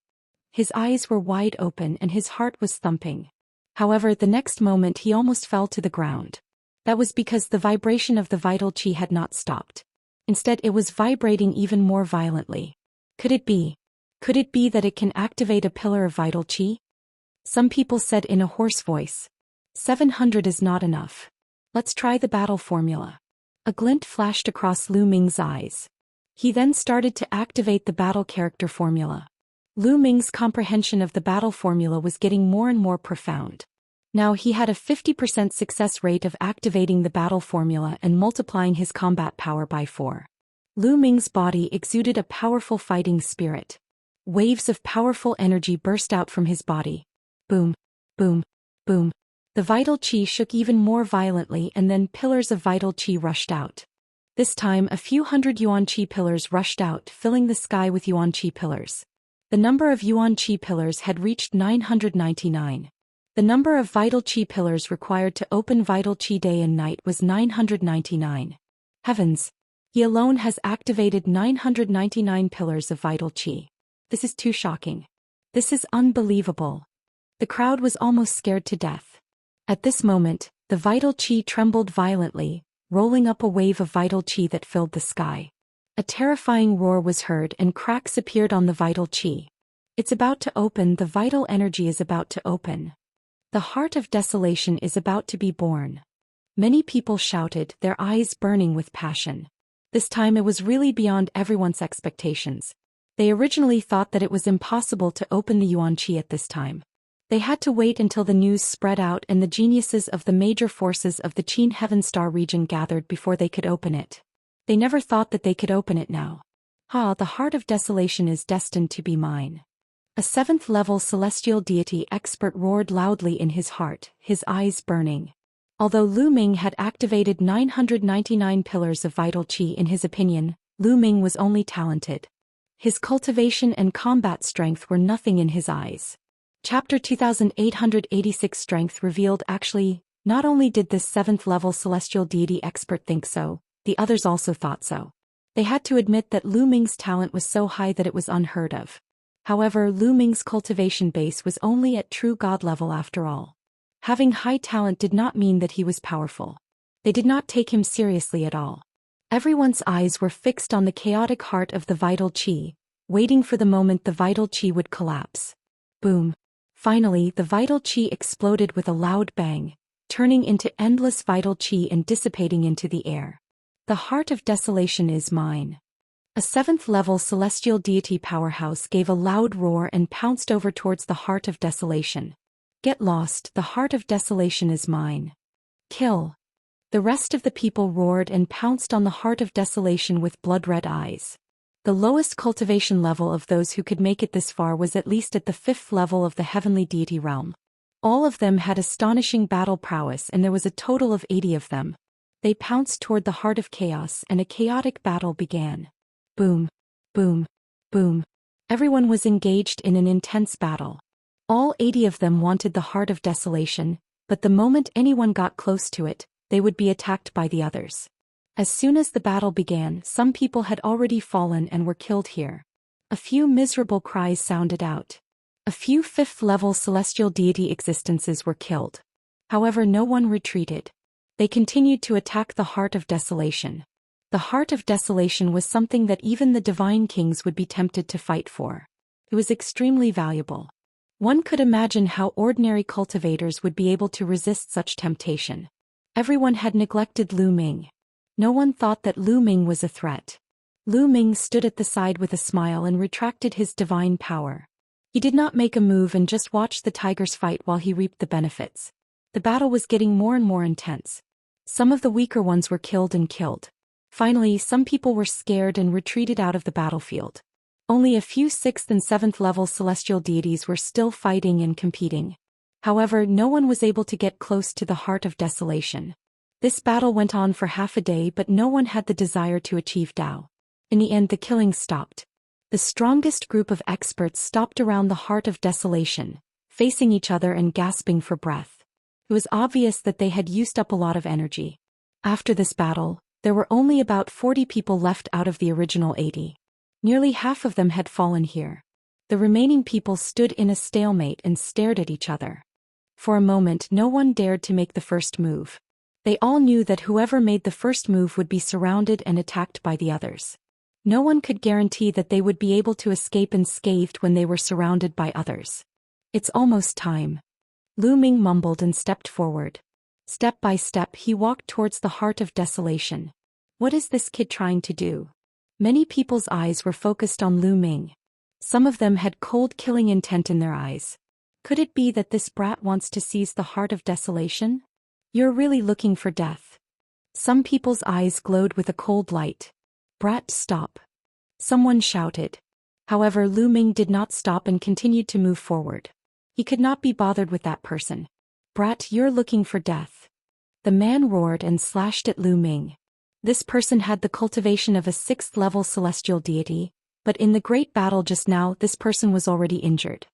His eyes were wide open and his heart was thumping. However, the next moment he almost fell to the ground. That was because the vibration of the vital qi had not stopped. Instead, it was vibrating even more violently. Could it be? Could it be that it can activate a pillar of vital qi? Some people said in a hoarse voice. 700 is not enough. Let's try the battle formula. A glint flashed across Lu Ming's eyes. He then started to activate the battle character formula. Lu Ming's comprehension of the battle formula was getting more and more profound. Now he had a 50% success rate of activating the battle formula and multiplying his combat power by 4. Lu Ming's body exuded a powerful fighting spirit. Waves of powerful energy burst out from his body. Boom, boom, boom. The vital qi shook even more violently and then pillars of vital qi rushed out. This time a few hundred yuan qi pillars rushed out, filling the sky with yuan qi pillars. The number of yuan qi pillars had reached 999. The number of vital qi pillars required to open vital qi day and night was 999. Heavens! He alone has activated 999 pillars of vital qi. This is too shocking. This is unbelievable. The crowd was almost scared to death. At this moment, the vital qi trembled violently, rolling up a wave of vital qi that filled the sky. A terrifying roar was heard and cracks appeared on the vital qi. It's about to open, the vital energy is about to open. The heart of desolation is about to be born. Many people shouted, their eyes burning with passion. This time it was really beyond everyone's expectations. They originally thought that it was impossible to open the Yuanqi at this time. They had to wait until the news spread out and the geniuses of the major forces of the Qin Heaven Star region gathered before they could open it. They never thought that they could open it now. The heart of desolation is destined to be mine. A 7th-level celestial deity expert roared loudly in his heart, his eyes burning. Although Lu Ming had activated 999 pillars of vital qi in his opinion, Lu Ming was only talented. His cultivation and combat strength were nothing in his eyes. Chapter 2886 Strength revealed actually, not only did this 7th-level celestial deity expert think so, the others also thought so. They had to admit that Lu Ming's talent was so high that it was unheard of. However, Lu Ming's cultivation base was only at true god level after all. Having high talent did not mean that he was powerful. They did not take him seriously at all. Everyone's eyes were fixed on the chaotic heart of the vital qi, waiting for the moment the vital qi would collapse. Boom. Finally, the vital qi exploded with a loud bang, turning into endless vital qi and dissipating into the air. The heart of desolation is mine. A 7th-level celestial deity powerhouse gave a loud roar and pounced over towards the heart of desolation. Get lost, the heart of desolation is mine. Kill. The rest of the people roared and pounced on the heart of desolation with blood-red eyes. The lowest cultivation level of those who could make it this far was at least at the 5th level of the heavenly deity realm. All of them had astonishing battle prowess and there was a total of 80 of them. They pounced toward the heart of chaos and a chaotic battle began. Boom. Boom. Boom. Everyone was engaged in an intense battle. All 80 of them wanted the heart of desolation, but the moment anyone got close to it, they would be attacked by the others. As soon as the battle began, some people had already fallen and were killed here. A few miserable cries sounded out. A few 5th-level celestial deity existences were killed. However, no one retreated. They continued to attack the heart of desolation. The heart of desolation was something that even the divine kings would be tempted to fight for. It was extremely valuable. One could imagine how ordinary cultivators would be able to resist such temptation. Everyone had neglected Lu Ming. No one thought that Lu Ming was a threat. Lu Ming stood at the side with a smile and retracted his divine power. He did not make a move and just watched the tigers fight while he reaped the benefits. The battle was getting more and more intense. Some of the weaker ones were killed and killed. Finally, some people were scared and retreated out of the battlefield. Only a few 6th and 7th level celestial deities were still fighting and competing. However, no one was able to get close to the heart of desolation. This battle went on for half a day, but no one had the desire to achieve Dao. In the end, the killing stopped. The strongest group of experts stopped around the heart of desolation, facing each other and gasping for breath. It was obvious that they had used up a lot of energy. After this battle, there were only about 40 people left out of the original 80. Nearly half of them had fallen here. The remaining people stood in a stalemate and stared at each other. For a moment, no one dared to make the first move. They all knew that whoever made the first move would be surrounded and attacked by the others. No one could guarantee that they would be able to escape unscathed when they were surrounded by others. It's almost time. Lu Ming mumbled and stepped forward. Step by step he walked towards the heart of desolation. What is this kid trying to do? Many people's eyes were focused on Lu Ming. Some of them had cold killing intent in their eyes. Could it be that this brat wants to seize the heart of desolation? You're really looking for death. Some people's eyes glowed with a cold light. Brat, stop. Someone shouted. However, Lu Ming did not stop and continued to move forward. He could not be bothered with that person. Brat, you're looking for death. The man roared and slashed at Lu Ming. This person had the cultivation of a 6th-level celestial deity, but in the great battle just now this person was already injured.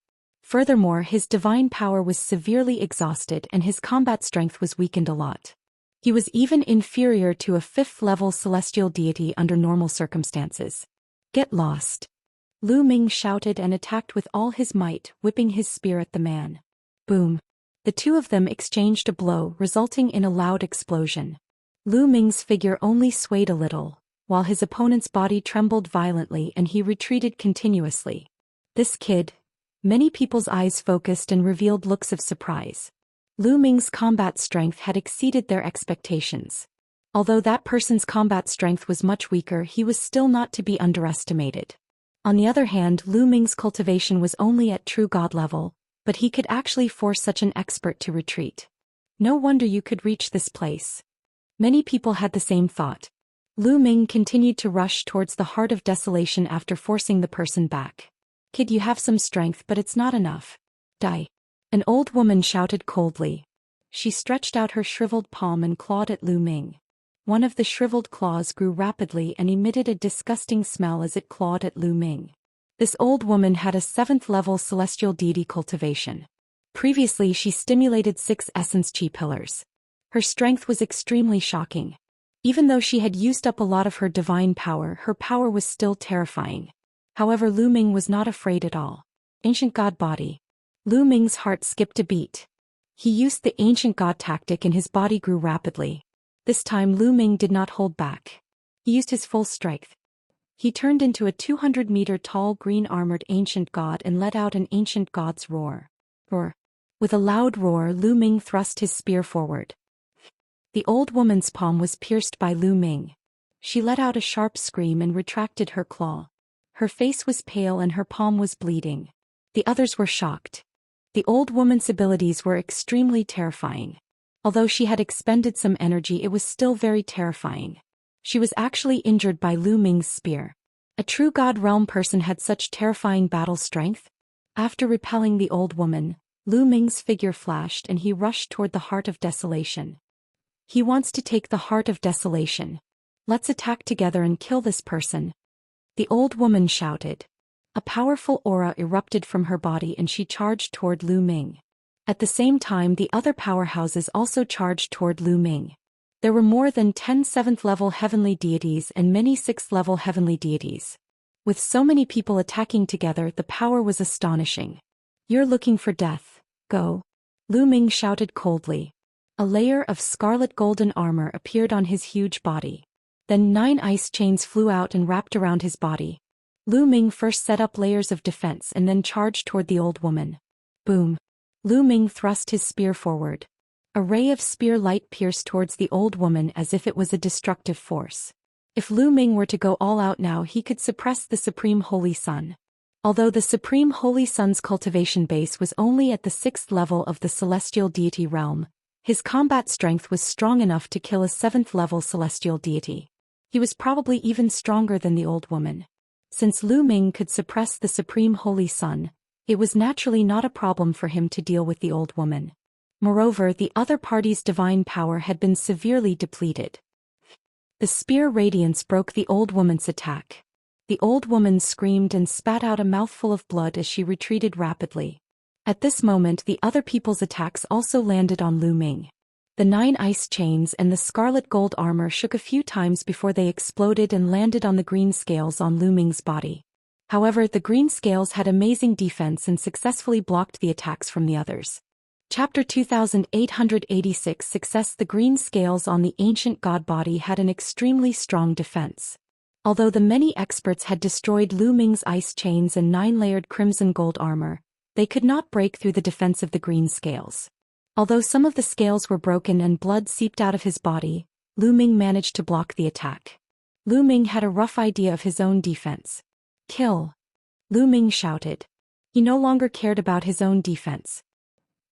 Furthermore, his divine power was severely exhausted and his combat strength was weakened a lot. He was even inferior to a 5th-level celestial deity under normal circumstances. Get lost. Lu Ming shouted and attacked with all his might, whipping his spear at the man. Boom. The two of them exchanged a blow, resulting in a loud explosion. Lu Ming's figure only swayed a little, while his opponent's body trembled violently and he retreated continuously. This kid. Many people's eyes focused and revealed looks of surprise. Lu Ming's combat strength had exceeded their expectations. Although that person's combat strength was much weaker, he was still not to be underestimated. On the other hand, Lu Ming's cultivation was only at true god level, but he could actually force such an expert to retreat. No wonder you could reach this place. Many people had the same thought. Lu Ming continued to rush towards the heart of desolation after forcing the person back. Kid, you have some strength, but it's not enough. Die. An old woman shouted coldly. She stretched out her shriveled palm and clawed at Lu Ming. One of the shriveled claws grew rapidly and emitted a disgusting smell as it clawed at Lu Ming. This old woman had a 7th-level celestial deity cultivation. Previously, she stimulated 6 essence chi pillars. Her strength was extremely shocking. Even though she had used up a lot of her divine power, her power was still terrifying. However, Lu Ming was not afraid at all. Ancient God Body. Lu Ming's heart skipped a beat. He used the ancient god tactic and his body grew rapidly. This time Lu Ming did not hold back. He used his full strength. He turned into a 200-meter-tall green-armored ancient god and let out an ancient god's roar. Roar. With a loud roar, Lu Ming thrust his spear forward. The old woman's palm was pierced by Lu Ming. She let out a sharp scream and retracted her claw. Her face was pale and her palm was bleeding. The others were shocked. The old woman's abilities were extremely terrifying. Although she had expended some energy, it was still very terrifying. She was actually injured by Lu Ming's spear. A true God Realm person had such terrifying battle strength? After repelling the old woman, Lu Ming's figure flashed and he rushed toward the Heart of Desolation. He wants to take the Heart of Desolation. Let's attack together and kill this person. The old woman shouted. A powerful aura erupted from her body and she charged toward Lu Ming. At the same time, the other powerhouses also charged toward Lu Ming. There were more than 10 7th-level heavenly deities and many 6th-level heavenly deities. With so many people attacking together, the power was astonishing. You're looking for death. Go. Lu Ming shouted coldly. A layer of scarlet golden armor appeared on his huge body. Then 9 ice chains flew out and wrapped around his body. Lu Ming first set up layers of defense and then charged toward the old woman. Boom. Lu Ming thrust his spear forward. A ray of spear light pierced towards the old woman as if it was a destructive force. If Lu Ming were to go all out now, he could suppress the Supreme Holy Sun. Although the Supreme Holy Sun's cultivation base was only at the 6th level of the celestial deity realm, his combat strength was strong enough to kill a 7th-level celestial deity. He was probably even stronger than the old woman. Since Lu Ming could suppress the Supreme Holy Sun, it was naturally not a problem for him to deal with the old woman. Moreover, the other party's divine power had been severely depleted. The spear radiance broke the old woman's attack. The old woman screamed and spat out a mouthful of blood as she retreated rapidly. At this moment, the other people's attacks also landed on Lu Ming. The 9 ice chains and the scarlet gold armor shook a few times before they exploded and landed on the green scales on Lu Ming's body. However, the green scales had amazing defense and successfully blocked the attacks from the others. Chapter 2886 Success. The green scales on the ancient god body had an extremely strong defense. Although the many experts had destroyed Lu Ming's ice chains and 9-layered crimson gold armor, they could not break through the defense of the green scales. Although some of the scales were broken and blood seeped out of his body, Lu Ming managed to block the attack. Lu Ming had a rough idea of his own defense. Kill. Lu Ming shouted. He no longer cared about his own defense.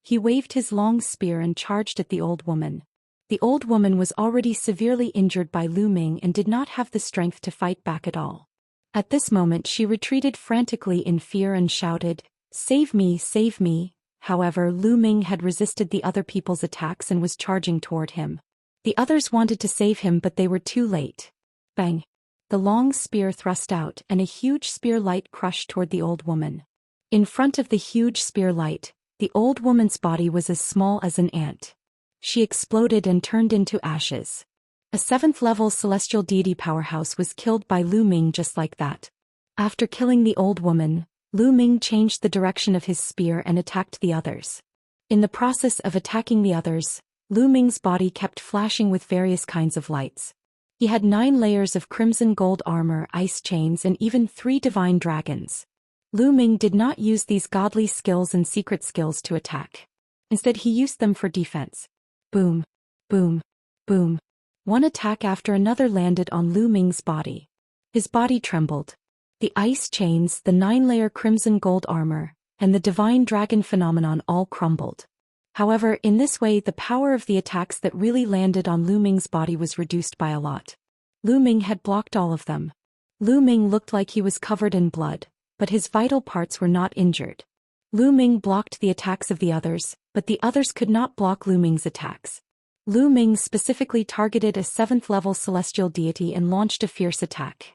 He waved his long spear and charged at the old woman. The old woman was already severely injured by Lu Ming and did not have the strength to fight back at all. At this moment she retreated frantically in fear and shouted, "Save me, save me." However, Lu Ming had resisted the other people's attacks and was charging toward him. The others wanted to save him, but they were too late. Bang! The long spear thrust out and a huge spear light crushed toward the old woman. In front of the huge spear light, the old woman's body was as small as an ant. She exploded and turned into ashes. A 7th-level celestial deity powerhouse was killed by Lu Ming just like that. After killing the old woman, Lu Ming changed the direction of his spear and attacked the others. In the process of attacking the others, Lu Ming's body kept flashing with various kinds of lights. He had 9 layers of crimson gold armor, ice chains, and even 3 divine dragons. Lu Ming did not use these godly skills and secret skills to attack. Instead he used them for defense. Boom, boom, boom. One attack after another landed on Lu Ming's body. His body trembled. The ice chains, the 9-layer crimson gold armor, and the divine dragon phenomenon all crumbled. However, in this way the power of the attacks that really landed on Lu Ming's body was reduced by a lot. Lu Ming had blocked all of them. Lu Ming looked like he was covered in blood, but his vital parts were not injured. Lu Ming blocked the attacks of the others, but the others could not block Lu Ming's attacks. Lu Ming specifically targeted a 7th-level celestial deity and launched a fierce attack.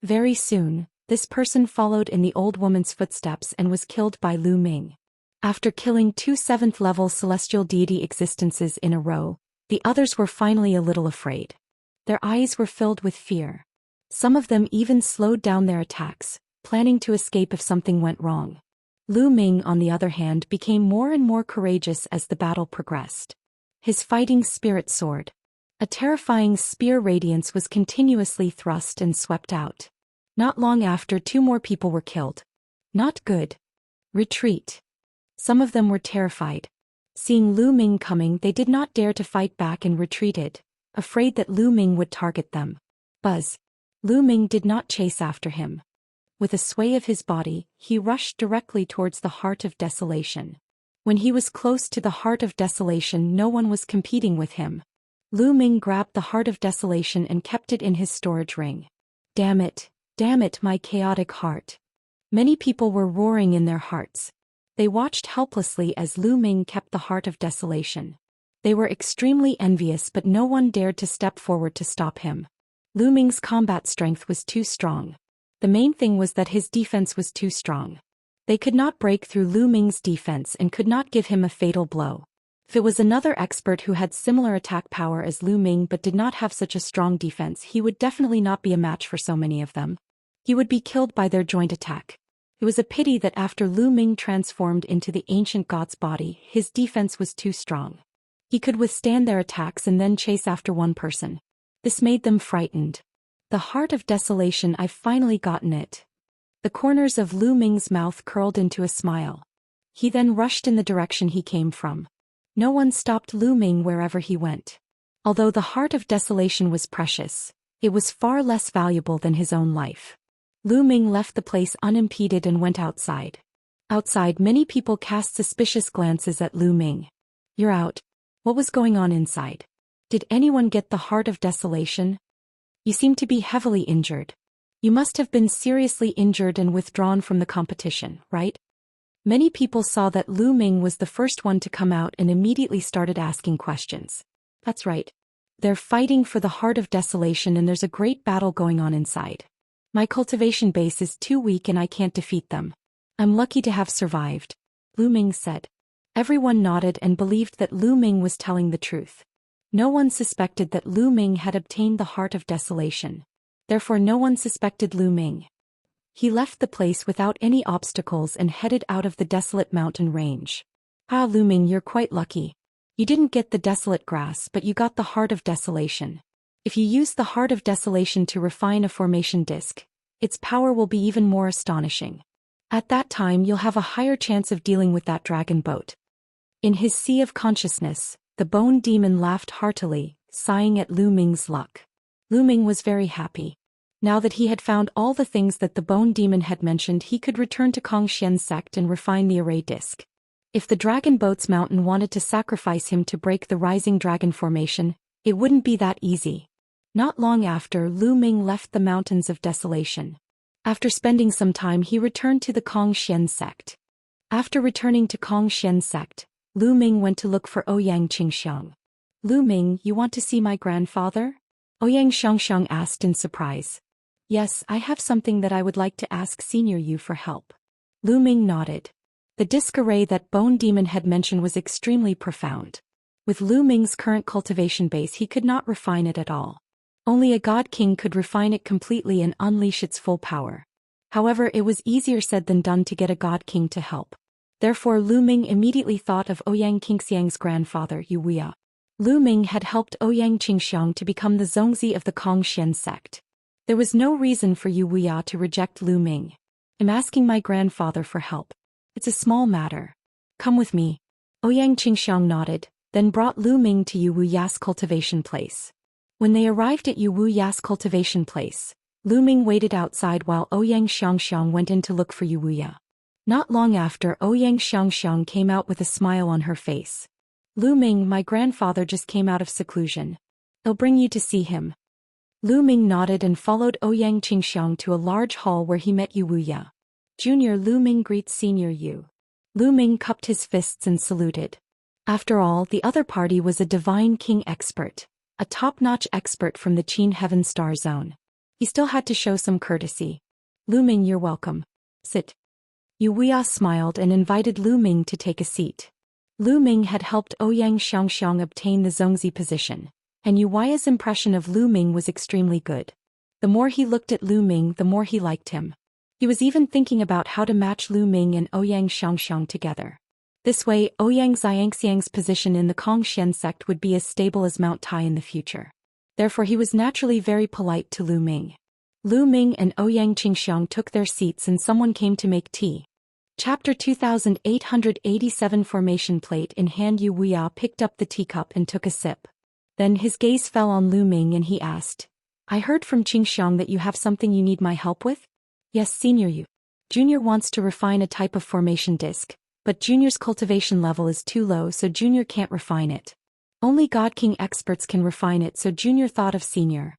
Very soon, this person followed in the old woman's footsteps and was killed by Lu Ming. After killing 2 7th-level celestial deity existences in a row, the others were finally a little afraid. Their eyes were filled with fear. Some of them even slowed down their attacks, planning to escape if something went wrong. Lu Ming, on the other hand, became more and more courageous as the battle progressed. His fighting spirit soared. A terrifying spear radiance was continuously thrust and swept out. Not long after, 2 more people were killed. Not good. Retreat. Some of them were terrified. Seeing Lu Ming coming, they did not dare to fight back and retreated, afraid that Lu Ming would target them. Buzz. Lu Ming did not chase after him. With a sway of his body, he rushed directly towards the Heart of Desolation. When he was close to the Heart of Desolation, no one was competing with him. Lu Ming grabbed the Heart of Desolation and kept it in his storage ring. Damn it, my chaotic heart. Many people were roaring in their hearts. They watched helplessly as Lu Ming kept the Heart of Desolation. They were extremely envious, but no one dared to step forward to stop him. Lu Ming's combat strength was too strong. The main thing was that his defense was too strong. They could not break through Lu Ming's defense and could not give him a fatal blow. If it was another expert who had similar attack power as Lu Ming but did not have such a strong defense, he would definitely not be a match for so many of them. He would be killed by their joint attack. It was a pity that after Lu Ming transformed into the ancient god's body, his defense was too strong. He could withstand their attacks and then chase after one person. This made them frightened. The Heart of Desolation, I've finally gotten it. The corners of Lu Ming's mouth curled into a smile. He then rushed in the direction he came from. No one stopped Lu Ming wherever he went. Although the Heart of Desolation was precious, it was far less valuable than his own life. Lu Ming left the place unimpeded and went outside. Outside, many people cast suspicious glances at Lu Ming. You're out. What was going on inside? Did anyone get the Heart of Desolation? You seem to be heavily injured. You must have been seriously injured and withdrawn from the competition, right? Many people saw that Lu Ming was the first one to come out and immediately started asking questions. That's right. They're fighting for the Heart of Desolation and there's a great battle going on inside. My cultivation base is too weak and I can't defeat them. I'm lucky to have survived, Lu Ming said. Everyone nodded and believed that Lu Ming was telling the truth. No one suspected that Lu Ming had obtained the Heart of Desolation. Therefore no one suspected Lu Ming. He left the place without any obstacles and headed out of the desolate mountain range. Ah, Lu Ming, you're quite lucky. You didn't get the desolate grass, but you got the Heart of Desolation. If you use the Heart of Desolation to refine a formation disc, its power will be even more astonishing. At that time you'll have a higher chance of dealing with that dragon boat. In his sea of consciousness, the bone demon laughed heartily, sighing at Lu Ming's luck. Lu Ming was very happy. Now that he had found all the things that the bone demon had mentioned, he could return to Kong Xian's sect and refine the array disc. If the dragon boat's mountain wanted to sacrifice him to break the rising dragon formation, it wouldn't be that easy. Not long after, Lu Ming left the Mountains of Desolation. After spending some time, he returned to the Kong Xian sect. After returning to Kong Xian sect, Lu Ming went to look for Ouyang Qingxiang. Lu Ming, you want to see my grandfather? Ouyang Xianxia asked in surprise. Yes, I have something that I would like to ask Senior You for help. Lu Ming nodded. The disc array that Bone Demon had mentioned was extremely profound. With Lu Ming's current cultivation base, he could not refine it at all. Only a God King could refine it completely and unleash its full power. However, it was easier said than done to get a God King to help. Therefore Lu Ming immediately thought of Ouyang Qingxiang's grandfather, Wuxia. Lu Ming had helped Ouyang Qingxiang to become the Zongzi of the Kong Xian sect. There was no reason for Wuxia to reject Lu Ming. I'm asking my grandfather for help. It's a small matter. Come with me. Ouyang Qingxiang nodded, then brought Lu Ming to Yu Wuya's cultivation place. When they arrived at Yu Wuya's cultivation place, Lu Ming waited outside while Ouyang Xianxia went in to look for Yu Wuya. Not long after, Ouyang Xianxia came out with a smile on her face. Lu Ming, my grandfather just came out of seclusion. I'll bring you to see him. Lu Ming nodded and followed Ouyang Qingxiang to a large hall where he met Yu Wuya. Junior Lu Ming greets Senior Yu. Lu Ming cupped his fists and saluted. After all, the other party was a divine king expert, a top-notch expert from the Qin Heaven Star Zone. He still had to show some courtesy. Lu Ming, you're welcome. Sit. Yu Wuya smiled and invited Lu Ming to take a seat. Lu Ming had helped Ouyang Xianxiang obtain the Zongzi position, and Yu Wuya's impression of Lu Ming was extremely good. The more he looked at Lu Ming, the more he liked him. He was even thinking about how to match Lu Ming and Ouyang Xianxiang together. This way, Ouyang Xianxiang's position in the Kongxian sect would be as stable as Mount Tai in the future. Therefore he was naturally very polite to Lu Ming. Lu Ming and Ouyang Qingxiang took their seats and someone came to make tea. Chapter 2887 Formation plate in hand. Yu Wuya picked up the teacup and took a sip. Then his gaze fell on Lu Ming and he asked, I heard from Qingxiang that you have something you need my help with? Yes, Senior Yu. Junior wants to refine a type of formation disc, but Junior's cultivation level is too low so Junior can't refine it. Only God King experts can refine it, so Junior thought of Senior.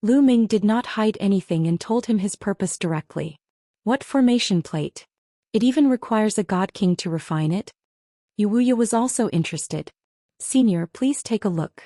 Lu Ming did not hide anything and told him his purpose directly. What formation plate? It even requires a God King to refine it? Yu Wuya was also interested. Senior, please take a look.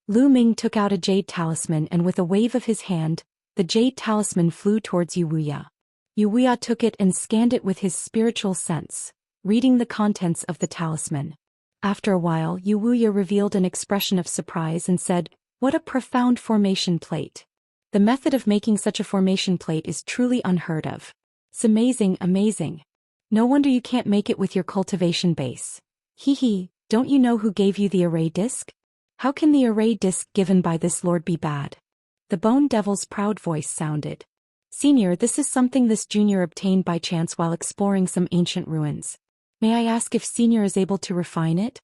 Lu Ming took out a jade talisman and with a wave of his hand, the jade talisman flew towards Yu Wuya. Yu Wuya took it and scanned it with his spiritual sense, reading the contents of the talisman. After a while, Yu Wuya revealed an expression of surprise and said, What a profound formation plate. The method of making such a formation plate is truly unheard of. It's amazing, amazing. No wonder you can't make it with your cultivation base. Hee hee, don't you know who gave you the array disc? How can the array disc given by this lord be bad? The Bone Devil's proud voice sounded. Senior, this is something this junior obtained by chance while exploring some ancient ruins. May I ask if Senior is able to refine it?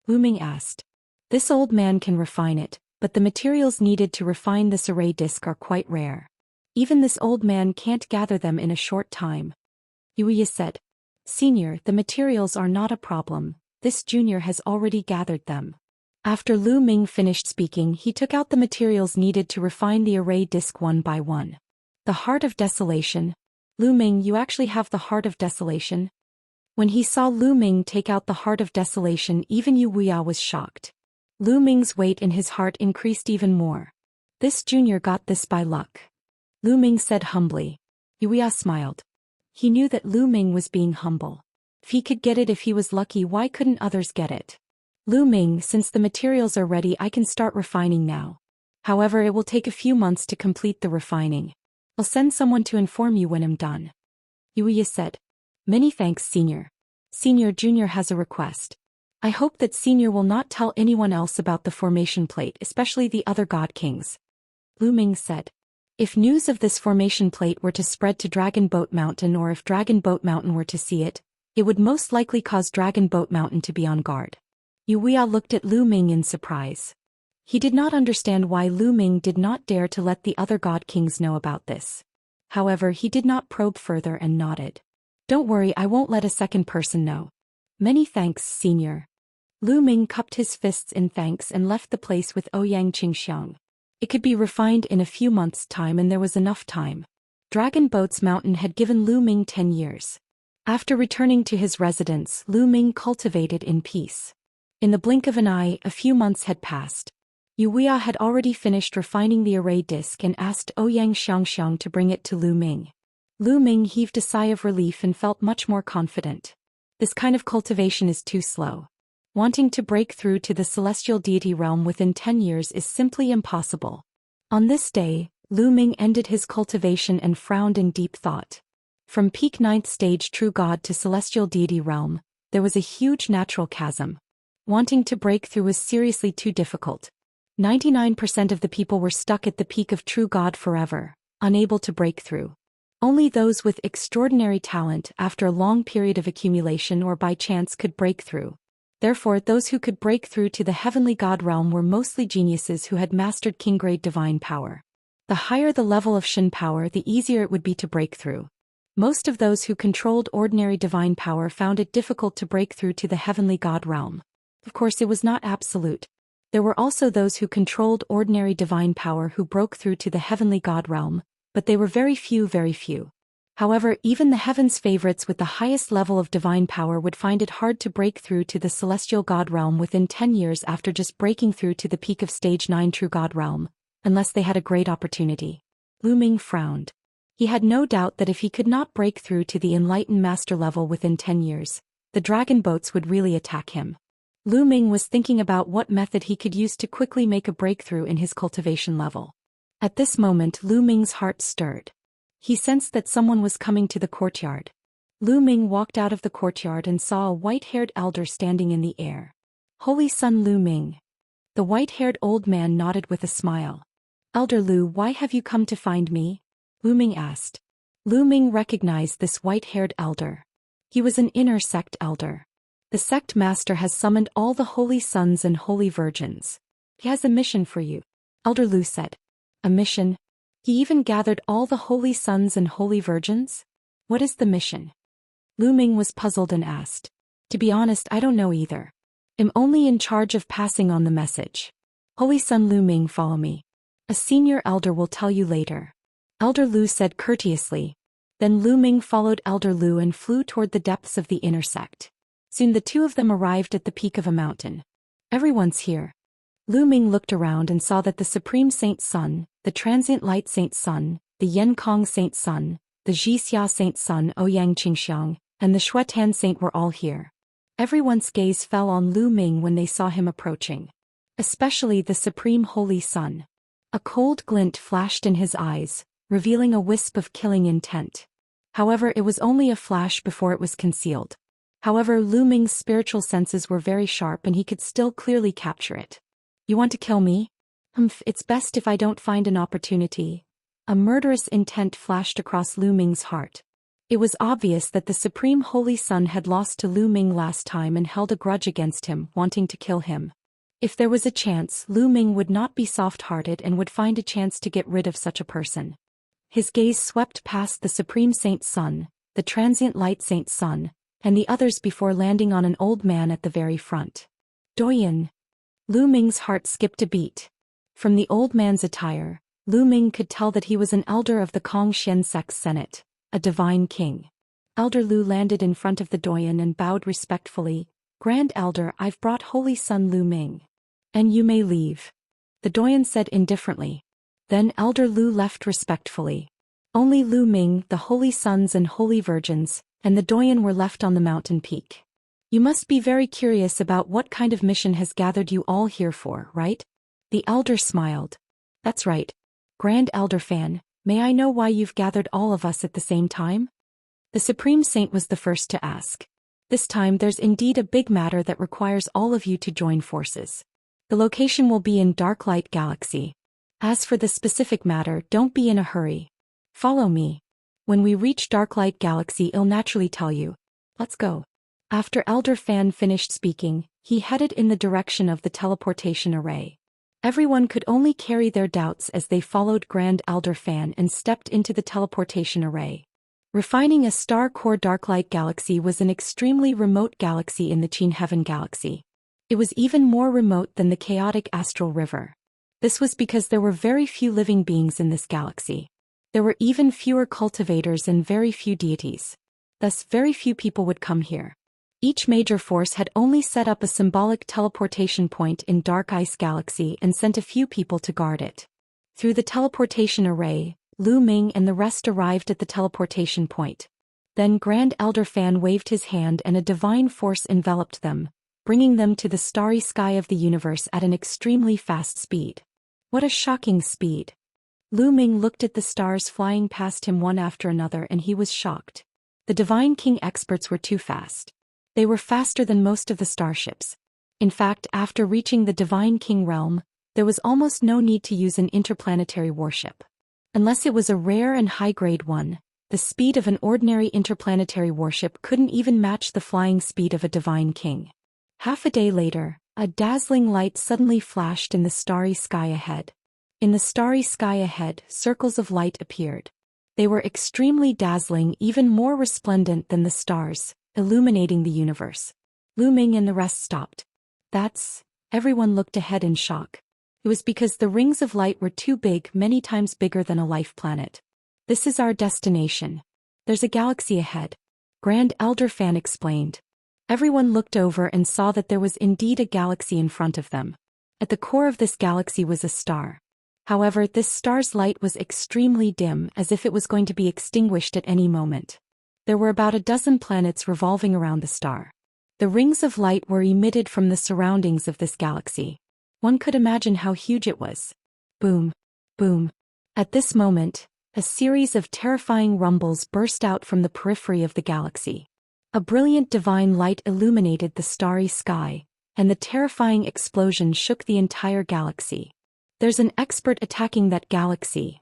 Lu Ming asked. This old man can refine it, but the materials needed to refine this array disc are quite rare. Even this old man can't gather them in a short time. Yu Wuya said. Senior, the materials are not a problem, this junior has already gathered them. After Lu Ming finished speaking, he took out the materials needed to refine the array disc one by one. The Heart of Desolation. Lu Ming, you actually have the Heart of Desolation? When he saw Lu Ming take out the Heart of Desolation, even Yu Wuya was shocked. Lu Ming's weight in his heart increased even more. This junior got this by luck. Lu Ming said humbly. Yu Wuya smiled. He knew that Lu Ming was being humble. If he could get it if he was lucky, why couldn't others get it? Lu Ming, since the materials are ready, I can start refining now. However, it will take a few months to complete the refining. I'll send someone to inform you when I'm done. Yu Wuya said. Many thanks, Senior. Senior, Junior has a request. I hope that Senior will not tell anyone else about the formation plate, especially the other God Kings. Lu Ming said. If news of this formation plate were to spread to Dragon Boat Mountain, or if Dragon Boat Mountain were to see it, it would most likely cause Dragon Boat Mountain to be on guard. Yu Wuya looked at Lu Ming in surprise. He did not understand why Lu Ming did not dare to let the other God Kings know about this. However, he did not probe further and nodded. Don't worry, I won't let a second person know. Many thanks, Senior. Lu Ming cupped his fists in thanks and left the place with Ouyang Qingxiang. It could be refined in a few months' time, and there was enough time. Dragon Boats Mountain had given Lu Ming 10 years. After returning to his residence, Lu Ming cultivated in peace. In the blink of an eye, a few months had passed. Yu Wuya had already finished refining the array disc and asked Ouyang Xianxia to bring it to Lu Ming. Lu Ming heaved a sigh of relief and felt much more confident. This kind of cultivation is too slow. Wanting to break through to the celestial deity realm within 10 years is simply impossible. On this day, Lu Ming ended his cultivation and frowned in deep thought. From peak 9th stage true god to celestial deity realm, there was a huge natural chasm. Wanting to break through was seriously too difficult. 99% of the people were stuck at the peak of true god forever, unable to break through. Only those with extraordinary talent after a long period of accumulation or by chance could break through. Therefore, those who could break through to the heavenly god realm were mostly geniuses who had mastered king-grade divine power. The higher the level of Shen power, the easier it would be to break through. Most of those who controlled ordinary divine power found it difficult to break through to the heavenly god realm. Of course, it was not absolute. There were also those who controlled ordinary divine power who broke through to the heavenly god realm, but they were very few, very few. However, even the heavens' favorites with the highest level of divine power would find it hard to break through to the celestial god realm within 10 years after just breaking through to the peak of stage 9 true god realm, unless they had a great opportunity. Lu Ming frowned. He had no doubt that if he could not break through to the enlightened master level within 10 years, the dragon boats would really attack him. Lu Ming was thinking about what method he could use to quickly make a breakthrough in his cultivation level. At this moment, Lu Ming's heart stirred. He sensed that someone was coming to the courtyard. Lu Ming walked out of the courtyard and saw a white-haired elder standing in the air. Holy Son Lu Ming. The white-haired old man nodded with a smile. Elder Lu, why have you come to find me? Lu Ming asked. Lu Ming recognized this white-haired elder. He was an inner sect elder. The sect master has summoned all the holy sons and holy virgins. He has a mission for you, Elder Lu said. A mission? He even gathered all the holy sons and holy virgins? What is the mission? Lu Ming was puzzled and asked. To be honest, I don't know either. I'm only in charge of passing on the message. Holy Son Lu Ming, follow me. A senior elder will tell you later. Elder Lu said courteously. Then Lu Ming followed Elder Lu and flew toward the depths of the inner sect. Soon the two of them arrived at the peak of a mountain. Everyone's here. Lu Ming looked around and saw that the Supreme Saint Sun, the Transient Light Saint Sun, the Yen Kong Saint Sun, the Xianxia Saint Sun Ouyang Qingxiang, and the Shuetan Saint were all here. Everyone's gaze fell on Lu Ming when they saw him approaching. Especially the Supreme Holy Sun. A cold glint flashed in his eyes, revealing a wisp of killing intent. However, it was only a flash before it was concealed. However, Lu Ming's spiritual senses were very sharp and he could still clearly capture it. You want to kill me? It's best if I don't find an opportunity. A murderous intent flashed across Lu Ming's heart. It was obvious that the Supreme Holy Sun had lost to Lu Ming last time and held a grudge against him, wanting to kill him. If there was a chance, Lu Ming would not be soft-hearted and would find a chance to get rid of such a person. His gaze swept past the Supreme Saint Sun, the Transient Light Saint Sun, and the others before landing on an old man at the very front. Douyin. Lu Ming's heart skipped a beat. From the old man's attire, Lu Ming could tell that he was an elder of the Kong Xian sect's senate, a divine king. Elder Lu landed in front of the Douyin and bowed respectfully. Grand Elder, I've brought Holy Son Lu Ming. And you may leave. The Douyin said indifferently. Then Elder Lu left respectfully. Only Lu Ming, the holy sons and holy virgins, and the Douyin were left on the mountain peak. You must be very curious about what kind of mission has gathered you all here for, right? The elder smiled. That's right. Grand Elder Fan, may I know why you've gathered all of us at the same time? The Supreme Saint was the first to ask. This time there's indeed a big matter that requires all of you to join forces. The location will be in Dark Light Galaxy. As for the specific matter, don't be in a hurry. Follow me. When we reach Dark Light Galaxy, I'll naturally tell you. Let's go. After Elder Fan finished speaking, he headed in the direction of the teleportation array. Everyone could only carry their doubts as they followed Grand Elder Fan and stepped into the teleportation array. Refining a star core Darklight Galaxy was an extremely remote galaxy in the Qin Heaven Galaxy. It was even more remote than the chaotic Astral River. This was because there were very few living beings in this galaxy. There were even fewer cultivators and very few deities. Thus, very few people would come here. Each major force had only set up a symbolic teleportation point in Dark Ice Galaxy and sent a few people to guard it. Through the teleportation array, Lu Ming and the rest arrived at the teleportation point. Then Grand Elder Fan waved his hand and a divine force enveloped them, bringing them to the starry sky of the universe at an extremely fast speed. What a shocking speed! Lu Ming looked at the stars flying past him one after another and he was shocked. The Divine King experts were too fast. They were faster than most of the starships. In fact, after reaching the Divine King realm, there was almost no need to use an interplanetary warship. Unless it was a rare and high-grade one, the speed of an ordinary interplanetary warship couldn't even match the flying speed of a Divine King. Half a day later, a dazzling light suddenly flashed in the starry sky ahead. In the starry sky ahead, circles of light appeared. They were extremely dazzling, even more resplendent than the stars, illuminating the universe. Lu Ming and the rest stopped. Everyone looked ahead in shock. It was because the rings of light were too big, many times bigger than a life planet. This is our destination. There's a galaxy ahead. Grand Elder Fan explained. Everyone looked over and saw that there was indeed a galaxy in front of them. At the core of this galaxy was a star. However, this star's light was extremely dim, as if it was going to be extinguished at any moment. There were about a dozen planets revolving around the star. The rings of light were emitted from the surroundings of this galaxy. One could imagine how huge it was. Boom. Boom. At this moment, a series of terrifying rumbles burst out from the periphery of the galaxy. A brilliant divine light illuminated the starry sky, and the terrifying explosion shook the entire galaxy. There's an expert attacking that galaxy,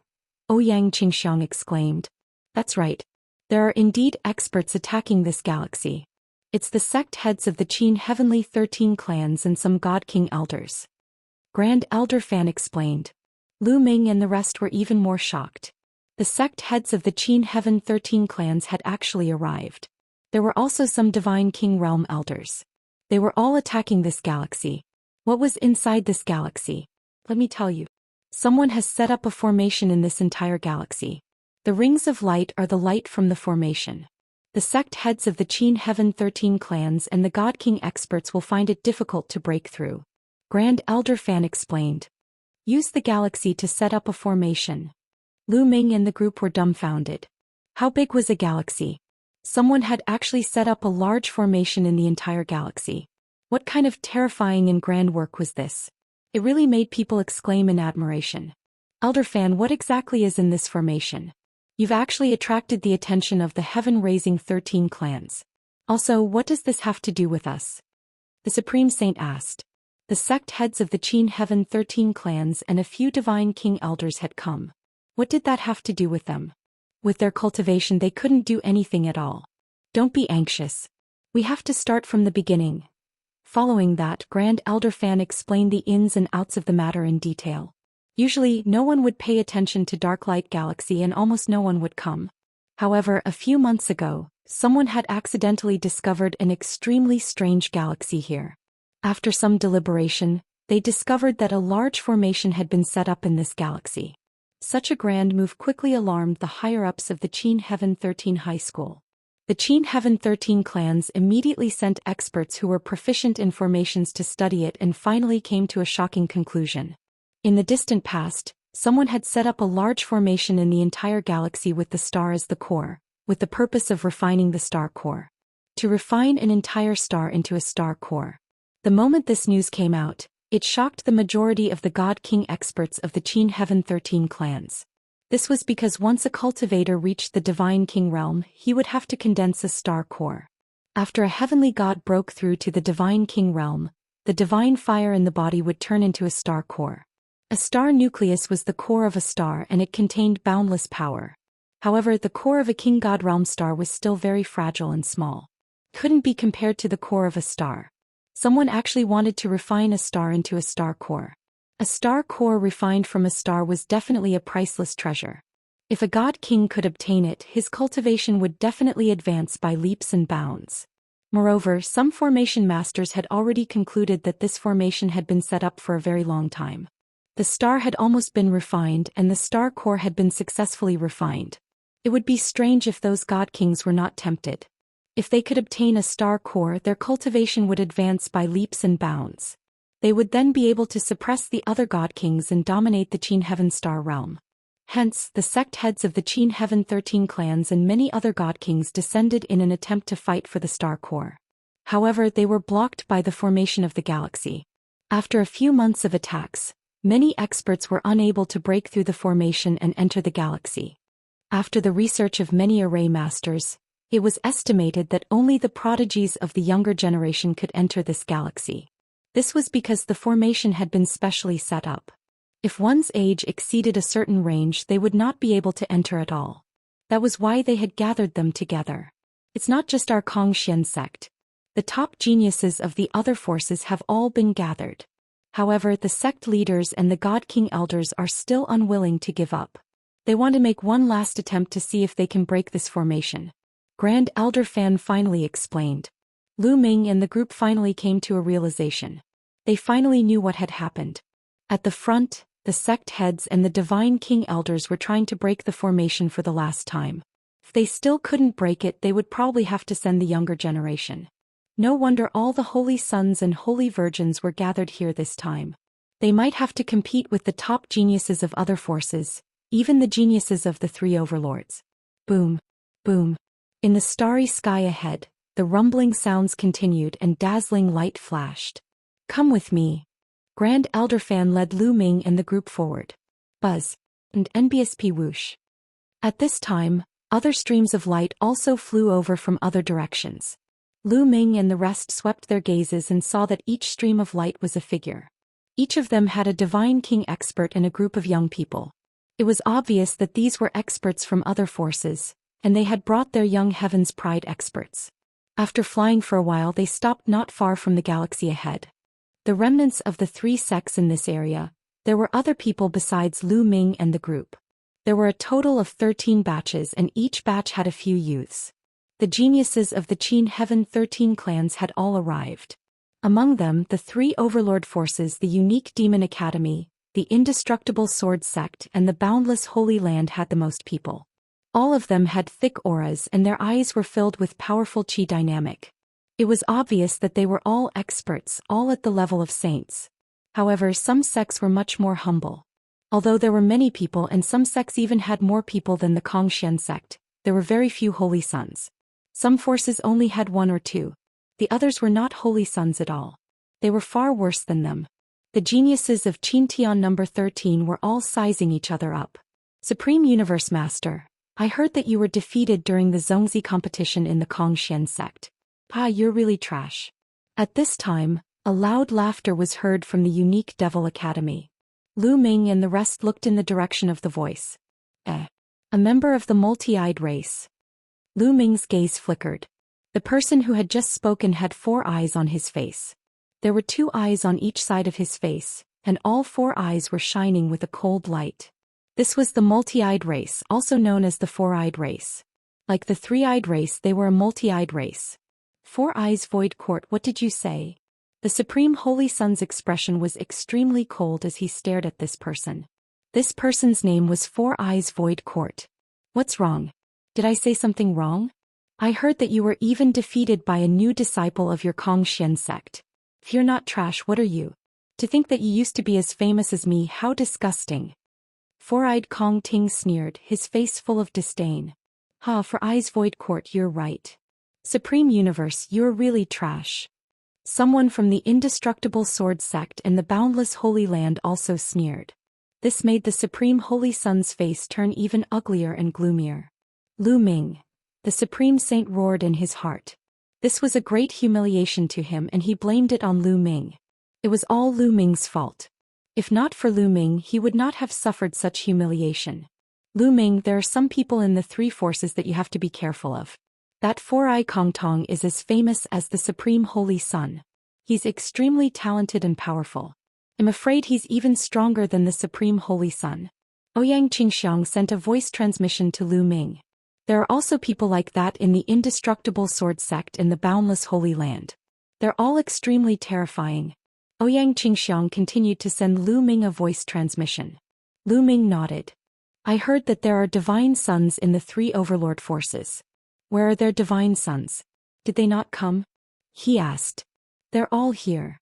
Ouyang Qingxiang exclaimed. That's right. There are indeed experts attacking this galaxy. It's the sect heads of the Qin Heavenly 13 clans and some God King elders. Grand Elder Fan explained. Lu Ming and the rest were even more shocked. The sect heads of the Qin Heaven 13 clans had actually arrived. There were also some Divine King Realm elders. They were all attacking this galaxy. What was inside this galaxy? Let me tell you. Someone has set up a formation in this entire galaxy. The rings of light are the light from the formation. The sect heads of the Qin Heaven 13 clans and the God King experts will find it difficult to break through. Grand Elder Fan explained. Use the galaxy to set up a formation. Lu Ming and the group were dumbfounded. How big was a galaxy? Someone had actually set up a large formation in the entire galaxy. What kind of terrifying and grand work was this? It really made people exclaim in admiration. Elder Fan, what exactly is in this formation? You've actually attracted the attention of the heaven-raising 13 clans. Also, what does this have to do with us? The Supreme Saint asked. The sect heads of the Qin Heaven 13 clans and a few Divine King elders had come. What did that have to do with them? With their cultivation they couldn't do anything at all. Don't be anxious. We have to start from the beginning. Following that, Grand Elder Fan explained the ins and outs of the matter in detail. Usually, no one would pay attention to Dark Light Galaxy and almost no one would come. However, a few months ago, someone had accidentally discovered an extremely strange galaxy here. After some deliberation, they discovered that a large formation had been set up in this galaxy. Such a grand move quickly alarmed the higher-ups of the Qin Heaven 13 High School. The Qin Heaven 13 clans immediately sent experts who were proficient in formations to study it and finally came to a shocking conclusion. In the distant past, someone had set up a large formation in the entire galaxy with the star as the core, with the purpose of refining the star core. To refine an entire star into a star core. The moment this news came out, it shocked the majority of the God King experts of the Qin Heaven 13 clans. This was because once a cultivator reached the Divine King realm, he would have to condense a star core. After a heavenly god broke through to the Divine King realm, the divine fire in the body would turn into a star core. A star nucleus was the core of a star and it contained boundless power. However, the core of a King God realm star was still very fragile and small. Couldn't be compared to the core of a star. Someone actually wanted to refine a star into a star core. A star core refined from a star was definitely a priceless treasure. If a God King could obtain it, his cultivation would definitely advance by leaps and bounds. Moreover, some formation masters had already concluded that this formation had been set up for a very long time. The star had almost been refined and the star core had been successfully refined. It would be strange if those God Kings were not tempted. If they could obtain a star core, their cultivation would advance by leaps and bounds. They would then be able to suppress the other God Kings and dominate the Qin Heaven Star realm. Hence, the sect heads of the Qin Heaven 13 clans and many other God Kings descended in an attempt to fight for the star core. However, they were blocked by the formation of the galaxy. After a few months of attacks, many experts were unable to break through the formation and enter the galaxy. After the research of many array masters, it was estimated that only the prodigies of the younger generation could enter this galaxy. This was because the formation had been specially set up. If one's age exceeded a certain range, they would not be able to enter at all. That was why they had gathered them together. It's not just our Kong Xian sect. The top geniuses of the other forces have all been gathered. However, the sect leaders and the God King elders are still unwilling to give up. They want to make one last attempt to see if they can break this formation. Grand Elder Fan finally explained. Lu Ming and the group finally came to a realization. They finally knew what had happened. At the front, the sect heads and the Divine King elders were trying to break the formation for the last time. If they still couldn't break it, they would probably have to send the younger generation. No wonder all the holy sons and holy virgins were gathered here this time. They might have to compete with the top geniuses of other forces, even the geniuses of the three overlords. Boom. Boom. In the starry sky ahead, the rumbling sounds continued and dazzling light flashed. Come with me. Grand Elder Fan led Lu Ming and the group forward. Buzz. And NBSP whoosh. At this time, other streams of light also flew over from other directions. Lu Ming and the rest swept their gazes and saw that each stream of light was a figure. Each of them had a Divine King expert and a group of young people. It was obvious that these were experts from other forces, and they had brought their young Heaven's Pride experts. After flying for a while, they stopped not far from the galaxy ahead. The remnants of the three sects in this area, there were other people besides Lu Ming and the group. There were a total of 13 batches and each batch had a few youths. The geniuses of the Qin Heaven 13 clans had all arrived. Among them, the three overlord forces, the unique Demon Academy, the indestructible Sword Sect and the boundless Holy Land had the most people. All of them had thick auras and their eyes were filled with powerful Qi dynamic. It was obvious that they were all experts, all at the level of saints. However, some sects were much more humble. Although there were many people and some sects even had more people than the Xian sect, there were very few holy sons. Some forces only had one or two. The others were not holy sons at all. They were far worse than them. The geniuses of Qintian number 13 were all sizing each other up. Supreme Universe Master, I heard that you were defeated during the Zhongzi competition in the Xian sect. You're really trash. At this time, a loud laughter was heard from the unique Devil Academy. Lu Ming and the rest looked in the direction of the voice. A member of the multi-eyed race. Lu Ming's gaze flickered. The person who had just spoken had 4 eyes on his face. There were 2 eyes on each side of his face, and all 4 eyes were shining with a cold light. This was the multi-eyed race, also known as the 4-eyed race. Like the 3-eyed race, they were a multi-eyed race. 4 eyes Void Court, what did you say? The Supreme Holy Son's expression was extremely cold as he stared at this person. This person's name was 4 Eyes Void Court. What's wrong? Did I say something wrong? I heard that you were even defeated by a new disciple of your Xian sect. If you're not trash, what are you? To think that you used to be as famous as me, how disgusting. 4-eyed Kong Ting sneered, his face full of disdain. For Eyes Void Court, you're right. Supreme Universe, you're really trash. Someone from the indestructible Sword Sect and the boundless Holy Land also sneered. This made the Supreme Holy Son's face turn even uglier and gloomier. Lu Ming, the Supreme Saint, roared in his heart. This was a great humiliation to him and he blamed it on Lu Ming. It was all Lu Ming's fault. If not for Lu Ming, he would not have suffered such humiliation. Lu Ming, there are some people in the 3 forces that you have to be careful of. That 4-eye Kong Tong is as famous as the Supreme Holy Son. He's extremely talented and powerful. I'm afraid he's even stronger than the Supreme Holy Son. Ouyang Qingxiang sent a voice transmission to Lu Ming. There are also people like that in the indestructible Sword Sect in the boundless Holy Land. They're all extremely terrifying. Ouyang Qingxiang continued to send Lu Ming a voice transmission. Lu Ming nodded. I heard that there are divine sons in the 3 overlord forces. Where are their divine sons? Did they not come? He asked. They're all here.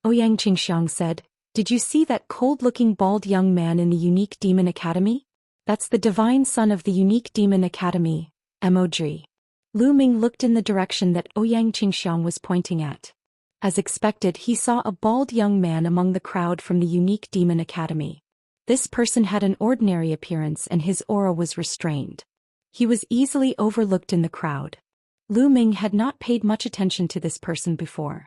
Ouyang Qingxiang said, did you see that cold-looking bald young man in the unique Demon Academy? That's the divine son of the unique Demon Academy, Emoji. Lu Ming looked in the direction that Ouyang Qingxiang was pointing at. As expected, he saw a bald young man among the crowd from the unique Demon Academy. This person had an ordinary appearance and his aura was restrained. He was easily overlooked in the crowd. Lu Ming had not paid much attention to this person before.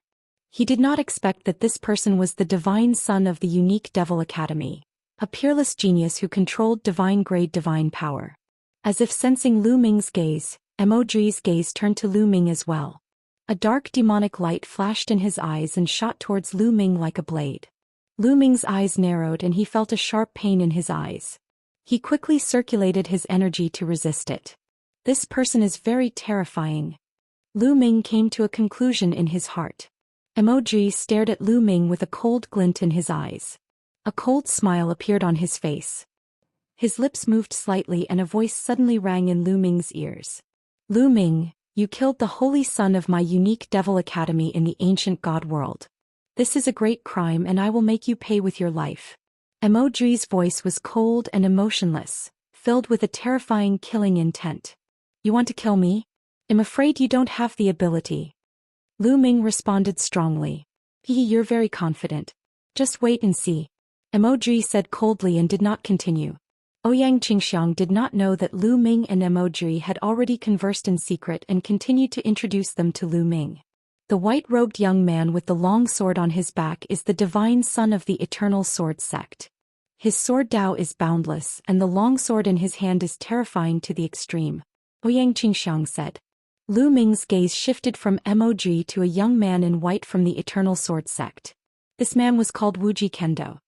He did not expect that this person was the divine son of the unique Devil Academy, a peerless genius who controlled divine-grade divine power. As if sensing Lu Ming's gaze, Emoji's gaze turned to Lu Ming as well. A dark demonic light flashed in his eyes and shot towards Lu Ming like a blade. Lu Ming's eyes narrowed and he felt a sharp pain in his eyes. He quickly circulated his energy to resist it. This person is very terrifying. Lu Ming came to a conclusion in his heart. Emoji stared at Lu Ming with a cold glint in his eyes. A cold smile appeared on his face. His lips moved slightly and a voice suddenly rang in Lu Ming's ears. Lu Ming, you killed the holy son of my unique devil academy in the ancient god world. This is a great crime and I will make you pay with your life. Emoji's voice was cold and emotionless, filled with a terrifying killing intent. You want to kill me? I'm afraid you don't have the ability. Lu Ming responded strongly. You're very confident. Just wait and see. Emoji said coldly and did not continue. Ouyang Qingxiang did not know that Lu Ming and Emoji had already conversed in secret and continued to introduce them to Lu Ming. The white-robed young man with the long sword on his back is the divine son of the Eternal Sword sect. His sword Dao is boundless and the long sword in his hand is terrifying to the extreme. Ouyang Qingxiang said. Lu Ming's gaze shifted from Emoji to a young man in white from the Eternal Sword sect. This man was called Wuji Kendo.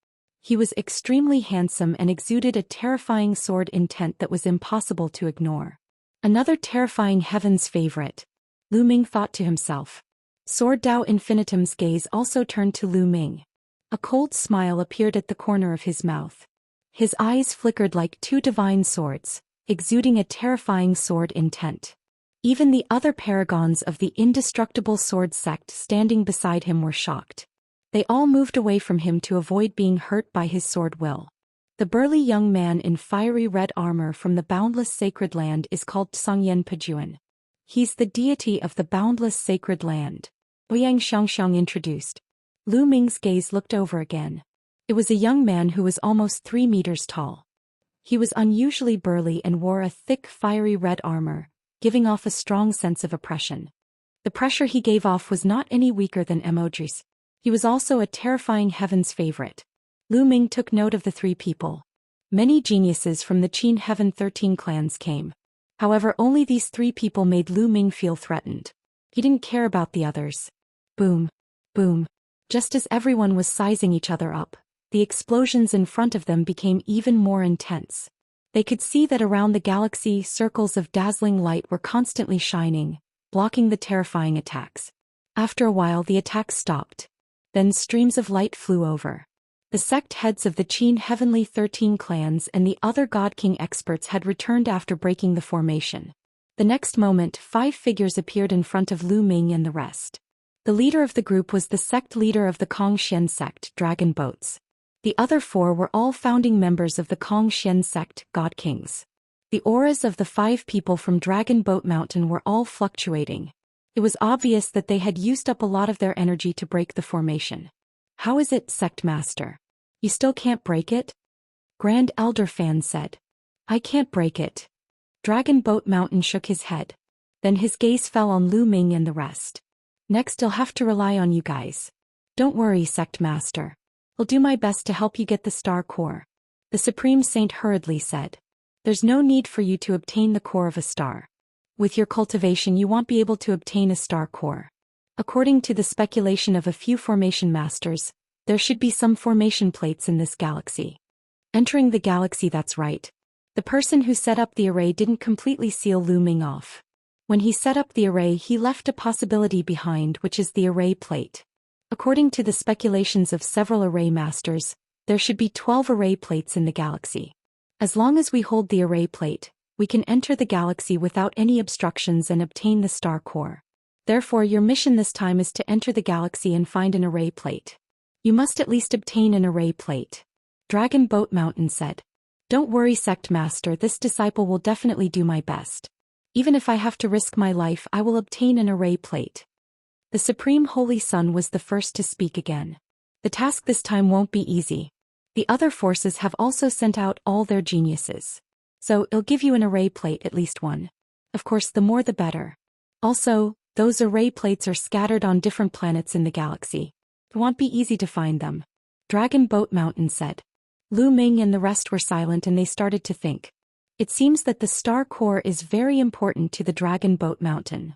He was extremely handsome and exuded a terrifying sword intent that was impossible to ignore. Another terrifying heaven's favorite. Lu Ming thought to himself. Sword Dao Infinitum's gaze also turned to Lu Ming. A cold smile appeared at the corner of his mouth. His eyes flickered like two divine swords, exuding a terrifying sword intent. Even the other paragons of the indestructible sword sect standing beside him were shocked. They all moved away from him to avoid being hurt by his sword will. The burly young man in fiery red armor from the boundless sacred land is called Tsangyen Pajuan. He's the deity of the boundless sacred land. Ouyang Xianxiang introduced. Lu Ming's gaze looked over again. It was a young man who was almost 3 meters tall. He was unusually burly and wore a thick fiery red armor, giving off a strong sense of oppression. The pressure he gave off was not any weaker than Emoji's. He was also a terrifying heaven's favorite. Lu Ming took note of the 3 people. Many geniuses from the Qin Heaven 13 clans came. However, only these 3 people made Lu Ming feel threatened. He didn't care about the others. Boom. Boom. Just as everyone was sizing each other up, the explosions in front of them became even more intense. They could see that around the galaxy circles of dazzling light were constantly shining, blocking the terrifying attacks. After a while the attacks stopped. Then streams of light flew over. The sect heads of the Qin Heavenly 13 clans and the other God King experts had returned after breaking the formation. The next moment 5 figures appeared in front of Lu Ming and the rest. The leader of the group was the sect leader of the Kongxian sect, Dragon Boats. The other 4 were all founding members of the Kongxian sect, God Kings. The auras of the 5 people from Dragon Boat Mountain were all fluctuating. It was obvious that they had used up a lot of their energy to break the formation. How is it, Sect Master? You still can't break it? Grand Elder Fan said. I can't break it. Dragon Boat Mountain shook his head. Then his gaze fell on Lu Ming and the rest. Next I'll have to rely on you guys. Don't worry, Sect Master. I'll do my best to help you get the star core. The Supreme Saint hurriedly said. There's no need for you to obtain the core of a star. With your cultivation you won't be able to obtain a star core. According to the speculation of a few formation masters, there should be some formation plates in this galaxy. Entering the galaxy, that's right. The person who set up the array didn't completely seal Lu Ming off. When he set up the array he left a possibility behind, which is the array plate. According to the speculations of several array masters, there should be 12 array plates in the galaxy. As long as we hold the array plate, we can enter the galaxy without any obstructions and obtain the star core. Therefore your mission this time is to enter the galaxy and find an array plate. You must at least obtain an array plate. Dragon Boat Mountain said. Don't worry, Sect Master, this disciple will definitely do my best. Even if I have to risk my life I will obtain an array plate. The Supreme Holy Sun was the first to speak again. The task this time won't be easy. The other forces have also sent out all their geniuses. So it'll give you an array plate, at least one. Of course, the more the better. Also, those array plates are scattered on different planets in the galaxy. It won't be easy to find them. Dragon Boat Mountain said. Lu Ming and the rest were silent and they started to think. It seems that the star core is very important to the Dragon Boat Mountain.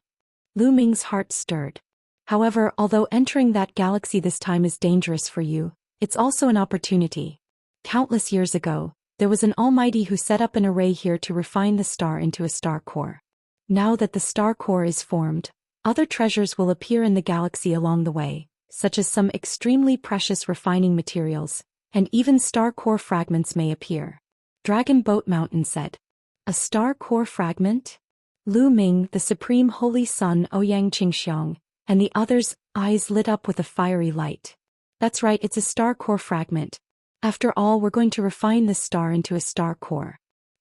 Lu Ming's heart stirred. However, although entering that galaxy this time is dangerous for you, it's also an opportunity. Countless years ago, there was an almighty who set up an array here to refine the star into a star core. Now that the star core is formed, other treasures will appear in the galaxy along the way, such as some extremely precious refining materials, and even star core fragments may appear. Dragon Boat Mountain said. A star core fragment? Lu Ming, the supreme holy son Ouyang Qingxiang, and the others' eyes lit up with a fiery light. That's right, it's a star core fragment. After all, we're going to refine this star into a star core.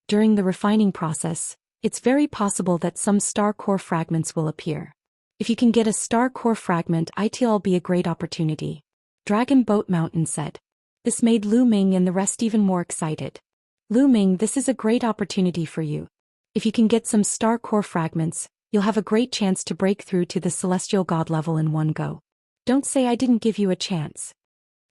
During the refining process, it's very possible that some star core fragments will appear. If you can get a star core fragment, it'll be a great opportunity. Dragon Boat Mountain said. This made Lu Ming and the rest even more excited. Lu Ming, this is a great opportunity for you. If you can get some star core fragments, you'll have a great chance to break through to the celestial god level in one go. Don't say I didn't give you a chance.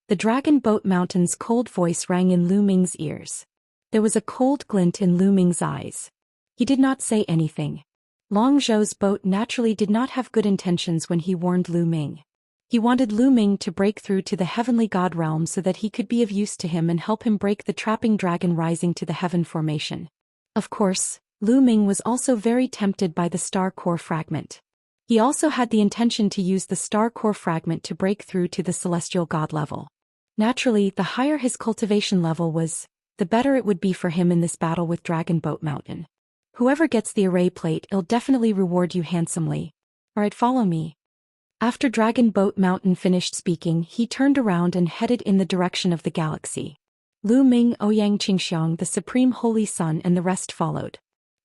The Dragon Boat Mountain's cold voice rang in Lu Ming's ears. There was a cold glint in Lu Ming's eyes. He did not say anything. Long Zhou's boat naturally did not have good intentions when he warned Lu Ming. He wanted Lu Ming to break through to the heavenly god realm so that he could be of use to him and help him break the trapping dragon rising to the heaven formation. Of course, Lu Ming was also very tempted by the star core fragment. He also had the intention to use the star core fragment to break through to the celestial god level. Naturally, the higher his cultivation level was, the better it would be for him in this battle with Dragon Boat Mountain. Whoever gets the array plate, it'll definitely reward you handsomely. Alright, follow me. After Dragon Boat Mountain finished speaking, he turned around and headed in the direction of the galaxy. Lu Ming, Ouyang Qingxiang, the Supreme Holy Son, and the rest followed.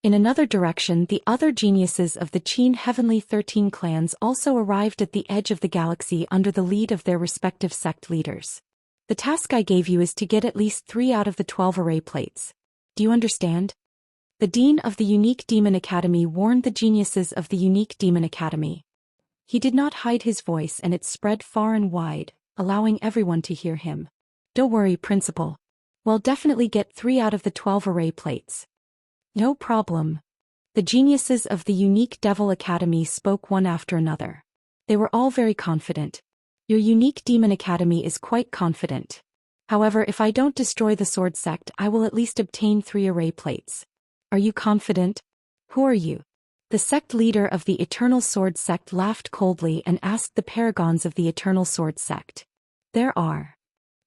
In another direction, the other geniuses of the Qin Heavenly 13 clans also arrived at the edge of the galaxy under the lead of their respective sect leaders. The task I gave you is to get at least 3 out of the 12 array plates. Do you understand? The Dean of the Unique Demon Academy warned the geniuses of the Unique Demon Academy. He did not hide his voice and it spread far and wide, allowing everyone to hear him. Don't worry, Principal. We'll definitely get 3 out of the 12 array plates. No problem. The geniuses of the Unique Devil Academy spoke one after another. They were all very confident. Your Unique Demon Academy is quite confident. However, if I don't destroy the Sword Sect, I will at least obtain 3 array plates. Are you confident? Who are you? The sect leader of the Eternal Sword Sect laughed coldly and asked the paragons of the Eternal Sword Sect. There are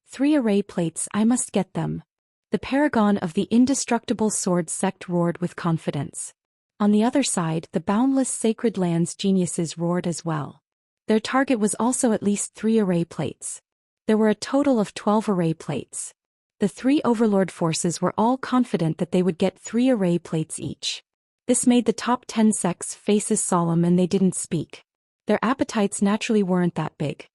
3 array plates, I must get them. The paragon of the Indestructible Sword Sect roared with confidence. On the other side, the Boundless Sacred Lands geniuses roared as well. Their target was also at least 3 array plates. There were a total of 12 array plates. The 3 overlord forces were all confident that they would get 3 array plates each. This made the top 10 sects' faces solemn and they didn't speak. Their appetites naturally weren't that big.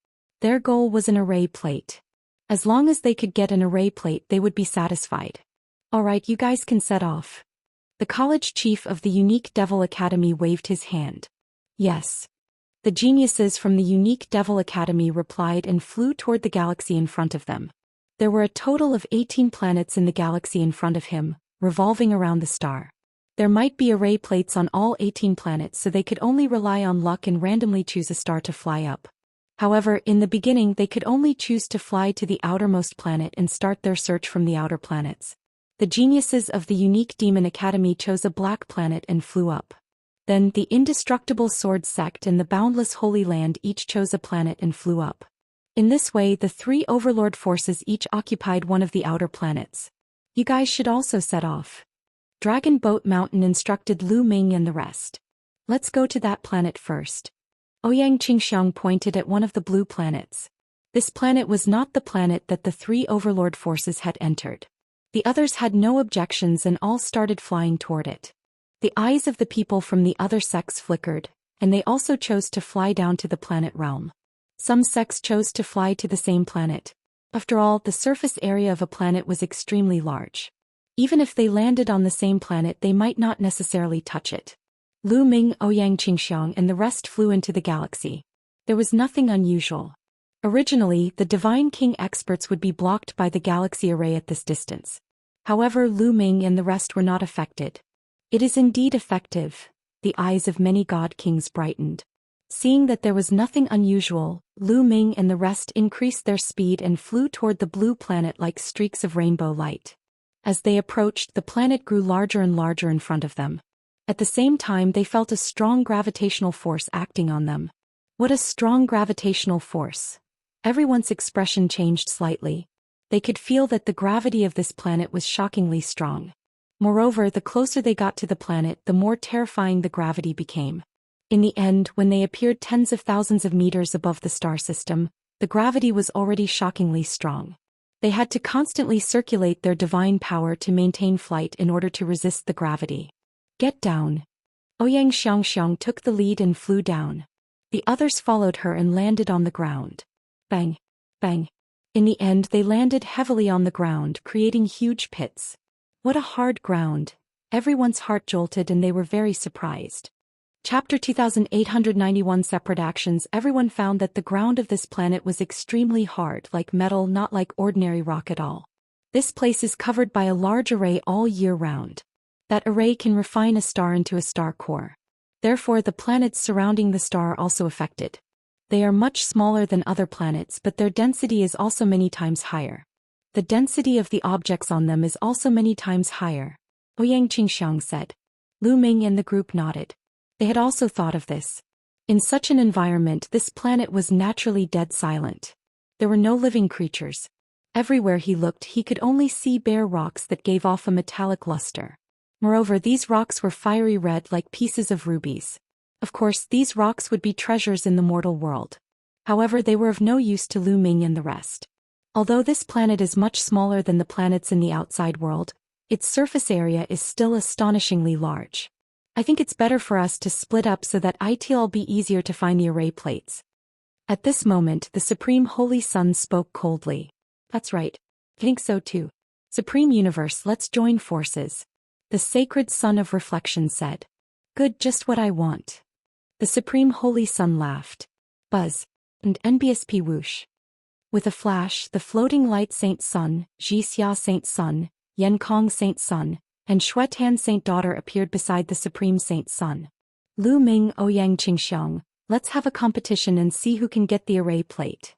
Their goal was an array plate. As long as they could get an array plate, they would be satisfied. Alright, you guys can set off. The college chief of the Unique Devil Academy waved his hand. Yes. The geniuses from the Unique Devil Academy replied and flew toward the galaxy in front of them. There were a total of 18 planets in the galaxy in front of him, revolving around the star. There might be array plates on all 18 planets, so they could only rely on luck and randomly choose a star to fly up. However, in the beginning they could only choose to fly to the outermost planet and start their search from the outer planets. The geniuses of the Unique Demon Academy chose a black planet and flew up. Then, the Indestructible Sword Sect and the Boundless Holy Land each chose a planet and flew up. In this way, the 3 overlord forces each occupied one of the outer planets. You guys should also set off. Dragon Boat Mountain instructed Lu Ming and the rest. Let's go to that planet first. Ouyang Qingxiang pointed at one of the blue planets. This planet was not the planet that the 3 overlord forces had entered. The others had no objections and all started flying toward it. The eyes of the people from the other sects flickered, and they also chose to fly down to the planet realm. Some sects chose to fly to the same planet. After all, the surface area of a planet was extremely large. Even if they landed on the same planet, they might not necessarily touch it. Lu Ming, Ouyang Qingxiang, and the rest flew into the galaxy. There was nothing unusual. Originally, the Divine King experts would be blocked by the galaxy array at this distance. However, Lu Ming and the rest were not affected. It is indeed effective. the eyes of many god kings brightened. Seeing that there was nothing unusual, Lu Ming and the rest increased their speed and flew toward the blue planet like streaks of rainbow light. As they approached, the planet grew larger and larger in front of them. At the same time, they felt a strong gravitational force acting on them. What a strong gravitational force! Everyone's expression changed slightly. They could feel that the gravity of this planet was shockingly strong. Moreover, the closer they got to the planet, the more terrifying the gravity became. In the end, when they appeared tens of thousands of meters above the star system, the gravity was already shockingly strong. They had to constantly circulate their divine power to maintain flight in order to resist the gravity. Get down. Ouyang Xianxia took the lead and flew down. The others followed her and landed on the ground. Bang! Bang! In the end, they landed heavily on the ground, creating huge pits. What a hard ground! Everyone's heart jolted and they were very surprised. Chapter 2891 Separate Actions. Everyone found that the ground of this planet was extremely hard, like metal, not like ordinary rock at all. This place is covered by a large array all year round. That array can refine a star into a star core. Therefore, the planets surrounding the star are also affected. They are much smaller than other planets, but their density is also many times higher. The density of the objects on them is also many times higher. Ouyang Qingxiang said. Lu Ming and the group nodded. They had also thought of this. In such an environment, this planet was naturally dead silent. There were no living creatures. Everywhere he looked, he could only see bare rocks that gave off a metallic luster. Moreover, these rocks were fiery red like pieces of rubies. Of course, these rocks would be treasures in the mortal world. However, they were of no use to Lu Ming and the rest. Although this planet is much smaller than the planets in the outside world, its surface area is still astonishingly large. I think it's better for us to split up so that it'll be easier to find the array plates. At this moment, the Supreme Holy Sun spoke coldly. That's right. I think so too. Supreme Universe, let's join forces. The Sacred Sun of Reflection said. Good, just what I want. The Supreme Holy Sun laughed. Buzz. And NBSP whoosh. With a flash, the floating light Saint Sun, Zhixia Saint Sun, Yenkong Saint Sun, and Xuetan Saint Daughter appeared beside the Supreme Saint Sun. Lu Ming, Ouyang Qingxiang, let's have a competition and see who can get the array plate.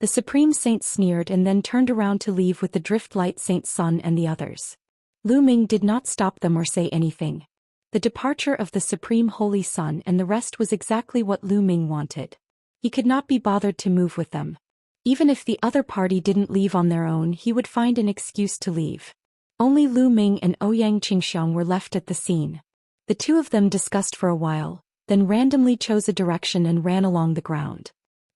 The Supreme Saint sneered and then turned around to leave with the drift light Saint Sun and the others. Lu Ming did not stop them or say anything. The departure of the Supreme Holy Sun and the rest was exactly what Lu Ming wanted. He could not be bothered to move with them. Even if the other party didn't leave on their own, he would find an excuse to leave. Only Lu Ming and Ouyang Qingxiang were left at the scene. The two of them discussed for a while, then randomly chose a direction and ran along the ground.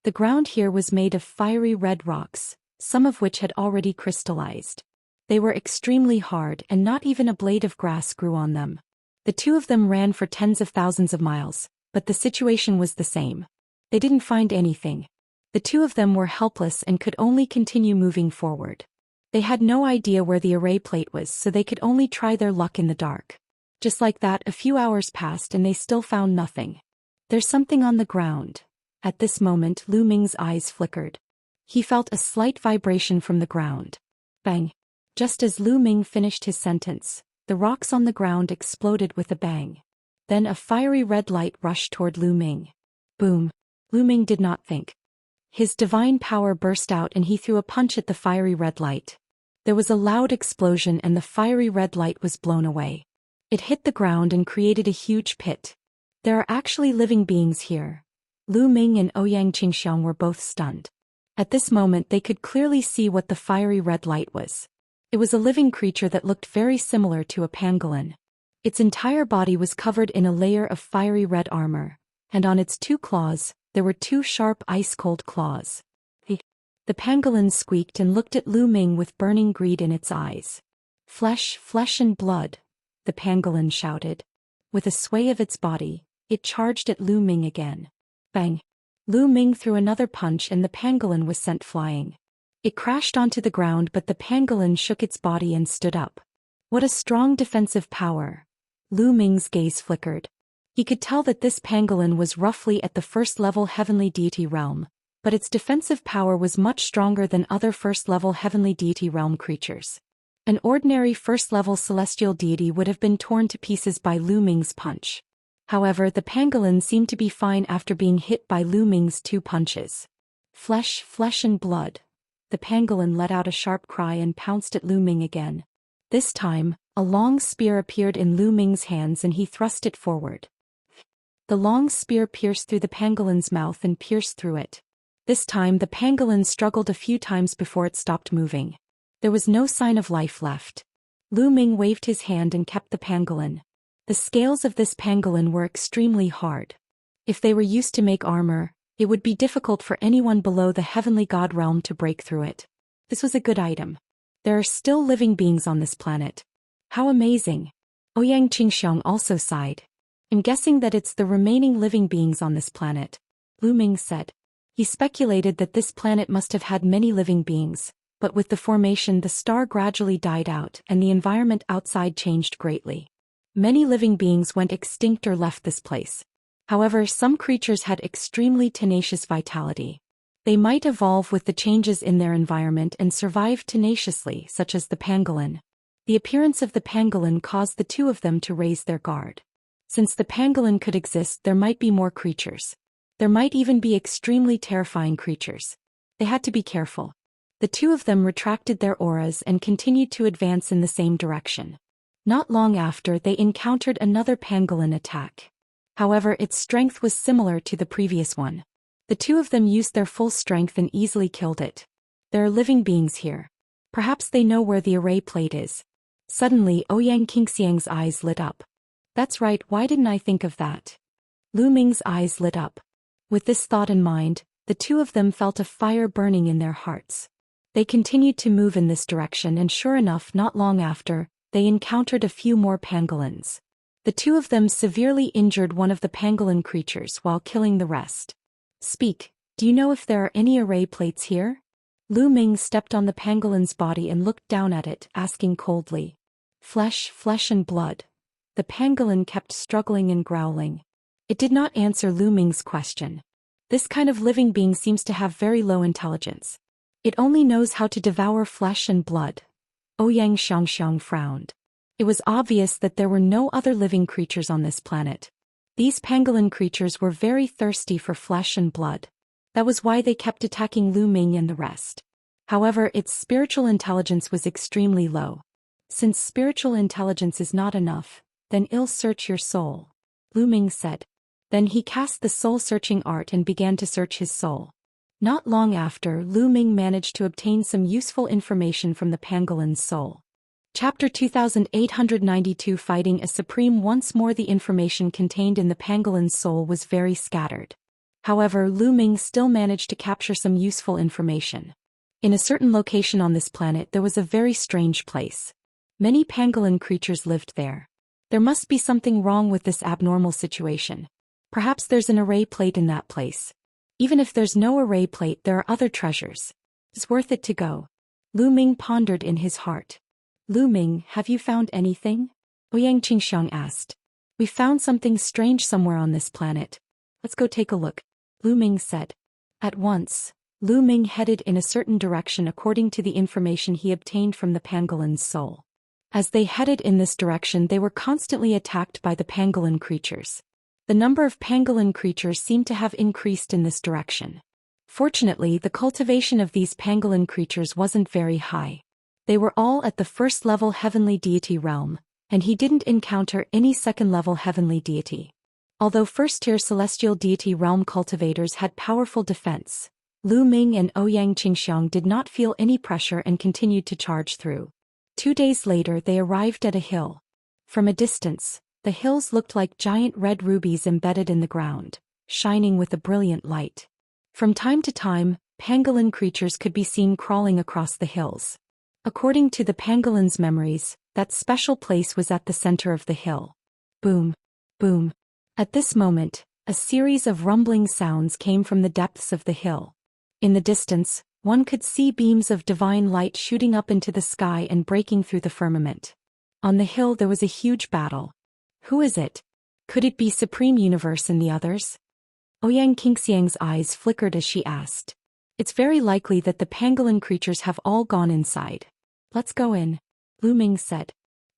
The ground here was made of fiery red rocks, some of which had already crystallized. They were extremely hard and not even a blade of grass grew on them. The two of them ran for tens of thousands of miles, but the situation was the same. They didn't find anything. The two of them were helpless and could only continue moving forward. They had no idea where the array plate was, so they could only try their luck in the dark. Just like that, a few hours passed and they still found nothing. There's something on the ground. At this moment, Lu Ming's eyes flickered. He felt a slight vibration from the ground. Bang! Just as Lu Ming finished his sentence, the rocks on the ground exploded with a bang. Then a fiery red light rushed toward Lu Ming. Boom! Lu Ming did not think. His divine power burst out and he threw a punch at the fiery red light. There was a loud explosion and the fiery red light was blown away. It hit the ground and created a huge pit. There are actually living beings here. Lu Ming and Ouyang Qingxiang were both stunned. At this moment they could clearly see what the fiery red light was. It was a living creature that looked very similar to a pangolin. Its entire body was covered in a layer of fiery red armor, and on its two claws, there were two sharp ice-cold claws. The pangolin squeaked and looked at Lu Ming with burning greed in its eyes. Flesh, flesh and blood, the pangolin shouted. With a sway of its body, it charged at Lu Ming again. Bang! Lu Ming threw another punch and the pangolin was sent flying. It crashed onto the ground, but the pangolin shook its body and stood up. What a strong defensive power! Lu Ming's gaze flickered. He could tell that this pangolin was roughly at the first-level heavenly deity realm, but its defensive power was much stronger than other first-level heavenly deity realm creatures. An ordinary first-level celestial deity would have been torn to pieces by Lu Ming's punch. However, the pangolin seemed to be fine after being hit by Lu Ming's 2 punches. Flesh and blood. The pangolin let out a sharp cry and pounced at Lu Ming again. This time, a long spear appeared in Lu Ming's hands and he thrust it forward. The long spear pierced through the pangolin's mouth and pierced through it. This time the pangolin struggled a few times before it stopped moving. There was no sign of life left. Lu Ming waved his hand and kept the pangolin. The scales of this pangolin were extremely hard. If they were used to make armor, it would be difficult for anyone below the heavenly god realm to break through it. This was a good item. There are still living beings on this planet. How amazing. Ouyang Qingxiang also sighed. I'm guessing that it's the remaining living beings on this planet, Lu Ming said. He speculated that this planet must have had many living beings, but with the formation the star gradually died out and the environment outside changed greatly. Many living beings went extinct or left this place. However, some creatures had extremely tenacious vitality. They might evolve with the changes in their environment and survive tenaciously, such as the pangolin. The appearance of the pangolin caused the 2 of them to raise their guard. Since the pangolin could exist, there might be more creatures. There might even be extremely terrifying creatures. They had to be careful. The 2 of them retracted their auras and continued to advance in the same direction. Not long after, they encountered another pangolin attack. However, its strength was similar to the previous one. The 2 of them used their full strength and easily killed it. There are living beings here. Perhaps they know where the array plate is. Suddenly, Ouyang Qingxiang's eyes lit up. That's right, why didn't I think of that? Lu Ming's eyes lit up. With this thought in mind, the 2 of them felt a fire burning in their hearts. They continued to move in this direction and sure enough, not long after, they encountered a few more pangolins. The 2 of them severely injured one of the pangolin creatures while killing the rest. Speak, do you know if there are any array plates here? Lu Ming stepped on the pangolin's body and looked down at it, asking coldly. Flesh and blood. The pangolin kept struggling and growling. It did not answer Lu Ming's question. This kind of living being seems to have very low intelligence. It only knows how to devour flesh and blood. Ouyang Xianxia frowned. It was obvious that there were no other living creatures on this planet. These pangolin creatures were very thirsty for flesh and blood. That was why they kept attacking Lu Ming and the rest. However, its spiritual intelligence was extremely low. Since spiritual intelligence is not enough, then I'll search your soul, Lu Ming said. Then he cast the soul-searching art and began to search his soul. Not long after, Lu Ming managed to obtain some useful information from the pangolin's soul. Chapter 2892 Fighting a Supreme. Once more the information contained in the pangolin's soul was very scattered. However, Lu Ming still managed to capture some useful information. In a certain location on this planet there was a very strange place. Many pangolin creatures lived there. There must be something wrong with this abnormal situation. Perhaps there's an array plate in that place. Even if there's no array plate, there are other treasures. It's worth it to go. Lu Ming pondered in his heart. Lu Ming, have you found anything? Ouyang Qingxiang asked. We found something strange somewhere on this planet. Let's go take a look, Lu Ming said. At once, Lu Ming headed in a certain direction according to the information he obtained from the pangolin's soul. As they headed in this direction, they were constantly attacked by the pangolin creatures. The number of pangolin creatures seemed to have increased in this direction. Fortunately, the cultivation of these pangolin creatures wasn't very high. They were all at the first-level heavenly deity realm, and he didn't encounter any second-level heavenly deity. Although first-tier celestial deity realm cultivators had powerful defense, Lu Ming and Ouyang Qingxiang did not feel any pressure and continued to charge through. 2 days later they arrived at a hill. From a distance, the hills looked like giant red rubies embedded in the ground, shining with a brilliant light. From time to time, pangolin creatures could be seen crawling across the hills. According to the pangolin's memories, that special place was at the center of the hill. Boom, boom. At this moment, a series of rumbling sounds came from the depths of the hill. In the distance, one could see beams of divine light shooting up into the sky and breaking through the firmament. On the hill there was a huge battle. Who is it? Could it be Supreme Universe and the others? Ouyang Qingxiang's eyes flickered as she asked. It's very likely that the pangolin creatures have all gone inside. Let's go in, Lu Ming said.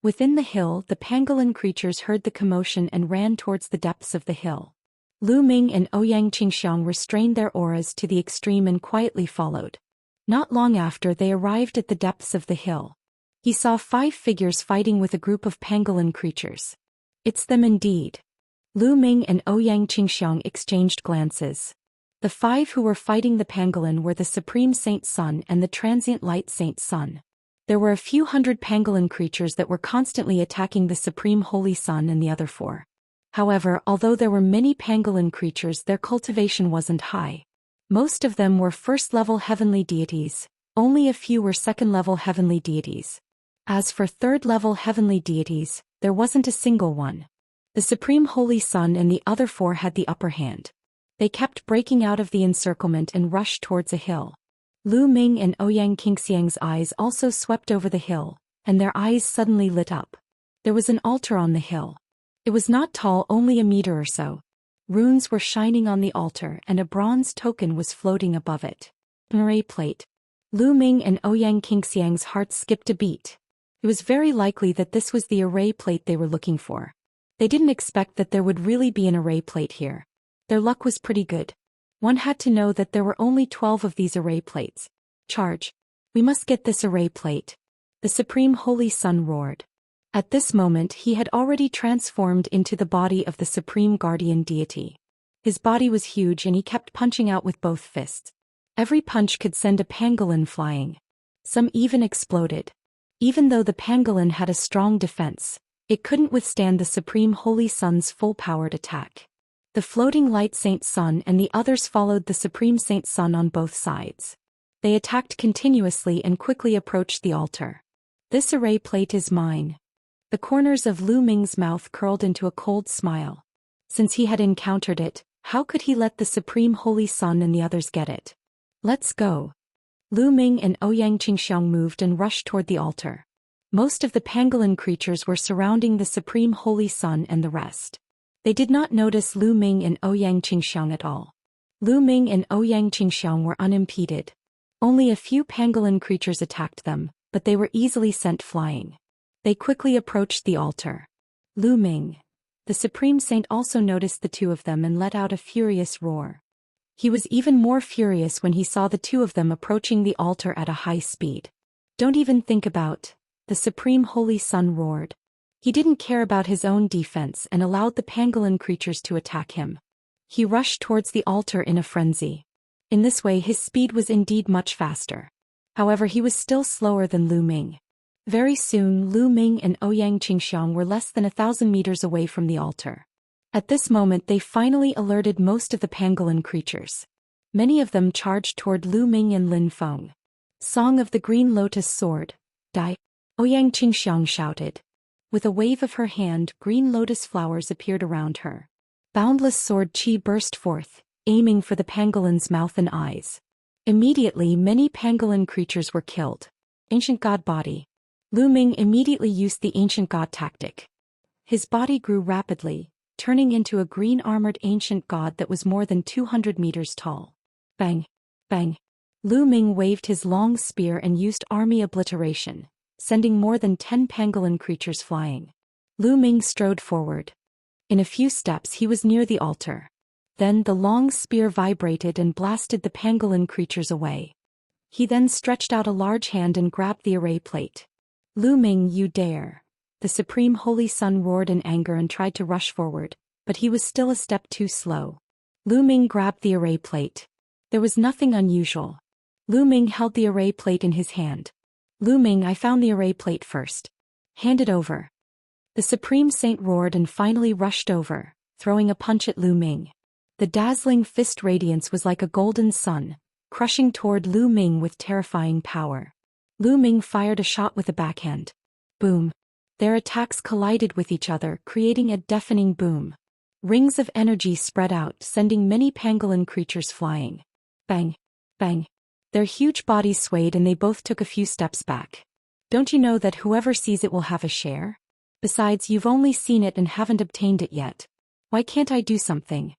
Within the hill, the pangolin creatures heard the commotion and ran towards the depths of the hill. Lu Ming and Ouyang Qingxiang restrained their auras to the extreme and quietly followed. Not long after they arrived at the depths of the hill. He saw 5 figures fighting with a group of pangolin creatures. It's them indeed. Lu Ming and Ouyang Qingxiang exchanged glances. The 5 who were fighting the pangolin were the Supreme Saint Sun and the Transient Light Saint Sun. There were a few hundred pangolin creatures that were constantly attacking the Supreme Holy Sun and the other 4. However, although there were many pangolin creatures, their cultivation wasn't high. Most of them were first-level heavenly deities, only a few were second-level heavenly deities. As for third-level heavenly deities, there wasn't a single one. The Supreme Holy Sun and the other 4 had the upper hand. They kept breaking out of the encirclement and rushed towards a hill. Lu Ming and Ouyang Qingxiang's eyes also swept over the hill, and their eyes suddenly lit up. There was an altar on the hill. It was not tall, only a meter or so. Runes were shining on the altar and a bronze token was floating above it. An array plate. Lu Ming and Ouyang Qingxiang's hearts skipped a beat. It was very likely that this was the array plate they were looking for. They didn't expect that there would really be an array plate here. Their luck was pretty good. One had to know that there were only 12 of these array plates. Charge. We must get this array plate. The Supreme Holy Sun roared. At this moment he had already transformed into the body of the Supreme Guardian Deity. His body was huge and he kept punching out with both fists. Every punch could send a pangolin flying. Some even exploded. Even though the pangolin had a strong defense, it couldn't withstand the Supreme Holy Sun's full-powered attack. The floating light Saint Sun and the others followed the Supreme Saint Sun on both sides. They attacked continuously and quickly approached the altar. This array plate is mine. The corners of Lu Ming's mouth curled into a cold smile. Since he had encountered it, how could he let the Supreme Holy Sun and the others get it? Let's go. Lu Ming and Ouyang Qingxiang moved and rushed toward the altar. Most of the pangolin creatures were surrounding the Supreme Holy Sun and the rest. They did not notice Lu Ming and Ouyang Qingxiang at all. Lu Ming and Ouyang Qingxiang were unimpeded. Only a few pangolin creatures attacked them, but they were easily sent flying. They quickly approached the altar. Lu Ming, the Supreme Saint, also noticed the 2 of them and let out a furious roar. He was even more furious when he saw the 2 of them approaching the altar at a high speed. Don't even think about, the Supreme Holy Sun roared. He didn't care about his own defense and allowed the pangolin creatures to attack him. He rushed towards the altar in a frenzy. In this way his speed was indeed much faster. However, he was still slower than Lu Ming. Very soon Lu Ming and Ouyang Qingxiang were less than 1,000 meters away from the altar. At this moment they finally alerted most of the pangolin creatures. Many of them charged toward Lu Ming and Lin Feng. Song of the Green Lotus Sword, die! Ouyang Qingxiang shouted. With a wave of her hand, green lotus flowers appeared around her. Boundless sword chi burst forth, aiming for the pangolin's mouth and eyes. Immediately many pangolin creatures were killed. Ancient God body. Lu Ming immediately used the ancient god tactic. His body grew rapidly, turning into a green-armored ancient god that was more than 200 meters tall. Bang! Bang! Lu Ming waved his long spear and used army obliteration, sending more than 10 pangolin creatures flying. Lu Ming strode forward. In a few steps he was near the altar. Then the long spear vibrated and blasted the pangolin creatures away. He then stretched out a large hand and grabbed the array plate. Lu Ming, you dare! The Supreme Holy Sun roared in anger and tried to rush forward, but he was still a step too slow. Lu Ming grabbed the array plate. There was nothing unusual. Lu Ming held the array plate in his hand. Lu Ming, I found the array plate first. Hand it over. The Supreme Saint roared and finally rushed over, throwing a punch at Lu Ming. The dazzling fist radiance was like a golden sun, crushing toward Lu Ming with terrifying power. Lu Ming fired a shot with a backhand. Boom. Their attacks collided with each other, creating a deafening boom. Rings of energy spread out, sending many pangolin creatures flying. Bang. Bang. Their huge bodies swayed and they both took a few steps back. Don't you know that whoever sees it will have a share? Besides, you've only seen it and haven't obtained it yet. Why can't I do something?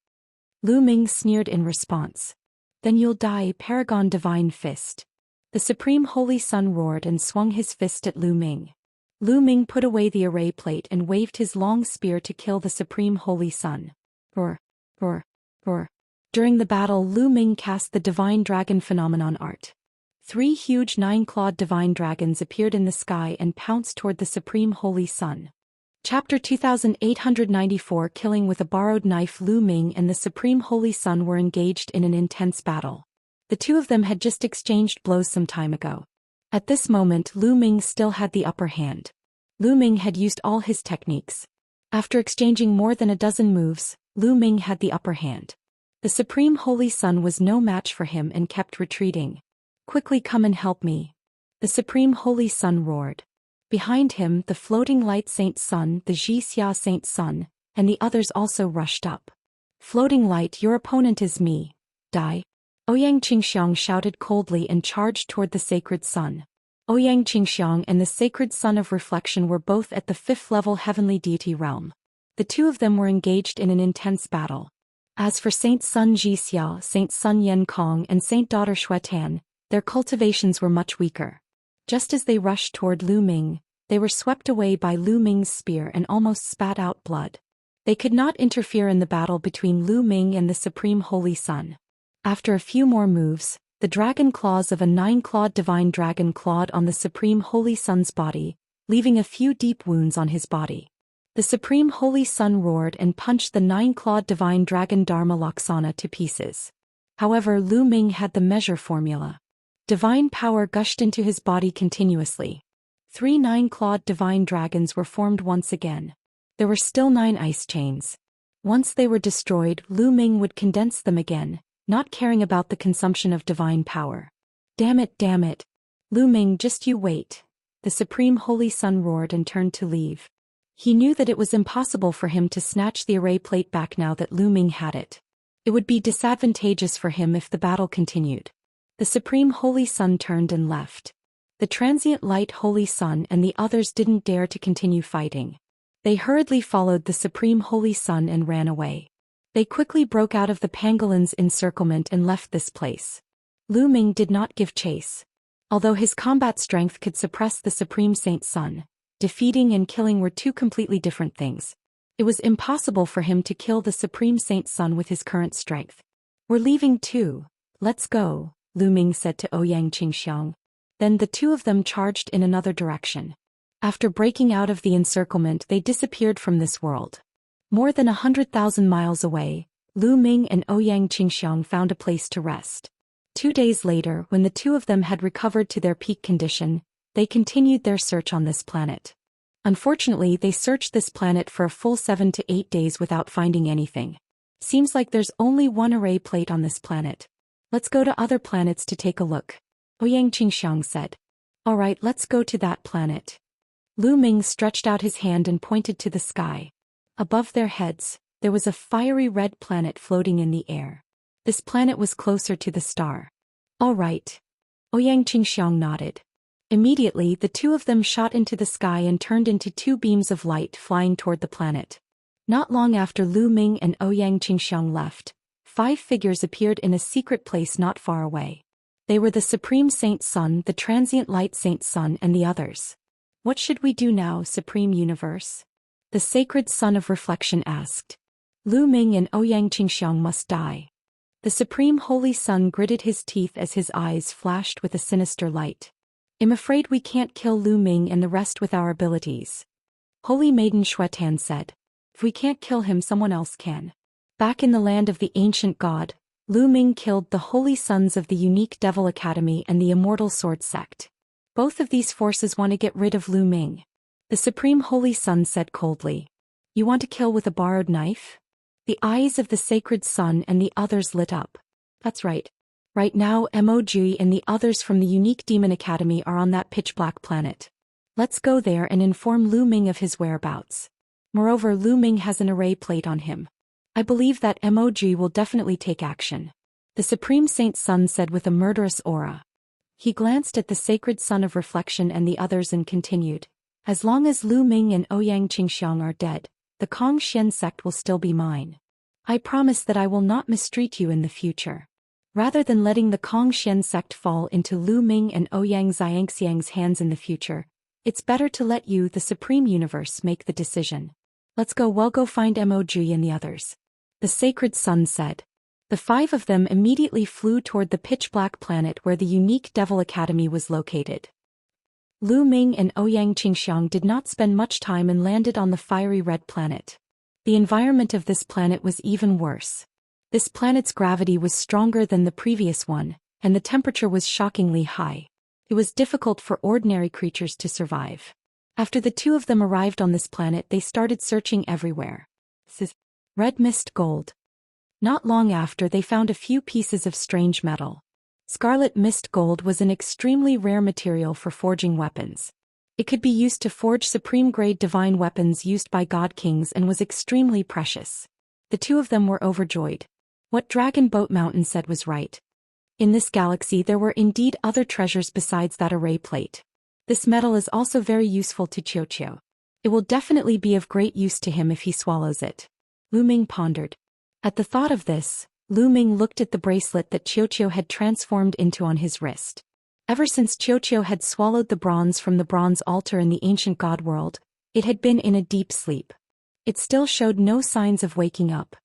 Lu Ming sneered in response. Then you'll die, Paragon Divine Fist. The Supreme Holy Sun roared and swung his fist at Lu Ming. Lu Ming put away the array plate and waved his long spear to kill the Supreme Holy Sun. Roar, roar, roar. During the battle, Lu Ming cast the Divine Dragon Phenomenon art. 3 huge 9-clawed divine dragons appeared in the sky and pounced toward the Supreme Holy Sun. Chapter 2894. Killing with a borrowed knife. Lu Ming and the Supreme Holy Sun were engaged in an intense battle. The two of them had just exchanged blows some time ago. At this moment, Lu Ming still had the upper hand. Lu Ming had used all his techniques. After exchanging more than a dozen moves, Lu Ming had the upper hand. The Supreme Holy Sun was no match for him and kept retreating. Quickly come and help me. The Supreme Holy Sun roared. Behind him, the floating light Saint Sun, the Xianxia Saint Sun, and the others also rushed up. Floating light, your opponent is me. Die. Ouyang Qingxiang shouted coldly and charged toward the sacred sun. Ouyang Qingxiang and the sacred sun of reflection were both at the 5th level heavenly deity realm. The two of them were engaged in an intense battle. As for Saint Sun Jixia, Saint Sun Yenkong and Saint Daughter Xuetan, their cultivations were much weaker. Just as they rushed toward Lu Ming, they were swept away by Lu Ming's spear and almost spat out blood. They could not interfere in the battle between Lu Ming and the Supreme Holy Sun. After a few more moves, the dragon claws of a 9-clawed divine dragon clawed on the Supreme Holy Sun's body, leaving a few deep wounds on his body. The Supreme Holy Sun roared and punched the 9-clawed divine dragon Dharma Laksana to pieces. However, Lu Ming had the measure formula. Divine power gushed into his body continuously. 3 9-clawed divine dragons were formed once again. There were still 9 ice chains. Once they were destroyed, Lu Ming would condense them again, not caring about the consumption of divine power. Damn it, damn it. Lu Ming, just you wait. The Supreme Holy Sun roared and turned to leave. He knew that it was impossible for him to snatch the array plate back now that Lu Ming had it. It would be disadvantageous for him if the battle continued. The Supreme Holy Sun turned and left. The transient light Holy Sun and the others didn't dare to continue fighting. They hurriedly followed the Supreme Holy Sun and ran away. They quickly broke out of the pangolin's encirclement and left this place. Lu Ming did not give chase. Although his combat strength could suppress the Supreme Saint Sun, defeating and killing were 2 completely different things. It was impossible for him to kill the Supreme Saint Sun with his current strength. We're leaving too. Let's go, Lu Ming said to Ouyang Qingxiang. Then the two of them charged in another direction. After breaking out of the encirclement, they disappeared from this world. More than 100,000 miles away, Lu Ming and Ouyang Qingxiang found a place to rest. 2 days later, when the two of them had recovered to their peak condition, they continued their search on this planet. Unfortunately, they searched this planet for a full 7 to 8 days without finding anything. Seems like there's only one array plate on this planet. Let's go to other planets to take a look, Ouyang Qingxiang said. All right, let's go to that planet. Lu Ming stretched out his hand and pointed to the sky. Above their heads, there was a fiery red planet floating in the air. This planet was closer to the star. All right. Ouyang Qingxiang nodded. Immediately, the two of them shot into the sky and turned into 2 beams of light flying toward the planet. Not long after Lu Ming and Ouyang Qingxiang left, 5 figures appeared in a secret place not far away. They were the Supreme Saint Sun, the Transient Light Saint Sun, and the others. What should we do now, Supreme Universe? The Sacred Sun of Reflection asked. Lu Ming and Ouyang Qingxiang must die. The Supreme Holy Sun gritted his teeth as his eyes flashed with a sinister light. I'm afraid we can't kill Lu Ming and the rest with our abilities. Holy Maiden Xuetan said. If we can't kill him, someone else can. Back in the land of the ancient god, Lu Ming killed the Holy Sons of the Unique Devil Academy and the Immortal Sword Sect. Both of these forces want to get rid of Lu Ming. The Supreme Holy Sun said coldly. You want to kill with a borrowed knife? The eyes of the Sacred Sun and the others lit up. That's right. Right now, Moj and the others from the Unique Demon Academy are on that pitch-black planet. Let's go there and inform Lu Ming of his whereabouts. Moreover, Lu Ming has an array plate on him. I believe that Moj will definitely take action. The Supreme Saint Sun said with a murderous aura. He glanced at the Sacred Sun of Reflection and the others and continued. As long as Lu Ming and Ouyang Qingxiang are dead, the Kong Xian sect will still be mine. I promise that I will not mistreat you in the future. Rather than letting the Kong Xian sect fall into Lu Ming and Ouyang Xianxiang's hands in the future, It's better to let you, the Supreme Universe, make the decision. Let's go. Well, go find Mog and the others. The Sacred Sun said. The 5 of them immediately flew toward the pitch-black planet where the unique Devil Academy was located. Lu Ming and Ouyang Qingxiang did not spend much time and landed on the fiery red planet. The environment of this planet was even worse. This planet's gravity was stronger than the previous one, and the temperature was shockingly high. It was difficult for ordinary creatures to survive. After the 2 of them arrived on this planet, they started searching everywhere. Red mist gold. Not long after, they found a few pieces of strange metal. Scarlet mist gold was an extremely rare material for forging weapons. It could be used to forge supreme-grade divine weapons used by god kings and was extremely precious. The 2 of them were overjoyed. What Dragon Boat Mountain said was right. In this galaxy there were indeed other treasures besides that array plate. This metal is also very useful to Qiu. It will definitely be of great use to him if he swallows it. Lu Ming pondered. At the thought of this, Lu Ming looked at the bracelet that Qiu had transformed into on his wrist. Ever since Qiu had swallowed the bronze from the bronze altar in the ancient god world, it had been in a deep sleep. It still showed no signs of waking up.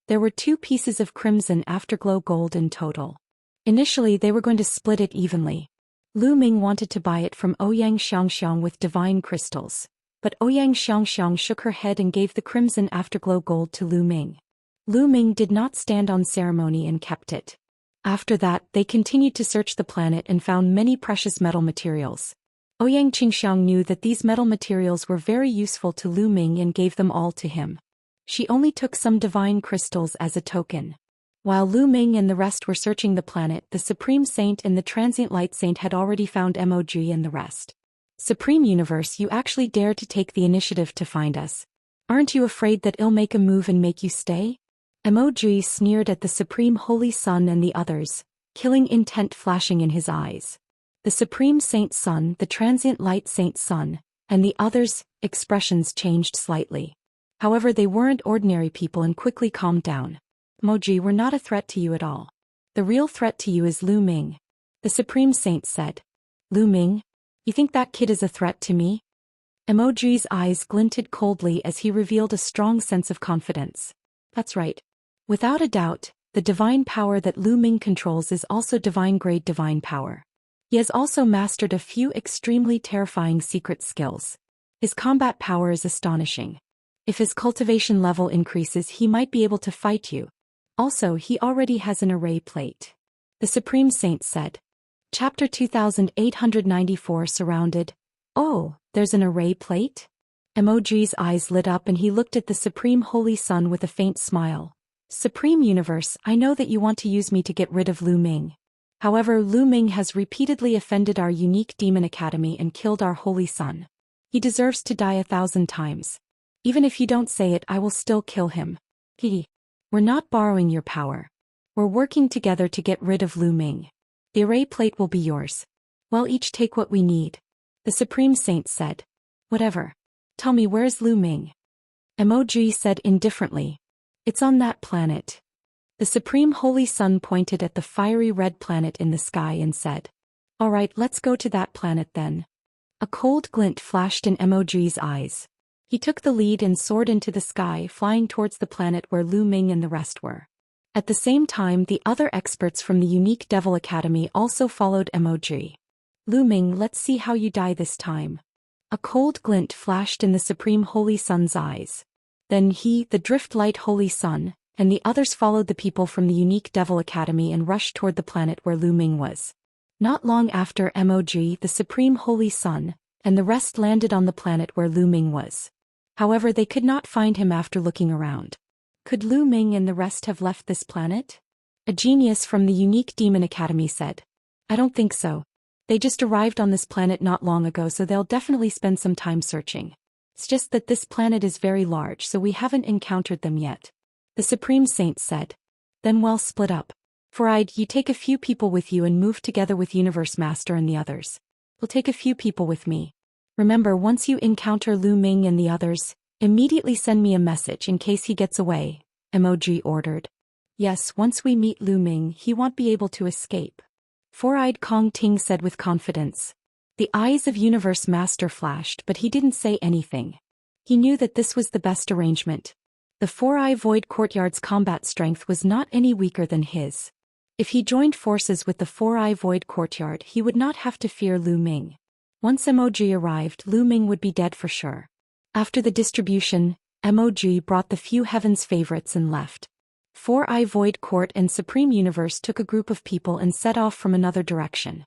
There were 2 pieces of crimson afterglow gold in total. Initially they were going to split it evenly. Lu Ming wanted to buy it from Ouyang Xianxia with divine crystals, but Ouyang Xianxia shook her head and gave the crimson afterglow gold to Lu Ming. Lu Ming did not stand on ceremony and kept it. After that, they continued to search the planet and found many precious metal materials. Ouyang Qingxiang knew that these metal materials were very useful to Lu Ming and gave them all to him. She only took some divine crystals as a token. While Lu Ming and the rest were searching the planet, the Supreme Saint and the Transient Light Saint had already found Mog and the rest. Supreme Universe, you actually dared to take the initiative to find us. Aren't you afraid that it'll make a move and make you stay? Mog sneered at the Supreme Holy Sun and the others, killing intent flashing in his eyes. The Supreme Saint Sun, the Transient Light Saint Sun, and the others' expressions changed slightly. However, they weren't ordinary people and quickly calmed down. Mog, we're not a threat to you at all. The real threat to you is Lu Ming. The Supreme Saint said. Lu Ming? You think that kid is a threat to me? Mog's eyes glinted coldly as he revealed a strong sense of confidence. That's right. Without a doubt, the divine power that Lu Ming controls is also divine-grade divine power. He has also mastered a few extremely terrifying secret skills. His combat power is astonishing. If his cultivation level increases, he might be able to fight you. Also, he already has an array plate. The Supreme Saint said. Chapter 2894 Surrounded. Oh, there's an array plate? Mog's eyes lit up and he looked at the Supreme Holy Sun with a faint smile. Supreme Universe, I know that you want to use me to get rid of Lu Ming. However, Lu Ming has repeatedly offended our unique demon academy and killed our Holy Sun. He deserves to die 1,000 times. Even if you don't say it, I will still kill him. We're not borrowing your power. We're working together to get rid of Lu Ming. The array plate will be yours. We'll each take what we need. The Supreme Saint said. Whatever. Tell me, where's Lu Ming? Mog said indifferently. It's on that planet. The Supreme Holy Sun pointed at the fiery red planet in the sky and said. All right, let's go to that planet then. A cold glint flashed in Mog's eyes. He took the lead and soared into the sky, flying towards the planet where Lu Ming and the rest were. At the same time, the other experts from the unique Devil Academy also followed Mog. Lu Ming, let's see how you die this time. A cold glint flashed in the Supreme Holy Sun's eyes. Then he, the Driftlight Holy Sun, and the others followed the people from the unique Devil Academy and rushed toward the planet where Lu Ming was. Not long after, Mog, the Supreme Holy Sun, and the rest landed on the planet where Lu Ming was. However, they could not find him after looking around. Could Lu Ming and the rest have left this planet? A genius from the unique Demon Academy said. I don't think so. They just arrived on this planet not long ago, so they'll definitely spend some time searching. It's just that this planet is very large, so we haven't encountered them yet. The Supreme Saint said. Then we'll split up. You take a few people with you and move together with Universe Master and the others. We'll take a few people with me. Remember, once you encounter Lu Ming and the others, immediately send me a message in case he gets away, Mog ordered. Yes, once we meet Lu Ming, he won't be able to escape. Four-eyed Kong Ting said with confidence. The eyes of Universe Master flashed, but he didn't say anything. He knew that this was the best arrangement. The Four-Eye Void Courtyard's combat strength was not any weaker than his. If he joined forces with the Four-Eye Void Courtyard, he would not have to fear Lu Ming. Once Mog arrived, Lu Ming would be dead for sure. After the distribution, Mog brought the few Heaven's favorites and left. Four-Eye Void Court and Supreme Universe took a group of people and set off from another direction.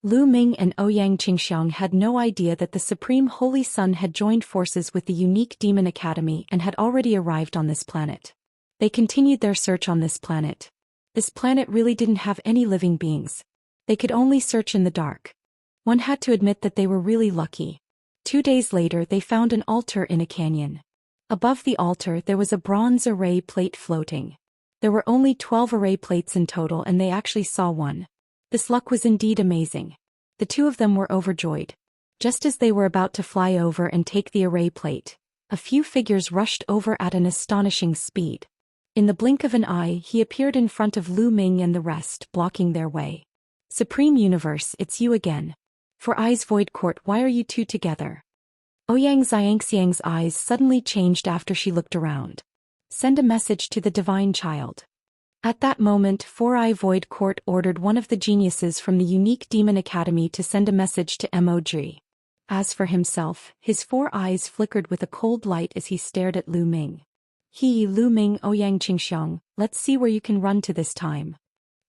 Lu Ming and Ouyang Qingxiang had no idea that the Supreme Holy Sun had joined forces with the unique Demon Academy and had already arrived on this planet. They continued their search on this planet. This planet really didn't have any living beings. They could only search in the dark. One had to admit that they were really lucky. 2 days later they found an altar in a canyon. Above the altar there was a bronze array plate floating. There were only 12 array plates in total and they actually saw one. This luck was indeed amazing. The two of them were overjoyed. Just as they were about to fly over and take the array plate, a few figures rushed over at an astonishing speed. In the blink of an eye he appeared in front of Lu Ming and the rest, blocking their way. Supreme Universe, it's you again. Four-Eyes Void Court, why are you two together? Ouyang Xianxiang's eyes suddenly changed after she looked around. Send a message to the Divine Child. At that moment, Four-Eye Void Court ordered one of the geniuses from the unique Demon Academy to send a message to Mog. As for himself, his 4 eyes flickered with a cold light as he stared at Lu Ming. Lu Ming, Ouyang Qingxiang, let's see where you can run to this time.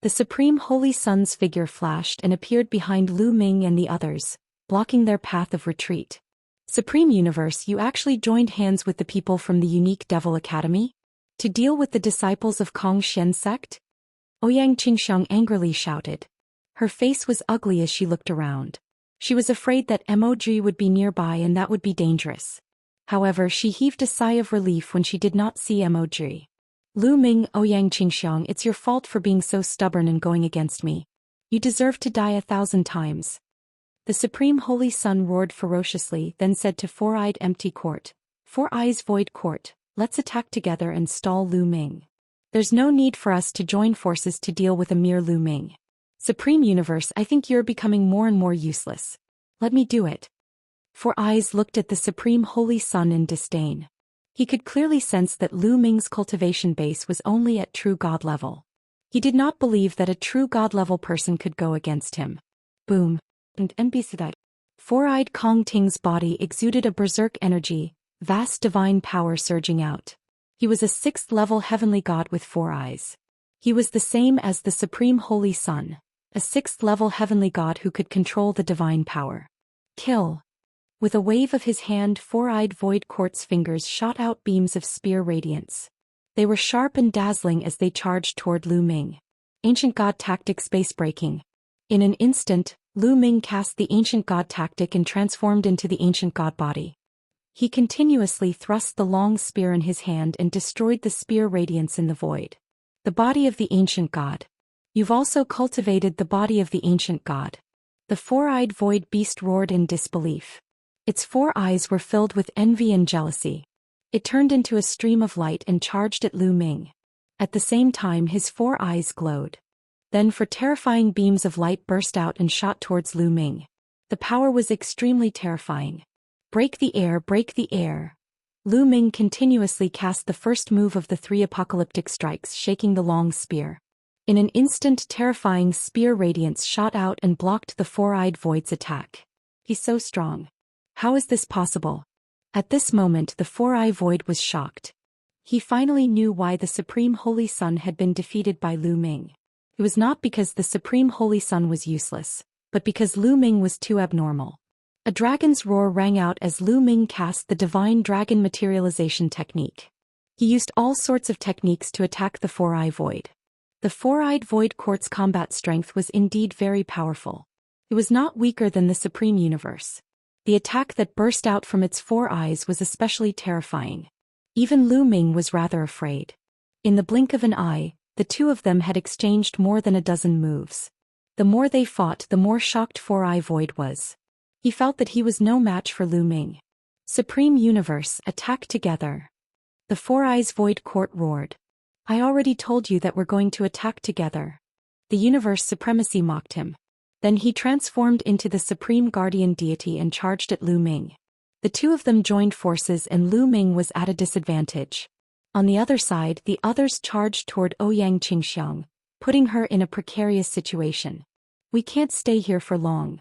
The Supreme Holy Sun's figure flashed and appeared behind Lu Ming and the others, blocking their path of retreat. Supreme Universe, you actually joined hands with the people from the unique Devil Academy? To deal with the disciples of Kong Shen sect? Ouyang Qingxiang angrily shouted. Her face was ugly as she looked around. She was afraid that Mog would be nearby and that would be dangerous. However, she heaved a sigh of relief when she did not see Mog. Lu Ming, Ouyang Qingxiang, it's your fault for being so stubborn and going against me. You deserve to die 1,000 times. The Supreme Holy Sun roared ferociously, then said to Four-Eyed Empty Court, Four-Eyes Void Court, let's attack together and stall Lu Ming. There's no need for us to join forces to deal with a mere Lu Ming. Supreme Universe, I think you're becoming more and more useless. Let me do it. Four Eyes looked at the Supreme Holy Sun in disdain. He could clearly sense that Lu Ming's cultivation base was only at true god level. He did not believe that a true god level person could go against him. Boom. And NBC. Four-Eyed Kong Ting's body exuded a berserk energy, vast divine power surging out. He was a 6th level heavenly god with 4 eyes. He was the same as the Supreme Holy Sun, a 6th level heavenly god who could control the divine power. Kill. With a wave of his hand, Four-Eyed Void Court's fingers shot out beams of spear radiance. They were sharp and dazzling as they charged toward Lu Ming. Ancient God Tactic Space Breaking. In an instant, Lu Ming cast the Ancient God Tactic and transformed into the Ancient God Body. He continuously thrust the long spear in his hand and destroyed the spear radiance in the void. The body of the Ancient God. You've also cultivated the body of the Ancient God. The Four-Eyed Void Beast roared in disbelief. Its 4 eyes were filled with envy and jealousy. It turned into a stream of light and charged at Lu Ming. At the same time his 4 eyes glowed. Then 4 terrifying beams of light burst out and shot towards Lu Ming. The power was extremely terrifying. Break the air, break the air. Lu Ming continuously cast the first move of the 3 apocalyptic strikes, shaking the long spear. In an instant, terrifying spear radiance shot out and blocked the Four-Eyed Void's attack. He's so strong. How is this possible? At this moment the Four-Eyed Void was shocked. He finally knew why the Supreme Holy Sun had been defeated by Lu Ming. It was not because the Supreme Holy Sun was useless, but because Lu Ming was too abnormal. A dragon's roar rang out as Lu Ming cast the Divine Dragon Materialization technique. He used all sorts of techniques to attack the Four-Eyed Void. The Four-Eyed Void Court's combat strength was indeed very powerful. It was not weaker than the Supreme Universe. The attack that burst out from its 4 eyes was especially terrifying. Even Lu Ming was rather afraid. In the blink of an eye, the two of them had exchanged more than a dozen moves. The more they fought, the more shocked Four-Eyed Void was. He felt that he was no match for Lu Ming. Supreme Universe, attack together. The Four-Eyes Void Court roared. I already told you that we're going to attack together. The Universe Supremacy mocked him. Then he transformed into the supreme guardian deity and charged at Lu Ming. The two of them joined forces and Lu Ming was at a disadvantage. On the other side, the others charged toward Ouyang Qingxiang, putting her in a precarious situation. We can't stay here for long.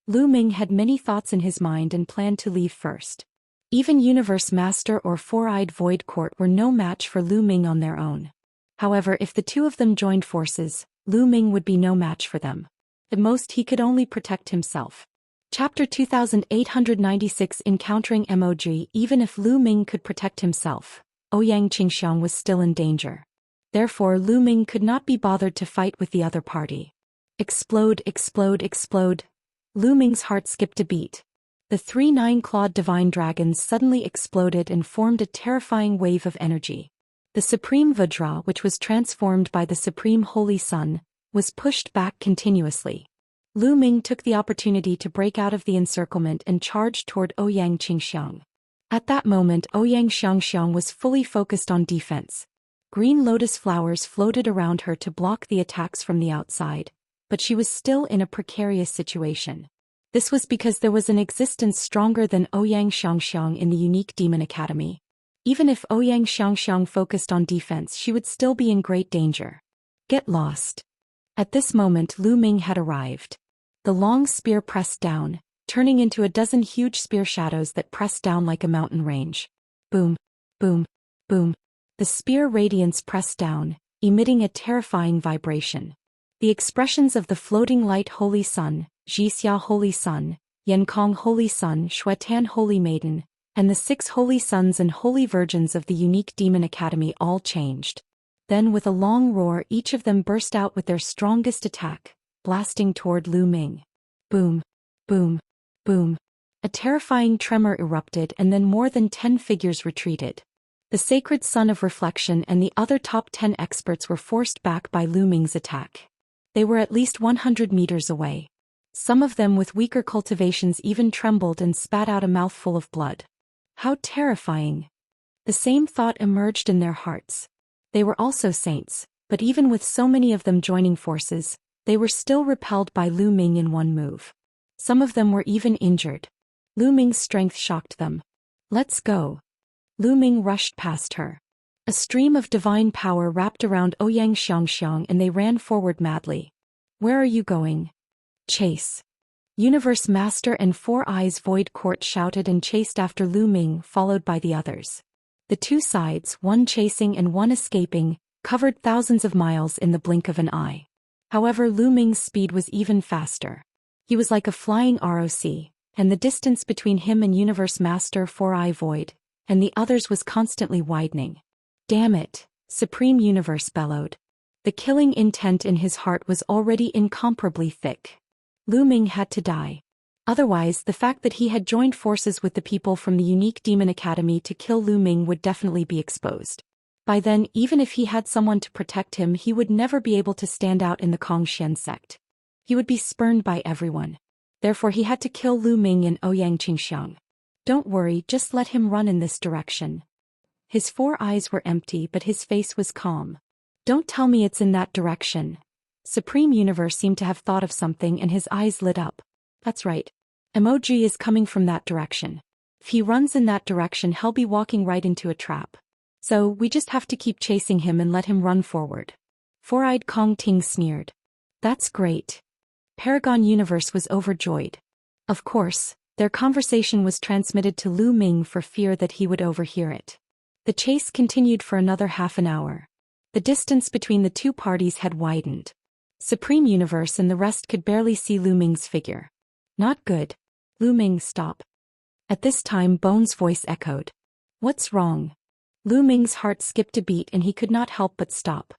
Lu Ming had many thoughts in his mind and planned to leave first. Even Universe Master or Four-Eyed Void Court were no match for Lu Ming on their own. However, if the two of them joined forces, Lu Ming would be no match for them. At most he could only protect himself. Chapter 2896 Encountering Mog. Even if Lu Ming could protect himself, Ouyang Qingxiang was still in danger. Therefore Lu Ming could not be bothered to fight with the other party. Explode, explode, explode. Lu Ming's heart skipped a beat. The 3 9-clawed divine dragons suddenly exploded and formed a terrifying wave of energy. The Supreme Vajra, which was transformed by the Supreme Holy Sun, was pushed back continuously. Lu Ming took the opportunity to break out of the encirclement and charged toward Ouyang Qingxiang. At that moment Ouyang Xianxia was fully focused on defense. Green lotus flowers floated around her to block the attacks from the outside, but she was still in a precarious situation. This was because there was an existence stronger than Ouyang Xianxia in the unique Demon Academy. Even if Ouyang Xianxia focused on defense, she would still be in great danger. Get lost. At this moment Lu Ming had arrived. The long spear pressed down, turning into a dozen huge spear shadows that pressed down like a mountain range. Boom, boom, boom. The spear radiance pressed down, emitting a terrifying vibration. The expressions of the floating light Holy Sun, Zhixia Holy Sun, Yenkong Holy Sun, Xuetan Holy Maiden, and the 6 Holy Sons and Holy Virgins of the unique Demon Academy all changed. Then with a long roar each of them burst out with their strongest attack, blasting toward Lu Ming. Boom, boom, boom. A terrifying tremor erupted and then more than 10 figures retreated. The Sacred Sun of Reflection and the other top 10 experts were forced back by Lu Ming's attack. They were at least 100 meters away. Some of them with weaker cultivations even trembled and spat out a mouthful of blood. How terrifying! The same thought emerged in their hearts. They were also saints, but even with so many of them joining forces, they were still repelled by Lu Ming in one move. Some of them were even injured. Lu Ming's strength shocked them. Let's go. Lu Ming rushed past her. A stream of divine power wrapped around Ouyang Xianxiang and they ran forward madly. Where are you going? Chase. Universe Master and Four Eyes Void Court shouted and chased after Lu Ming, followed by the others. The two sides, one chasing and one escaping, covered thousands of miles in the blink of an eye. However, Lu Ming's speed was even faster. He was like a flying ROC, and the distance between him and Universe Master Four Eye Void and the others was constantly widening. Damn it, Supreme Universe bellowed. The killing intent in his heart was already incomparably thick. Lu Ming had to die. Otherwise, the fact that he had joined forces with the people from the unique Demon Academy to kill Lu Ming would definitely be exposed. By then, even if he had someone to protect him, he would never be able to stand out in the Kongxian sect. He would be spurned by everyone. Therefore he had to kill Lu Ming and Ouyang Qingxiang. Don't worry, just let him run in this direction. His 4 eyes were empty but his face was calm. Don't tell me it's in that direction. Supreme Universe seemed to have thought of something and his eyes lit up. That's right. Emoji is coming from that direction. If he runs in that direction, he'll be walking right into a trap. So, we just have to keep chasing him and let him run forward. Four-eyed Kong Ting sneered. That's great. Paragon Universe was overjoyed. Of course, their conversation was transmitted to Lu Ming for fear that he would overhear it. The chase continued for another half an hour. The distance between the two parties had widened. Supreme Universe and the rest could barely see Lu Ming's figure. Not good. Lu Ming, stop. At this time Bone's voice echoed. What's wrong? Lu Ming's heart skipped a beat and he could not help but stop.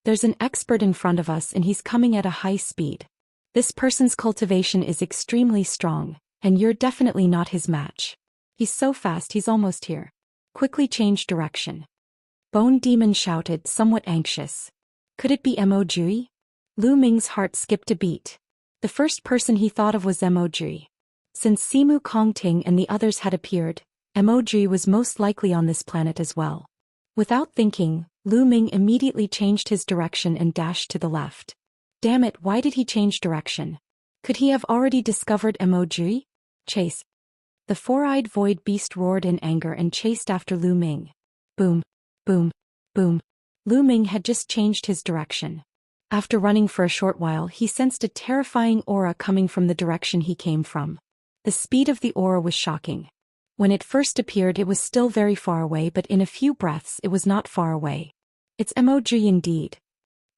There's an expert in front of us and he's coming at a high speed. This person's cultivation is extremely strong, and you're definitely not his match. He's so fast he's almost here. Quickly change direction. Bone Demon shouted, somewhat anxious. Could it be Emoji? Lu Ming's heart skipped a beat. The first person he thought of was Emoji. Since Simu Kongting and the others had appeared, Emoji was most likely on this planet as well. Without thinking, Lu Ming immediately changed his direction and dashed to the left. Damn it, why did he change direction? Could he have already discovered emoji? Chase. The four-eyed void beast roared in anger and chased after Lu Ming. Boom, boom, boom. Lu Ming had just changed his direction. After running for a short while, he sensed a terrifying aura coming from the direction he came from. The speed of the aura was shocking. When it first appeared, it was still very far away, but in a few breaths it was not far away. It's emoji indeed.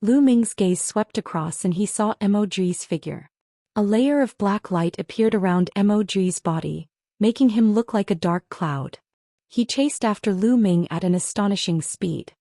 Lu Ming's gaze swept across and he saw emoji's figure. A layer of black light appeared around emoji's body, making him look like a dark cloud. He chased after Lu Ming at an astonishing speed.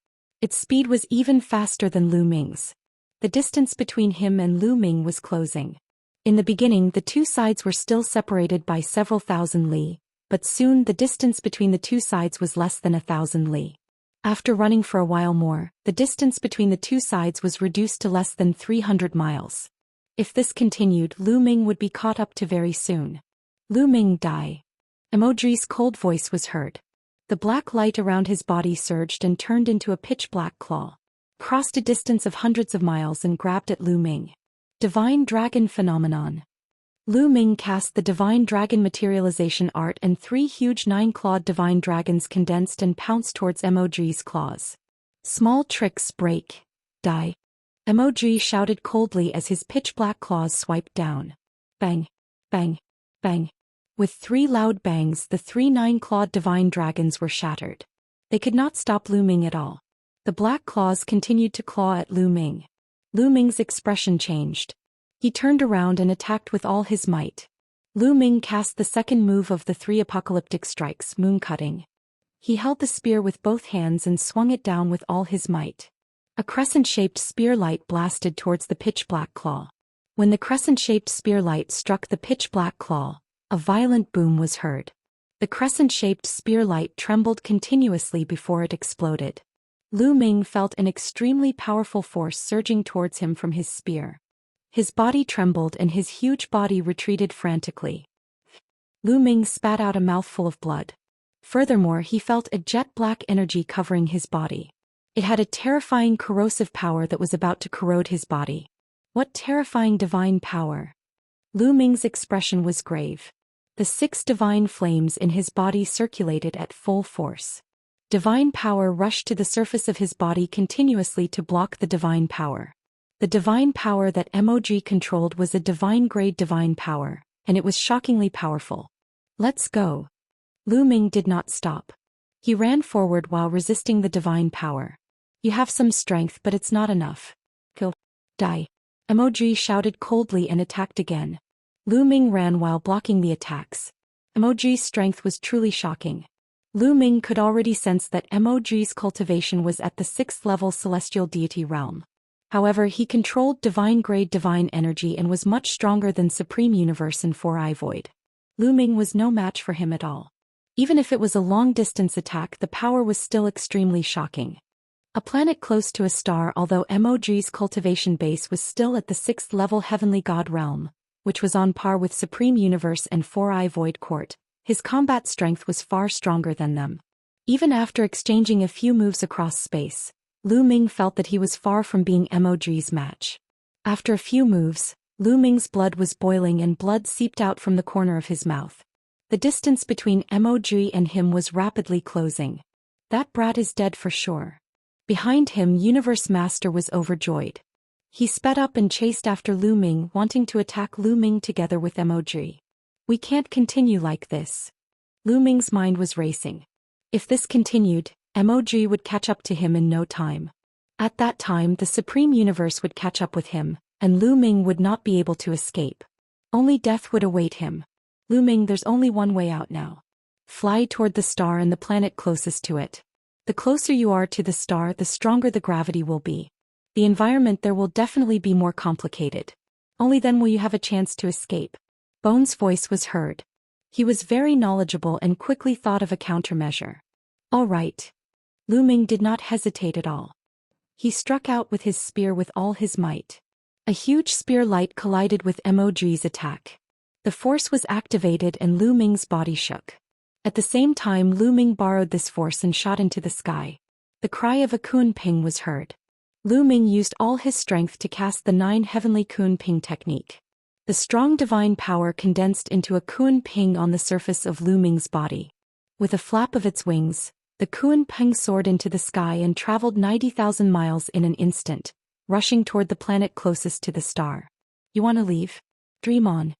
Its speed was even faster than Lu Ming's. The distance between him and Lu Ming was closing. In the beginning, the two sides were still separated by several thousand li, but soon the distance between the two sides was less than 1,000 li. After running for a while more, the distance between the two sides was reduced to less than 300 miles. If this continued, Lu Ming would be caught up to very soon. Lu Ming die. Emoji's cold voice was heard. The black light around his body surged and turned into a pitch-black claw, crossed a distance of hundreds of miles and grabbed at Lu Ming. Divine Dragon Phenomenon. Lu Ming cast the Divine Dragon Materialization Art and 3 huge 9-clawed Divine Dragons condensed and pounced towards Emoji's claws. Small tricks break. Die. Emoji shouted coldly as his pitch-black claws swiped down. Bang, bang, bang. With 3 loud bangs, the 3 9-clawed Divine Dragons were shattered. They could not stop Lu Ming at all. The black claws continued to claw at Lu Ming. Lu Ming's expression changed. He turned around and attacked with all his might. Lu Ming cast the second move of the 3 apocalyptic strikes, moon cutting. He held the spear with both hands and swung it down with all his might. A crescent-shaped spear light blasted towards the pitch-black claw. When the crescent-shaped spear light struck the pitch-black claw, a violent boom was heard. The crescent-shaped spear light trembled continuously before it exploded. Lu Ming felt an extremely powerful force surging towards him from his spear. His body trembled and his huge body retreated frantically. Lu Ming spat out a mouthful of blood. Furthermore, he felt a jet-black energy covering his body. It had a terrifying corrosive power that was about to corrode his body. What terrifying divine power! Lu Ming's expression was grave. The 6 divine flames in his body circulated at full force. Divine power rushed to the surface of his body continuously to block the divine power. The divine power that Emoji controlled was a divine-grade divine power, and it was shockingly powerful. Let's go. Lu Ming did not stop. He ran forward while resisting the divine power. You have some strength, but it's not enough. Kill. Die. Emoji shouted coldly and attacked again. Lu Ming ran while blocking the attacks. Emoji's strength was truly shocking. Lu Ming could already sense that Emoji's cultivation was at the 6th level celestial deity realm. However, he controlled divine-grade divine energy and was much stronger than Supreme Universe and 4-Eye Void. Lu Ming was no match for him at all. Even if it was a long-distance attack, the power was still extremely shocking. A planet close to a star, although Emoji's cultivation base was still at the 6th level heavenly god realm, which was on par with Supreme Universe and 4-Eye Void Court, his combat strength was far stronger than them. Even after exchanging a few moves across space, Lu Ming felt that he was far from being Emoji's match. After a few moves, Lu Ming's blood was boiling and blood seeped out from the corner of his mouth. The distance between Emoji and him was rapidly closing. That brat is dead for sure. Behind him, Universe Master was overjoyed. He sped up and chased after Lu Ming, wanting to attack Lu Ming together with Emoji. We can't continue like this. Lu Ming's mind was racing. If this continued, Emoji would catch up to him in no time. At that time, the Supreme Universe would catch up with him, and Lu Ming would not be able to escape. Only death would await him. Lu Ming, there's only one way out now. Fly toward the star and the planet closest to it. The closer you are to the star, the stronger the gravity will be. The environment there will definitely be more complicated. Only then will you have a chance to escape. Bone's voice was heard. He was very knowledgeable and quickly thought of a countermeasure. All right. Lu Ming did not hesitate at all. He struck out with his spear with all his might. A huge spear light collided with Emoji's attack. The force was activated and Lu Ming's body shook. At the same time, Lu Ming borrowed this force and shot into the sky. The cry of a Kun Ping was heard. Lu Ming used all his strength to cast the 9 heavenly Kun Ping technique. The strong divine power condensed into a Kuan Ping on the surface of Lu Ming's body. With a flap of its wings, the Kuan Ping soared into the sky and traveled 90,000 miles in an instant, rushing toward the planet closest to the star. You want to leave? Dream on.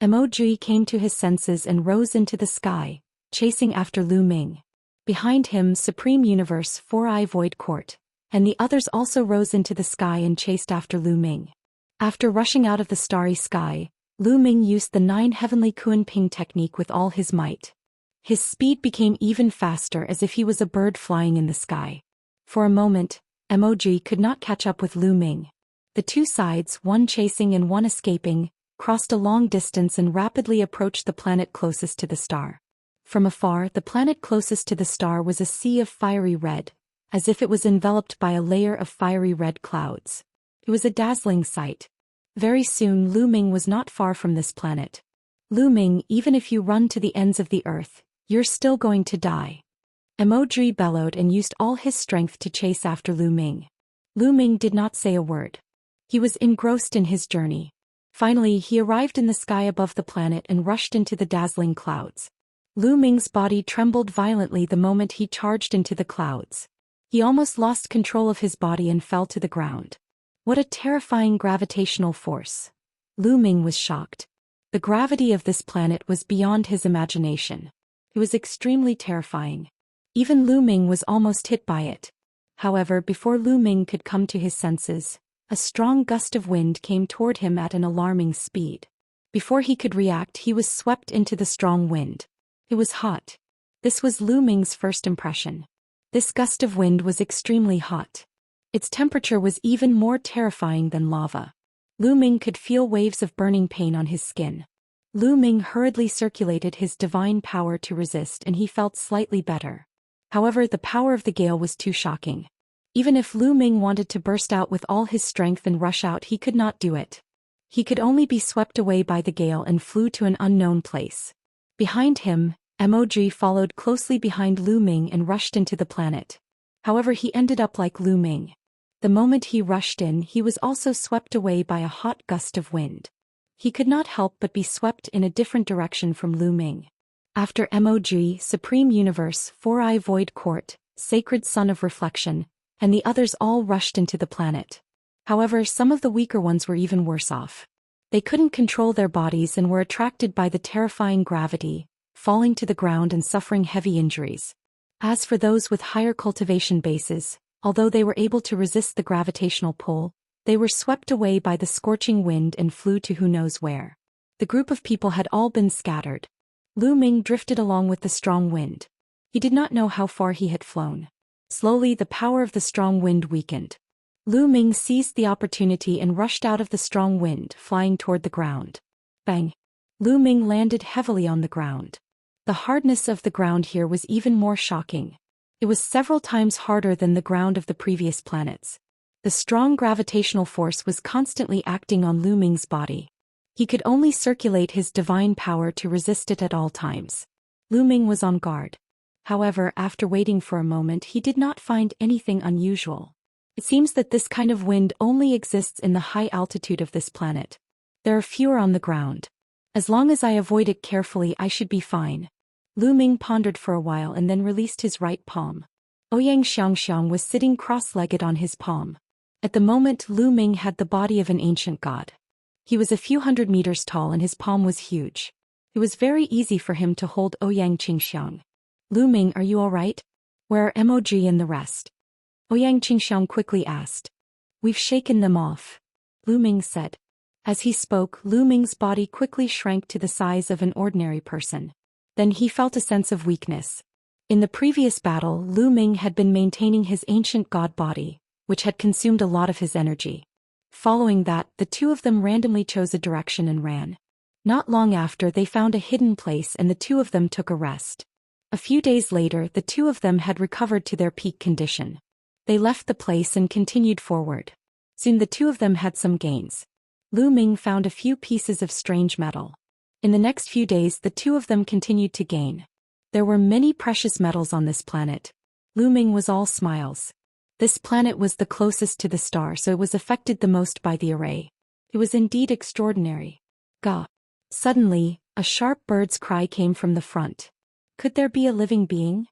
Emoji came to his senses and rose into the sky, chasing after Lu Ming. Behind him, Supreme Universe Four-Eye Void Court, and the others also rose into the sky and chased after Lu Ming. After rushing out of the starry sky, Lu Ming used the 9 heavenly Kuan Ping technique with all his might. His speed became even faster as if he was a bird flying in the sky. For a moment, Emoji could not catch up with Lu Ming. The two sides, one chasing and one escaping, crossed a long distance and rapidly approached the planet closest to the star. From afar, the planet closest to the star was a sea of fiery red, as if it was enveloped by a layer of fiery red clouds. It was a dazzling sight. Very soon Lu Ming was not far from this planet. Lu Ming, even if you run to the ends of the earth, you're still going to die. Emoji bellowed and used all his strength to chase after Lu Ming. Lu Ming did not say a word. He was engrossed in his journey. Finally, he arrived in the sky above the planet and rushed into the dazzling clouds. Lu Ming's body trembled violently the moment he charged into the clouds. He almost lost control of his body and fell to the ground. What a terrifying gravitational force. Lu Ming was shocked. The gravity of this planet was beyond his imagination. It was extremely terrifying. Even Lu Ming was almost hit by it. However, before Lu Ming could come to his senses, a strong gust of wind came toward him at an alarming speed. Before he could react, he was swept into the strong wind. It was hot. This was Lu Ming's first impression. This gust of wind was extremely hot. Its temperature was even more terrifying than lava. Lu Ming could feel waves of burning pain on his skin. Lu Ming hurriedly circulated his divine power to resist and he felt slightly better. However, the power of the gale was too shocking. Even if Lu Ming wanted to burst out with all his strength and rush out, he could not do it. He could only be swept away by the gale and flew to an unknown place. Behind him, Emoji followed closely behind Lu Ming and rushed into the planet. However, he ended up like Lu Ming. The moment he rushed in, he was also swept away by a hot gust of wind. He could not help but be swept in a different direction from Lu Ming. After Emoji, Supreme Universe, Four-Eye Void Court, Sacred Sun of Reflection, and the others all rushed into the planet. However, some of the weaker ones were even worse off. They couldn't control their bodies and were attracted by the terrifying gravity, falling to the ground and suffering heavy injuries. As for those with higher cultivation bases, although they were able to resist the gravitational pull, they were swept away by the scorching wind and flew to who knows where. The group of people had all been scattered. Lu Ming drifted along with the strong wind. He did not know how far he had flown. Slowly, the power of the strong wind weakened. Lu Ming seized the opportunity and rushed out of the strong wind, flying toward the ground. Bang! Lu Ming landed heavily on the ground. The hardness of the ground here was even more shocking. It was several times harder than the ground of the previous planets. The strong gravitational force was constantly acting on Lu Ming's body. He could only circulate his divine power to resist it at all times. Lu Ming was on guard. However, after waiting for a moment, he did not find anything unusual. It seems that this kind of wind only exists in the high altitude of this planet. There are fewer on the ground. As long as I avoid it carefully, I should be fine. Lu Ming pondered for a while and then released his right palm. Xianxia was sitting cross-legged on his palm. At the moment, Lu Ming had the body of an ancient god. He was a few hundred meters tall and his palm was huge. It was very easy for him to hold Xianxia. Lu Ming, are you all right? Where are Emoji and the rest? Xianxia quickly asked. We've shaken them off, Lu Ming said. As he spoke, Lu Ming's body quickly shrank to the size of an ordinary person. Then he felt a sense of weakness. In the previous battle, Lu Ming had been maintaining his ancient god body, which had consumed a lot of his energy. Following that, the two of them randomly chose a direction and ran. Not long after, they found a hidden place and the two of them took a rest. A few days later, the two of them had recovered to their peak condition. They left the place and continued forward. Soon the two of them had some gains. Lu Ming found a few pieces of strange metal. In the next few days, the two of them continued to gain. There were many precious metals on this planet. Lu Ming was all smiles. This planet was the closest to the star, so it was affected the most by the array. It was indeed extraordinary. Gah. Suddenly, a sharp bird's cry came from the front. Could there be a living being?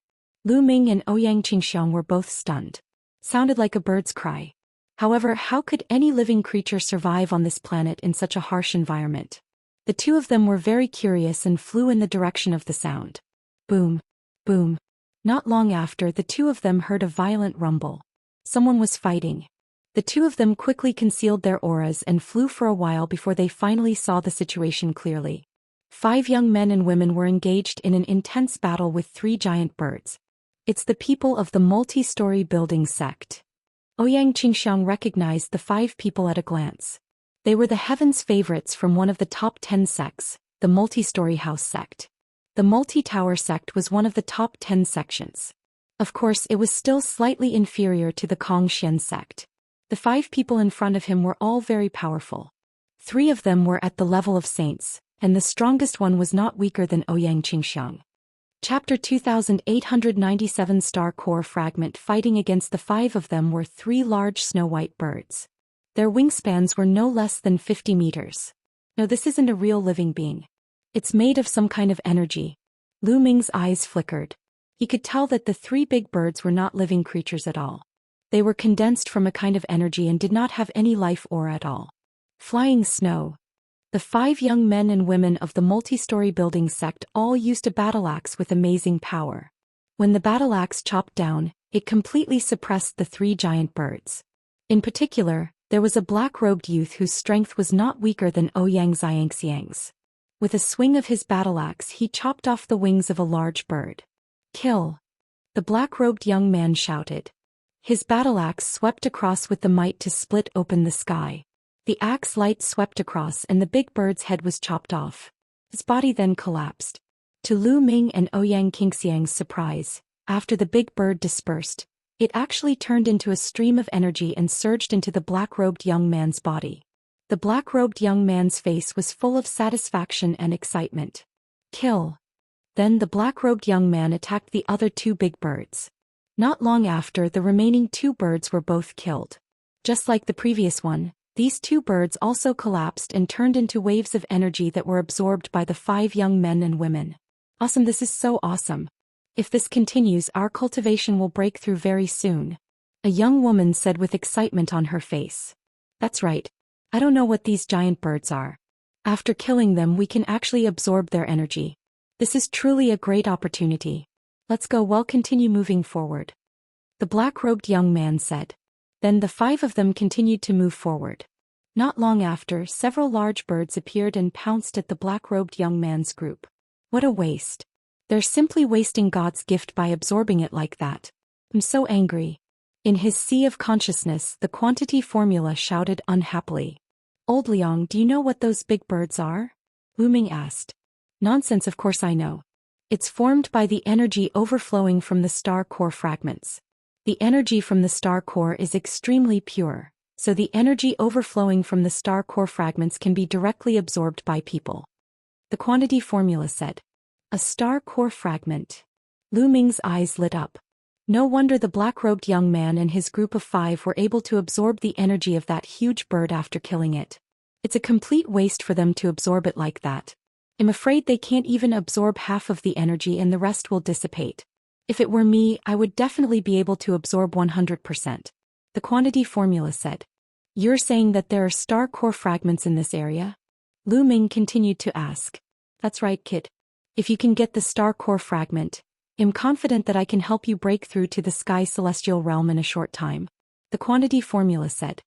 Lu Ming and Ouyang Qingxiang were both stunned. Sounded like a bird's cry. However, how could any living creature survive on this planet in such a harsh environment? The two of them were very curious and flew in the direction of the sound. Boom. Boom. Not long after, the two of them heard a violent rumble. Someone was fighting. The two of them quickly concealed their auras and flew for a while before they finally saw the situation clearly. 5 young men and women were engaged in an intense battle with 3 giant birds. It's the people of the multi-story building sect. Ouyang Qingxiang recognized the 5 people at a glance. They were the heaven's favorites from one of the top 10 sects, the multi-story house sect. The multi-tower sect was one of the top 10 sections. Of course, it was still slightly inferior to the Xian sect. The 5 people in front of him were all very powerful. 3 of them were at the level of saints, and the strongest one was not weaker than Ouyang Qingxiang. Chapter 2897 Star Core Fragment. Fighting against the 5 of them were 3 large snow-white birds. Their wingspans were no less than 50 meters. No, this isn't a real living being. It's made of some kind of energy. Lu Ming's eyes flickered. He could tell that the 3 big birds were not living creatures at all. They were condensed from a kind of energy and did not have any life aura at all. Flying snow. The 5 young men and women of the multi-story building sect all used a battle axe with amazing power. When the battle axe chopped down, it completely suppressed the 3 giant birds. In particular, there was a black-robed youth whose strength was not weaker than Ouyang Xianxiang's. With a swing of his battle axe, he chopped off the wings of a large bird. Kill! The black-robed young man shouted. His battle axe swept across with the might to split open the sky. The axe light swept across and the big bird's head was chopped off. His body then collapsed. To Lu Ming and Ouyang Qingxiang's surprise, after the big bird dispersed, it actually turned into a stream of energy and surged into the black-robed young man's body. The black-robed young man's face was full of satisfaction and excitement. Kill! Then the black-robed young man attacked the other 2 big birds. Not long after, the remaining 2 birds were both killed. Just like the previous one, these 2 birds also collapsed and turned into waves of energy that were absorbed by the 5 young men and women. Awesome, this is so awesome. If this continues, our cultivation will break through very soon. A young woman said with excitement on her face. That's right. I don't know what these giant birds are. After killing them, we can actually absorb their energy. This is truly a great opportunity. Let's go. Well, continue moving forward. The black-robed young man said. Then the 5 of them continued to move forward. Not long after, several large birds appeared and pounced at the black-robed young man's group. What a waste. They're simply wasting God's gift by absorbing it like that. I'm so angry. In his sea of consciousness, the quantity formula shouted unhappily. Old Liang, do you know what those big birds are? Lu Ming asked. Nonsense, of course I know. It's formed by the energy overflowing from the star core fragments. The energy from the star core is extremely pure, so the energy overflowing from the star core fragments can be directly absorbed by people. The quantity formula said. A star core fragment. Lu Ming's eyes lit up. No wonder the black-robed young man and his group of 5 were able to absorb the energy of that huge bird after killing it. It's a complete waste for them to absorb it like that. I'm afraid they can't even absorb half of the energy and the rest will dissipate. If it were me, I would definitely be able to absorb 100%. The quantity formula said. You're saying that there are star core fragments in this area? Lu Ming continued to ask. That's right, kid. If you can get the star core fragment, I'm confident that I can help you break through to the sky celestial realm in a short time. The quantity formula said.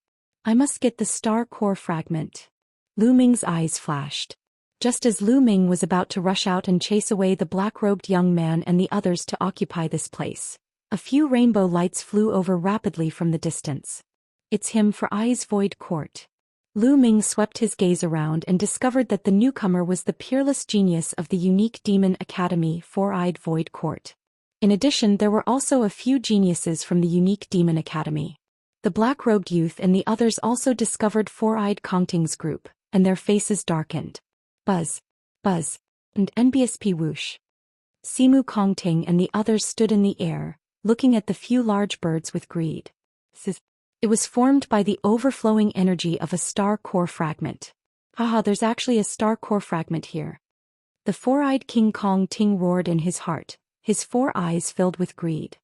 I must get the star core fragment. Lu Ming's eyes flashed. Just as Lu Ming was about to rush out and chase away the black-robed young man and the others to occupy this place, a few rainbow lights flew over rapidly from the distance. It's him for Eyes Void Court. Lu Ming swept his gaze around and discovered that the newcomer was the peerless genius of the unique demon academy, Four-Eyed Void Court. In addition, there were also a few geniuses from the unique demon academy. The black-robed youth and the others also discovered Four-Eyed Kongting's group, and their faces darkened. Buzz, buzz, and NBSP whoosh. Simu Kongting and the others stood in the air, looking at the few large birds with greed. It was formed by the overflowing energy of a star core fragment. Haha, there's actually a star core fragment here. The four-eyed King Kong Ting roared in his heart, his four eyes filled with greed.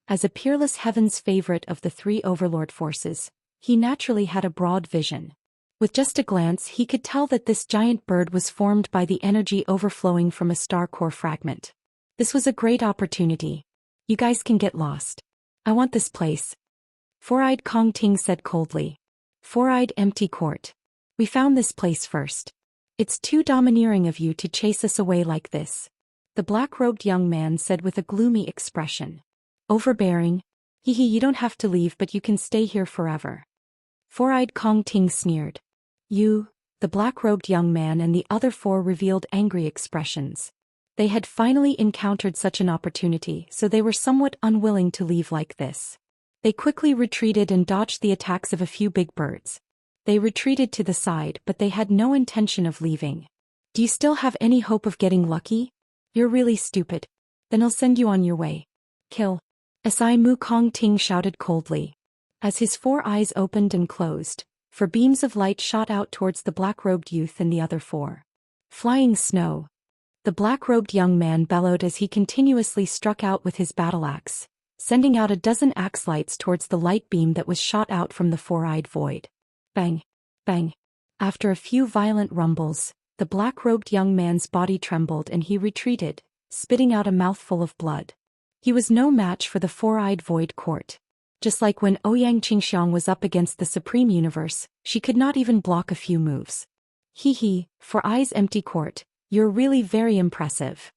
As a peerless heaven's favorite of the three overlord forces, he naturally had a broad vision. With just a glance he could tell that this giant bird was formed by the energy overflowing from a star core fragment. This was a great opportunity. You guys can get lost. I want this place. Four-eyed Kong Ting said coldly. Four-eyed empty court. We found this place first. It's too domineering of you to chase us away like this. The black-robed young man said with a gloomy expression. Overbearing? Hee hee, you don't have to leave, but you can stay here forever. Four-eyed Kong Ting sneered. You, the black-robed young man and the other four revealed angry expressions. They had finally encountered such an opportunity, so they were somewhat unwilling to leave like this. They quickly retreated and dodged the attacks of a few big birds. They retreated to the side, but they had no intention of leaving. Do you still have any hope of getting lucky? You're really stupid. Then I'll send you on your way. Kill. Sai Mu Kong Ting shouted coldly. As his four eyes opened and closed, for beams of light shot out towards the black-robed youth and the other four. Flying snow. The black-robed young man bellowed as he continuously struck out with his battle axe, sending out a dozen axe lights towards the light beam that was shot out from the four-eyed void. Bang! Bang! After a few violent rumbles, the black-robed young man's body trembled and he retreated, spitting out a mouthful of blood. He was no match for the four-eyed void court. Just like when Ouyang Qingxiang was up against the Supreme Universe, she could not even block a few moves. Hee hee, for eyes empty court, you're really very impressive.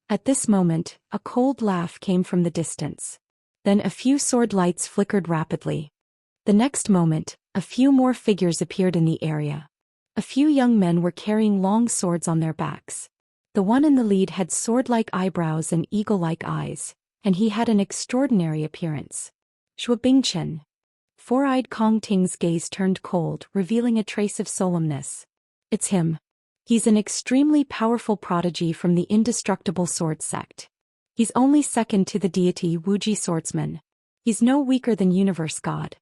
At this moment, a cold laugh came from the distance. Then a few sword lights flickered rapidly. The next moment, a few more figures appeared in the area. A few young men were carrying long swords on their backs. The one in the lead had sword-like eyebrows and eagle-like eyes, and he had an extraordinary appearance. Zhou Bingchen. Four-eyed Kong Ting's gaze turned cold, revealing a trace of solemnness. It's him. He's an extremely powerful prodigy from the indestructible sword sect. He's only second to the deity Wuji swordsman. He's no weaker than universe god.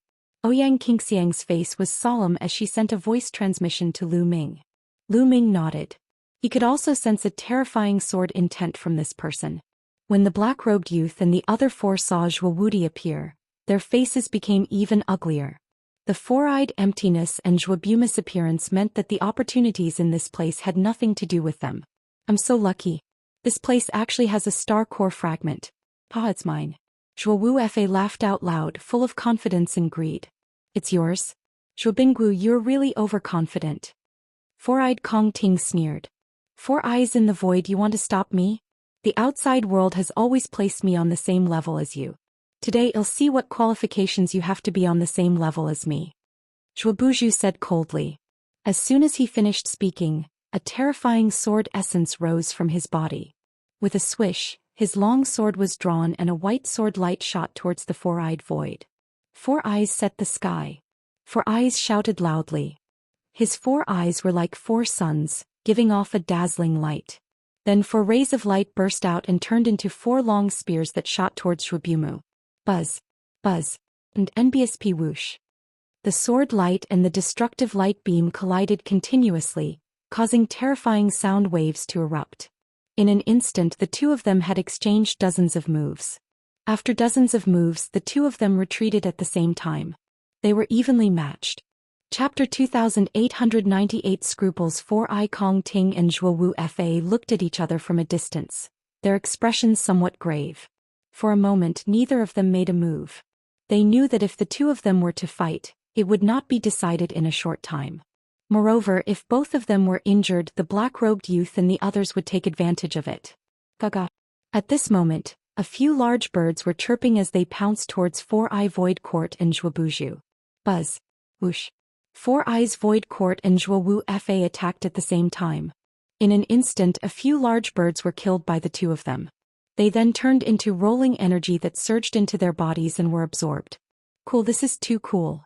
Ouyang Qingxiang's face was solemn as she sent a voice transmission to Lu Ming. Lu Ming nodded. He could also sense a terrifying sword intent from this person. When the black-robed youth and the other four saw Zhou Wudi appear, their faces became even uglier. The four-eyed emptiness and Zhou Buma's appearance meant that the opportunities in this place had nothing to do with them. I'm so lucky. This place actually has a star core fragment. Pa, it's mine. Zhou Wu Fa laughed out loud, full of confidence and greed. It's yours? Zhou Binggu, you're really overconfident. Four-eyed Kong Ting sneered. Four eyes in the void, you want to stop me? The outside world has always placed me on the same level as you. Today I'll see what qualifications you have to be on the same level as me. Zhou Buju said coldly. As soon as he finished speaking, a terrifying sword essence rose from his body. With a swish, his long sword was drawn and a white sword light shot towards the four-eyed void. Four eyes set the sky. Four eyes shouted loudly. His four eyes were like four suns, giving off a dazzling light. Then four rays of light burst out and turned into four long spears that shot towards Zhou Bumu. Buzz, buzz, and NBSP whoosh. The sword light and the destructive light beam collided continuously, causing terrifying sound waves to erupt. In an instant the two of them had exchanged dozens of moves. After dozens of moves, the two of them retreated at the same time. They were evenly matched. Chapter 2898 Scruples. Four-Eye Kong Ting and Zhou Wu Fa looked at each other from a distance, their expressions somewhat grave. For a moment neither of them made a move. They knew that if the two of them were to fight, it would not be decided in a short time. Moreover, if both of them were injured, the black-robed youth and the others would take advantage of it. Gaga. At this moment, a few large birds were chirping as they pounced towards Four-Eye Void Court and Zhou Buju. Buzz. Whoosh. Four Eyes Void Court and Zhou Wu Fa attacked at the same time. In an instant a few large birds were killed by the two of them. They then turned into rolling energy that surged into their bodies and were absorbed. Cool, this is too cool.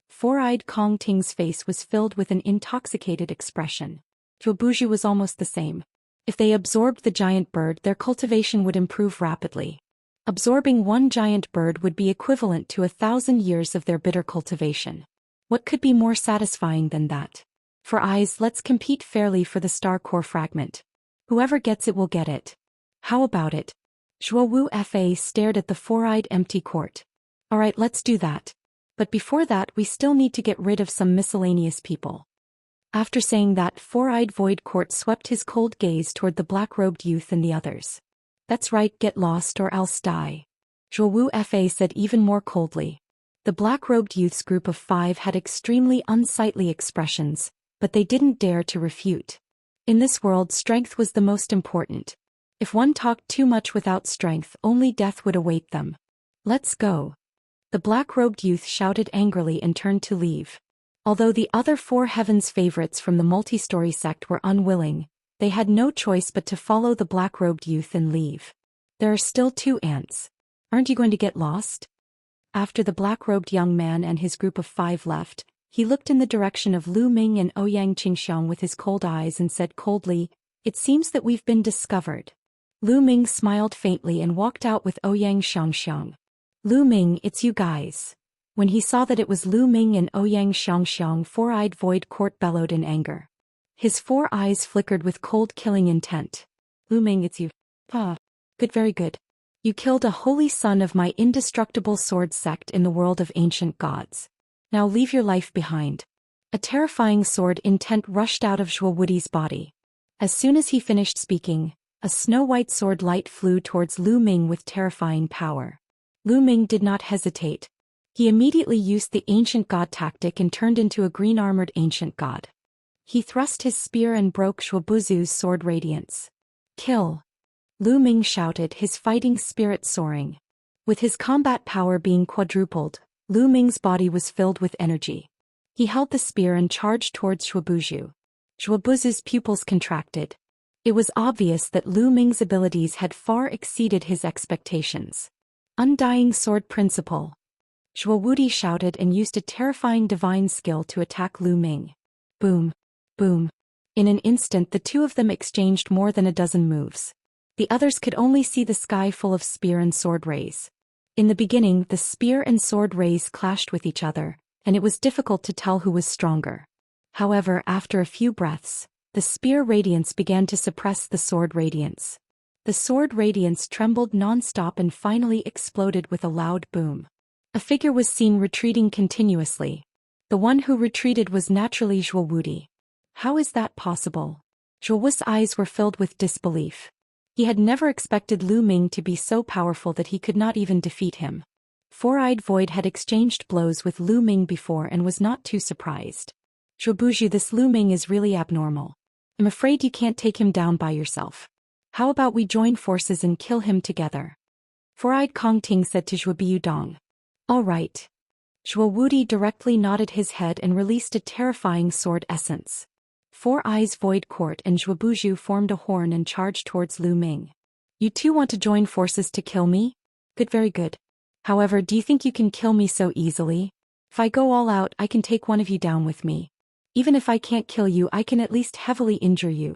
Four-Eyed Kong Ting's face was filled with an intoxicated expression. Zhou Buju was almost the same. If they absorbed the giant bird, their cultivation would improve rapidly. Absorbing one giant bird would be equivalent to 1,000 years of their bitter cultivation. What could be more satisfying than that? For eyes, let's compete fairly for the star core fragment. Whoever gets it will get it. How about it? Zhou Wu Fa stared at the four-eyed empty court. Alright, let's do that. But before that, we still need to get rid of some miscellaneous people. After saying that, four-eyed void court swept his cold gaze toward the black-robed youth and the others. That's right, get lost or else die. Zhou Wu Fa said even more coldly. The black-robed youth's group of 5 had extremely unsightly expressions, but they didn't dare to refute. In this world, strength was the most important. If one talked too much without strength, only death would await them. Let's go. The black-robed youth shouted angrily and turned to leave. Although the other 4 heavens favorites from the multi-story sect were unwilling, they had no choice but to follow the black-robed youth and leave. There are still 2 ants. Aren't you going to get lost? After the black-robed young man and his group of 5 left, he looked in the direction of Lu Ming and Ouyang Qingxiang with his cold eyes and said coldly, "It seems that we've been discovered." Lu Ming smiled faintly and walked out with Ouyang Xianxia. "Lu Ming, it's you guys." When he saw that it was Lu Ming and Ouyang Xianxia, four-eyed void court bellowed in anger. His 4 eyes flickered with cold killing intent. "Lu Ming, it's you." "Ah. Good, very good. You killed a holy son of my indestructible sword sect in the world of ancient gods. Now leave your life behind." A terrifying sword intent rushed out of Zhou Wudi's body. As soon as he finished speaking, a snow-white sword light flew towards Lu Ming with terrifying power. Lu Ming did not hesitate. He immediately used the ancient god tactic and turned into a green-armored ancient god. He thrust his spear and broke Shuobuzu's sword radiance. "Kill!" Lu Ming shouted, his fighting spirit soaring. With his combat power being quadrupled, Lu Ming's body was filled with energy. He held the spear and charged towards Shuobuzu. Shuobuzu's pupils contracted. It was obvious that Lu Ming's abilities had far exceeded his expectations. Undying sword principle. Zhou Wudi shouted and used a terrifying divine skill to attack Lu Ming. Boom. Boom. In an instant, the 2 of them exchanged more than a dozen moves. The others could only see the sky full of spear and sword rays. In the beginning, the spear and sword rays clashed with each other, and it was difficult to tell who was stronger. However, after a few breaths, the spear radiance began to suppress the sword radiance. The sword radiance trembled non-stop and finally exploded with a loud boom. A figure was seen retreating continuously. The one who retreated was naturally Zhou Wudi. How is that possible? Zhou Wu's eyes were filled with disbelief. He had never expected Lu Ming to be so powerful that he could not even defeat him. Four-eyed Void had exchanged blows with Lu Ming before and was not too surprised. "Shuobuzu, this Lu Ming is really abnormal. I'm afraid you can't take him down by yourself. How about we join forces and kill him together?" Four-eyed Kong Ting said to Zhuobiu Dong. "All right." Zhou Wudi directly nodded his head and released a terrifying sword essence. Four Eyes Void Court and Zhuobuju formed a horn and charged towards Lu Ming. "You two want to join forces to kill me? Good, very good. However, do you think you can kill me so easily? If I go all out, I can take one of you down with me. Even if I can't kill you, I can at least heavily injure you.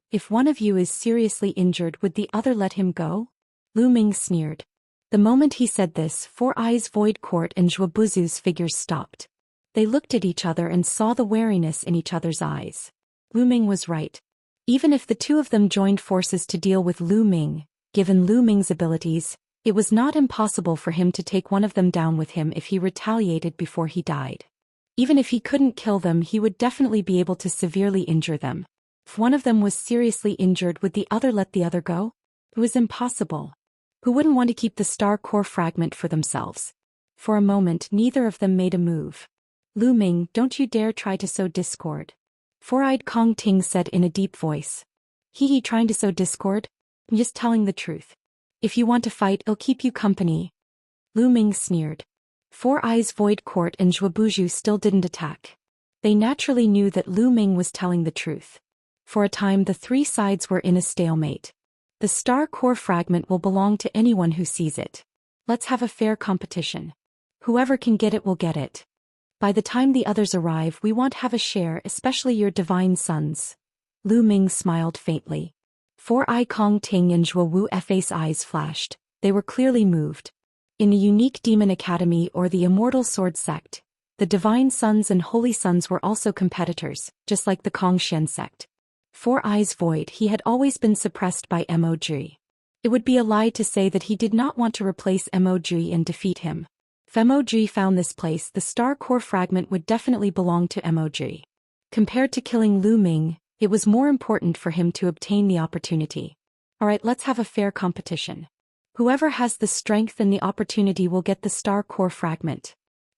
If one of you is seriously injured, would the other let him go?" Lu Ming sneered. The moment he said this, Four Eyes Void Court and Zhuobuzu's figures stopped. They looked at each other and saw the wariness in each other's eyes. Lu Ming was right. Even if the two of them joined forces to deal with Lu Ming, given Lu Ming's abilities, it was not impossible for him to take one of them down with him if he retaliated before he died. Even if he couldn't kill them, he would definitely be able to severely injure them. If one of them was seriously injured, would the other let the other go? It was impossible. Who wouldn't want to keep the star core fragment for themselves? For a moment, neither of them made a move. "Lu Ming, don't you dare try to sow discord," Four-eyed Kong Ting said in a deep voice. "He trying to sow discord? I'm just telling the truth. If you want to fight, I'll keep you company." Lu Ming sneered. Four Eyes Void Court and Zhuobuju still didn't attack. They naturally knew that Lu Ming was telling the truth. For a time, the three sides were in a stalemate. The star core fragment will belong to anyone who sees it. Let's have a fair competition. Whoever can get it will get it. By the time the others arrive, we won't have a share, especially your divine sons. Lu Ming smiled faintly. Four-Eye Kong Ting and Zhuo Wu Fa's eyes flashed. They were clearly moved. In the unique demon academy or the immortal sword sect, The Divine Sons and Holy Sons were also competitors, just like the Xian sect. Four Eyes Void, he had always been suppressed by Mog. It would be a lie to say that he did not want to replace Mog and defeat him. If Mog found this place, the star core fragment would definitely belong to Mog. Compared to killing Lu Ming, it was more important for him to obtain the opportunity. Alright, let's have a fair competition. Whoever has the strength and the opportunity will get the star core fragment.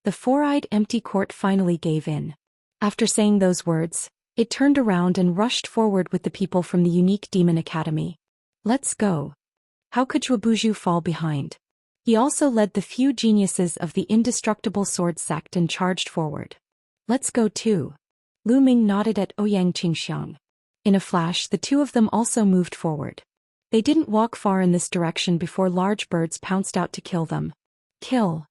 The four-eyed empty court finally gave in. After saying those words, it turned around and rushed forward with the people from the unique demon academy. Let's go. How could Zhuobuju fall behind? He also led the few geniuses of the indestructible sword sect and charged forward. Let's go too. Lu Ming nodded at Ouyang Qingxiang. In a flash, the two of them also moved forward. They didn't walk far in this direction before large birds pounced out to kill them. Kill.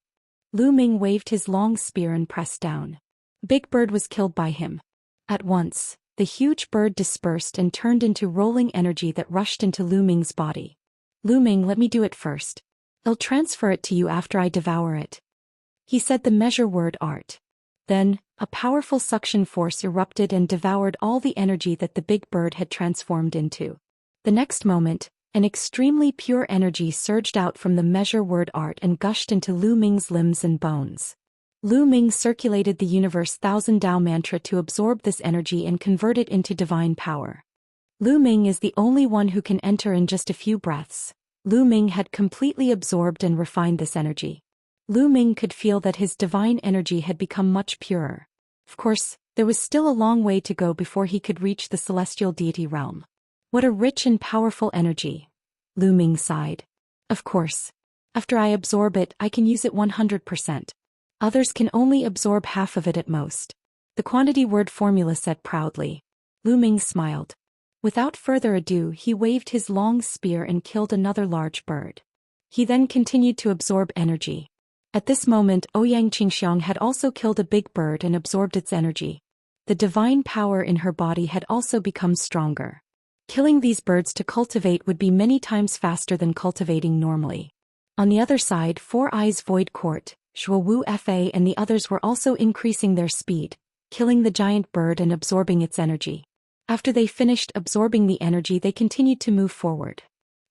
Lu Ming waved his long spear and pressed down. Big Bird was killed by him. At once, the huge bird dispersed and turned into rolling energy that rushed into Lu Ming's body. Lu Ming, let me do it first. I'll transfer it to you after I devour it. He said the measure word art. Then, a powerful suction force erupted and devoured all the energy that the big bird had transformed into. The next moment, an extremely pure energy surged out from the measure word art and gushed into Lu Ming's limbs and bones. Lu Ming circulated the universe thousand Dao mantra to absorb this energy and convert it into divine power. Lu Ming is the only one who can enter in just a few breaths. Lu Ming had completely absorbed and refined this energy. Lu Ming could feel that his divine energy had become much purer. Of course, there was still a long way to go before he could reach the celestial deity realm. What a rich and powerful energy. Lu Ming sighed. Of course. After I absorb it, I can use it 100%. Others can only absorb half of it at most. The quantity word formula said proudly. Lu Ming smiled. Without further ado, he waved his long spear and killed another large bird. He then continued to absorb energy. At this moment, Ouyang Qingxiang had also killed a big bird and absorbed its energy. The divine power in her body had also become stronger. Killing these birds to cultivate would be many times faster than cultivating normally. On the other side, Four Eyes Void Court, Zhuowu Fa and the others were also increasing their speed, killing the giant bird and absorbing its energy. After they finished absorbing the energy, they continued to move forward.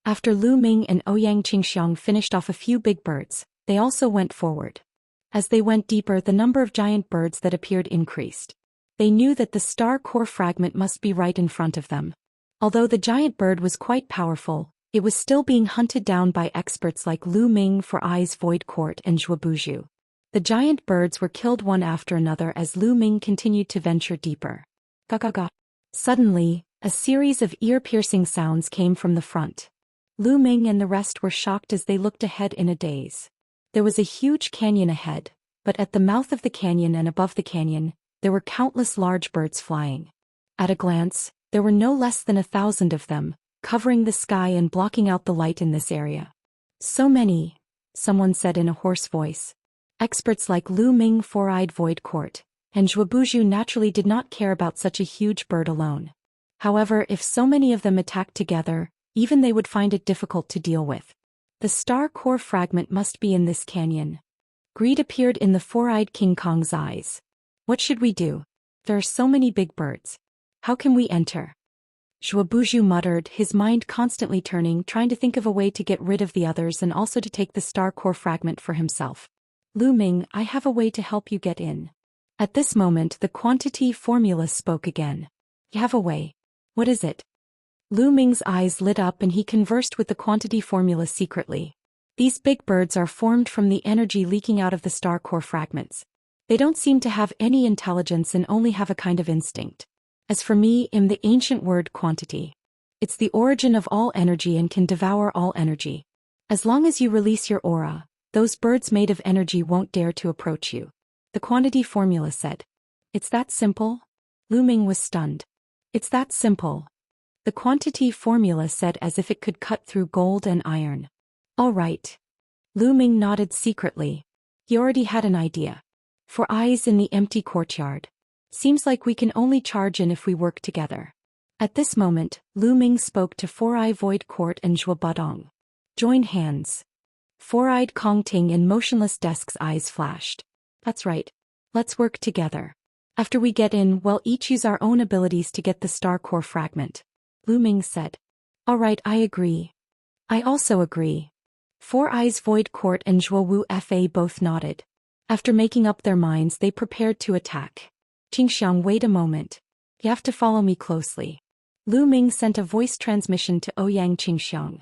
After Lu Ming and Ouyang Qingxiang finished off a few big birds, they also went forward. As they went deeper, the number of giant birds that appeared increased. They knew that the star core fragment must be right in front of them. Although the giant bird was quite powerful, it was still being hunted down by experts like Lu Ming, Four Eyes Void Court and Zhuobuju. The giant birds were killed one after another as Lu Ming continued to venture deeper. Ga-ga-ga. Suddenly, a series of ear-piercing sounds came from the front. Lu Ming and the rest were shocked as they looked ahead in a daze. There was a huge canyon ahead, but at the mouth of the canyon and above the canyon, there were countless large birds flying. At a glance, there were no less than 1,000 of them, covering the sky and blocking out the light in this area. So many, someone said in a hoarse voice. Experts like Lu Ming, Four-Eyed Void Court, and Zhuobuju naturally did not care about such a huge bird alone. However, if so many of them attacked together, even they would find it difficult to deal with. The star core fragment must be in this canyon. Greed appeared in the four-eyed King Kong's eyes. What should we do? There are so many big birds. How can we enter? Zhuobuju muttered, his mind constantly turning, trying to think of a way to get rid of the others and also to take the star core fragment for himself. Lu Ming, I have a way to help you get in. At this moment, the quantity formula spoke again. You have a way. What is it? Lu Ming's eyes lit up and he conversed with the quantity formula secretly. These big birds are formed from the energy leaking out of the star core fragments. They don't seem to have any intelligence and only have a kind of instinct. As for me, I'm the ancient word quantity. It's the origin of all energy and can devour all energy. As long as you release your aura, those birds made of energy won't dare to approach you. The quantity formula said. It's that simple? Lu Ming was stunned. It's that simple. The quantity formula said as if it could cut through gold and iron. All right. Lu Ming nodded secretly. He already had an idea. For eyes in the empty courtyard. Seems like we can only charge in if we work together. At this moment, Lu Ming spoke to Four-Eye Void Court and Zhuo Budong. Join hands. Four-Eyed Kong Ting and Motionless Desk's eyes flashed. That's right. Let's work together. After we get in, we'll each use our own abilities to get the star core fragment. Lu Ming said. Alright, I agree. I also agree. Four Eyes Void Court and Zhuo Wu Fa both nodded. After making up their minds, they prepared to attack. Xianxia, wait a moment. You have to follow me closely. Lu Ming sent a voice transmission to Ouyang Xianxia.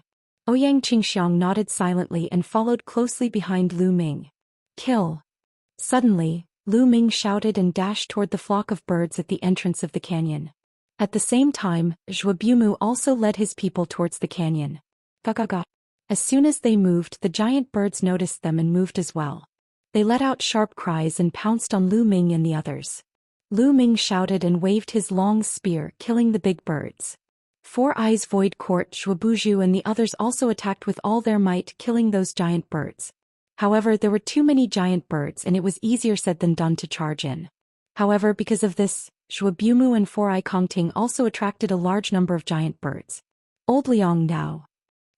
Ouyang Xianxia nodded silently and followed closely behind Lu Ming. Kill. Suddenly, Lu Ming shouted and dashed toward the flock of birds at the entrance of the canyon. At the same time, Zhuo Bumu also led his people towards the canyon. Ga. As soon as they moved, the giant birds noticed them and moved as well. They let out sharp cries and pounced on Lu Ming and the others. Lu Ming shouted and waved his long spear, killing the big birds. Four Eyes Void Court, Zhuobuju and the others also attacked with all their might, killing those giant birds. However, there were too many giant birds and it was easier said than done to charge in. However, because of this, Zhuobumu and Four Eye Kongting also attracted a large number of giant birds. Old Liang now.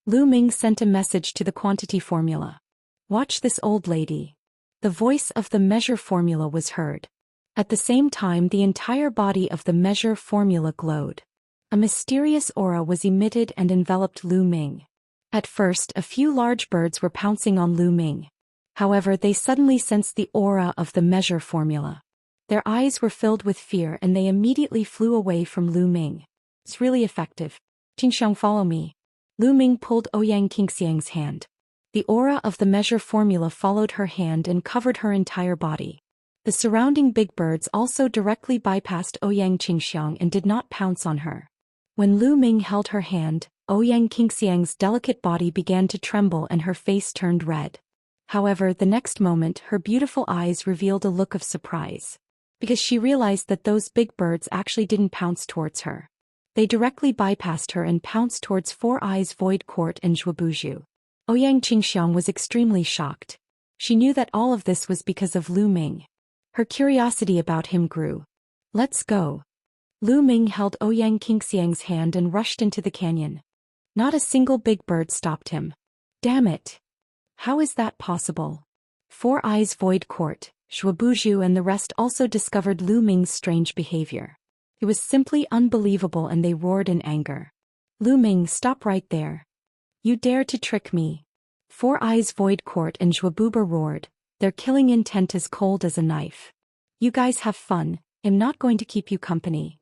Lu Ming sent a message to the quantity formula. Watch this old lady. The voice of the measure formula was heard. At the same time, the entire body of the measure formula glowed. A mysterious aura was emitted and enveloped Lu Ming. At first, a few large birds were pouncing on Lu Ming. However, they suddenly sensed the aura of the measure formula. Their eyes were filled with fear and they immediately flew away from Lu Ming. It's really effective. Xianxia, follow me. Lu Ming pulled Ouyang Xiang's hand. The aura of the measure formula followed her hand and covered her entire body. The surrounding big birds also directly bypassed Ouyang Xiang and did not pounce on her. When Lu Ming held her hand, Ouyang Xiang's delicate body began to tremble and her face turned red. However, the next moment her beautiful eyes revealed a look of surprise. Because she realized that those big birds actually didn't pounce towards her. They directly bypassed her and pounced towards Four Eyes Void Court and Zhuobuju. Ouyang Xiang was extremely shocked. She knew that all of this was because of Lu Ming. Her curiosity about him grew. Let's go. Lu Ming held Ouyang Xiang's hand and rushed into the canyon. Not a single big bird stopped him. Damn it. How is that possible? Four Eyes Void Court, Zhuobuju and the rest also discovered Lu Ming's strange behavior. It was simply unbelievable and they roared in anger. Lu Ming, stop right there. You dare to trick me. Four Eyes Void Court and Zhuobuba roared, their killing intent as cold as a knife. You guys have fun, I'm not going to keep you company.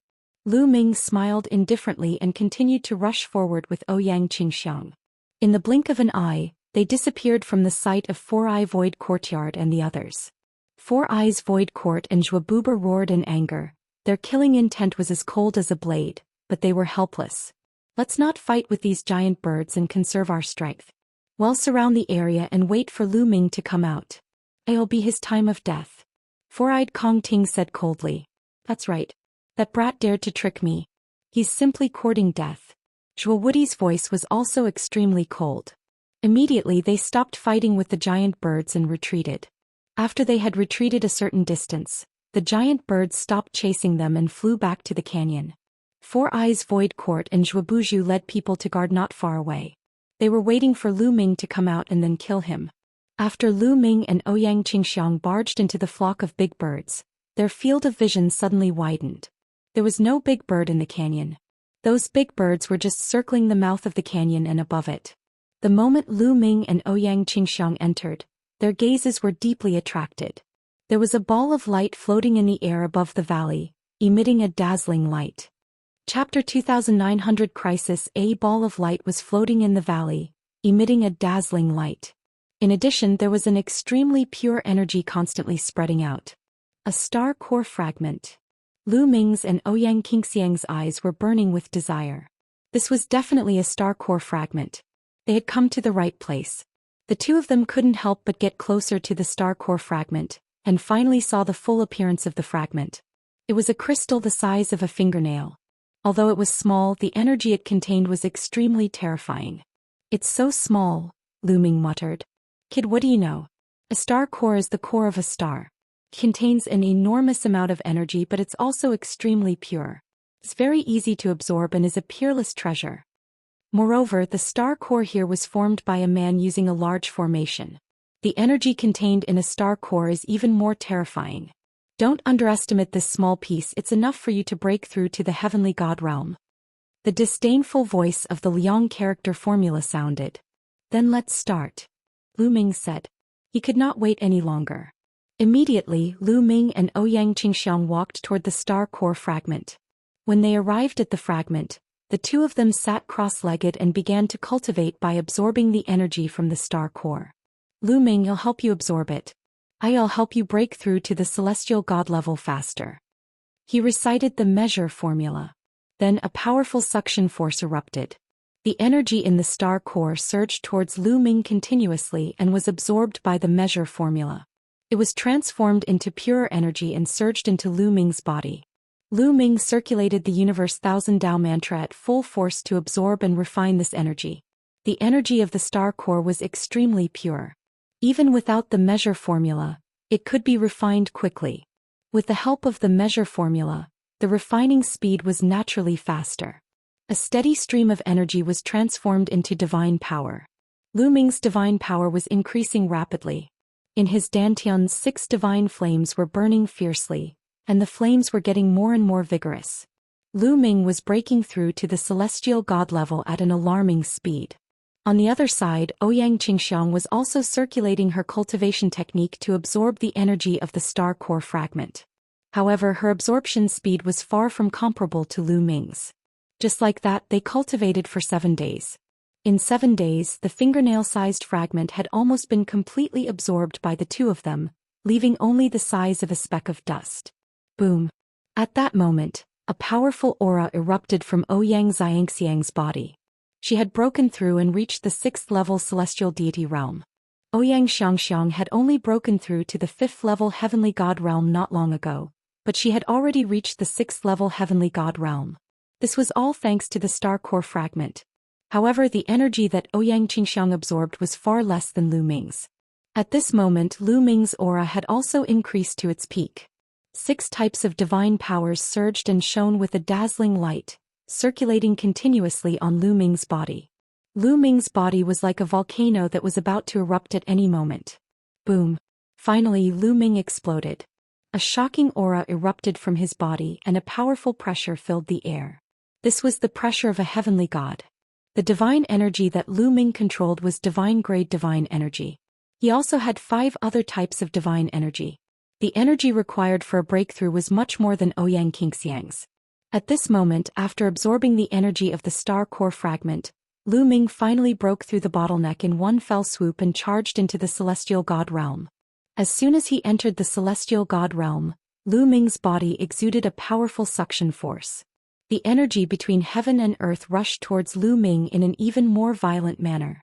Lu Ming smiled indifferently and continued to rush forward with Ouyang Xiang. In the blink of an eye, they disappeared from the sight of Four Eye Void Courtyard and the others. Four Eyes Void Court and Zhuobuba roared in anger. Their killing intent was as cold as a blade, but they were helpless. Let's not fight with these giant birds and conserve our strength. We'll surround the area and wait for Lu Ming to come out. It'll be his time of death. Four-eyed Kongting said coldly. That's right. That brat dared to trick me. He's simply courting death. Zhuo Wudi's voice was also extremely cold. Immediately they stopped fighting with the giant birds and retreated. After they had retreated a certain distance, the giant birds stopped chasing them and flew back to the canyon. Four Eyes Void Court and Zhuobuju led people to guard not far away. They were waiting for Lu Ming to come out and then kill him. After Lu Ming and Ouyang Xiang barged into the flock of big birds, their field of vision suddenly widened. There was no big bird in the canyon. Those big birds were just circling the mouth of the canyon and above it. The moment Lu Ming and Ouyang Xiang entered, their gazes were deeply attracted. There was a ball of light floating in the air above the valley, emitting a dazzling light. Chapter 2900 Crisis. A ball of light was floating in the valley, emitting a dazzling light. In addition, there was an extremely pure energy constantly spreading out. A star core fragment. Lu Ming's and Ouyang Xiang's eyes were burning with desire. This was definitely a star core fragment. They had come to the right place. The two of them couldn't help but get closer to the star core fragment, and finally saw the full appearance of the fragment. It was a crystal the size of a fingernail. Although it was small, the energy it contained was extremely terrifying. It's so small, Lu Ming muttered. Kid, what do you know? A star core is the core of a star. It contains an enormous amount of energy, but it's also extremely pure. It's very easy to absorb and is a peerless treasure. Moreover, the star core here was formed by a man using a large formation. The energy contained in a star core is even more terrifying. Don't underestimate this small piece, it's enough for you to break through to the heavenly god realm. The disdainful voice of the Liang character formula sounded. Then let's start. Lu Ming said. He could not wait any longer. Immediately, Lu Ming and Ouyang Qingxiang walked toward the star core fragment. When they arrived at the fragment, the two of them sat cross-legged and began to cultivate by absorbing the energy from the star core. Lu Ming, I'll help you absorb it. I'll help you break through to the celestial god level faster. He recited the measure formula. Then a powerful suction force erupted. The energy in the star core surged towards Lu Ming continuously and was absorbed by the measure formula. It was transformed into purer energy and surged into Lu Ming's body. Lu Ming circulated the universe thousand Dao mantra at full force to absorb and refine this energy. The energy of the star core was extremely pure. Even without the measure formula, it could be refined quickly. With the help of the measure formula, the refining speed was naturally faster. A steady stream of energy was transformed into divine power. Lu Ming's divine power was increasing rapidly. In his dantian's 6 divine flames were burning fiercely, and the flames were getting more and more vigorous. Lu Ming was breaking through to the celestial god level at an alarming speed. On the other side, Ouyang Qingxiang was also circulating her cultivation technique to absorb the energy of the star core fragment. However, her absorption speed was far from comparable to Lu Ming's. Just like that, they cultivated for 7 days. In 7 days, the fingernail-sized fragment had almost been completely absorbed by the two of them, leaving only the size of a speck of dust. Boom! At that moment, a powerful aura erupted from Ouyang Xianxiang's body. She had broken through and reached the 6th-level celestial deity realm. Ouyang Xianxia had only broken through to the 5th-level heavenly god realm not long ago, but she had already reached the 6th-level heavenly god realm. This was all thanks to the star core fragment. However, the energy that Ouyang Qingxiang absorbed was far less than Lu Ming's. At this moment, Lu Ming's aura had also increased to its peak. 6 types of divine powers surged and shone with a dazzling light, circulating continuously on Lu Ming's body. Lu Ming's body was like a volcano that was about to erupt at any moment. Boom! Finally, Lu Ming exploded. A shocking aura erupted from his body and a powerful pressure filled the air. This was the pressure of a heavenly god. The divine energy that Lu Ming controlled was divine-grade divine energy. He also had 5 other types of divine energy. The energy required for a breakthrough was much more than Ouyang Qingxiang's. At this moment, after absorbing the energy of the star core fragment, Lu Ming finally broke through the bottleneck in one fell swoop and charged into the celestial god realm. As soon as he entered the celestial god realm, Lu Ming's body exuded a powerful suction force. The energy between heaven and earth rushed towards Lu Ming in an even more violent manner.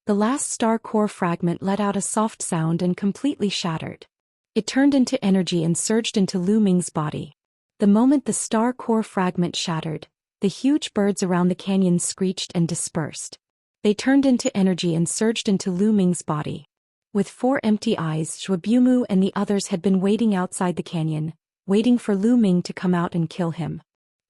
The last star core fragment let out a soft sound and completely shattered. It turned into energy and surged into Lu Ming's body. The moment the star core fragment shattered, the huge birds around the canyon screeched and dispersed. They turned into energy and surged into Lu Ming's body. With 4 empty eyes, Zhuobumu and the others had been waiting outside the canyon, waiting for Lu Ming to come out and kill him.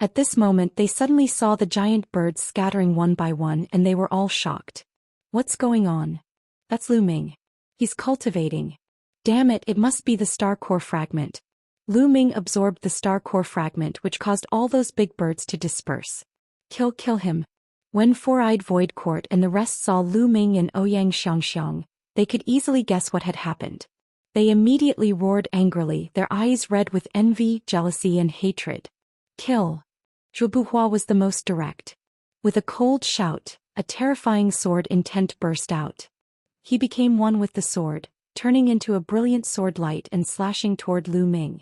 At this moment they suddenly saw the giant birds scattering one by one and they were all shocked. What's going on? That's Lu Ming. He's cultivating. Damn it, it must be the star core fragment. Lu Ming absorbed the star core fragment which caused all those big birds to disperse. Kill him. When Four-Eyed Void Court and the rest saw Lu Ming and Ouyang Xianxia, they could easily guess what had happened. They immediately roared angrily, their eyes red with envy, jealousy and hatred. Kill. Zhuobuhua was the most direct. With a cold shout, a terrifying sword intent burst out. He became one with the sword, turning into a brilliant sword light and slashing toward Lu Ming.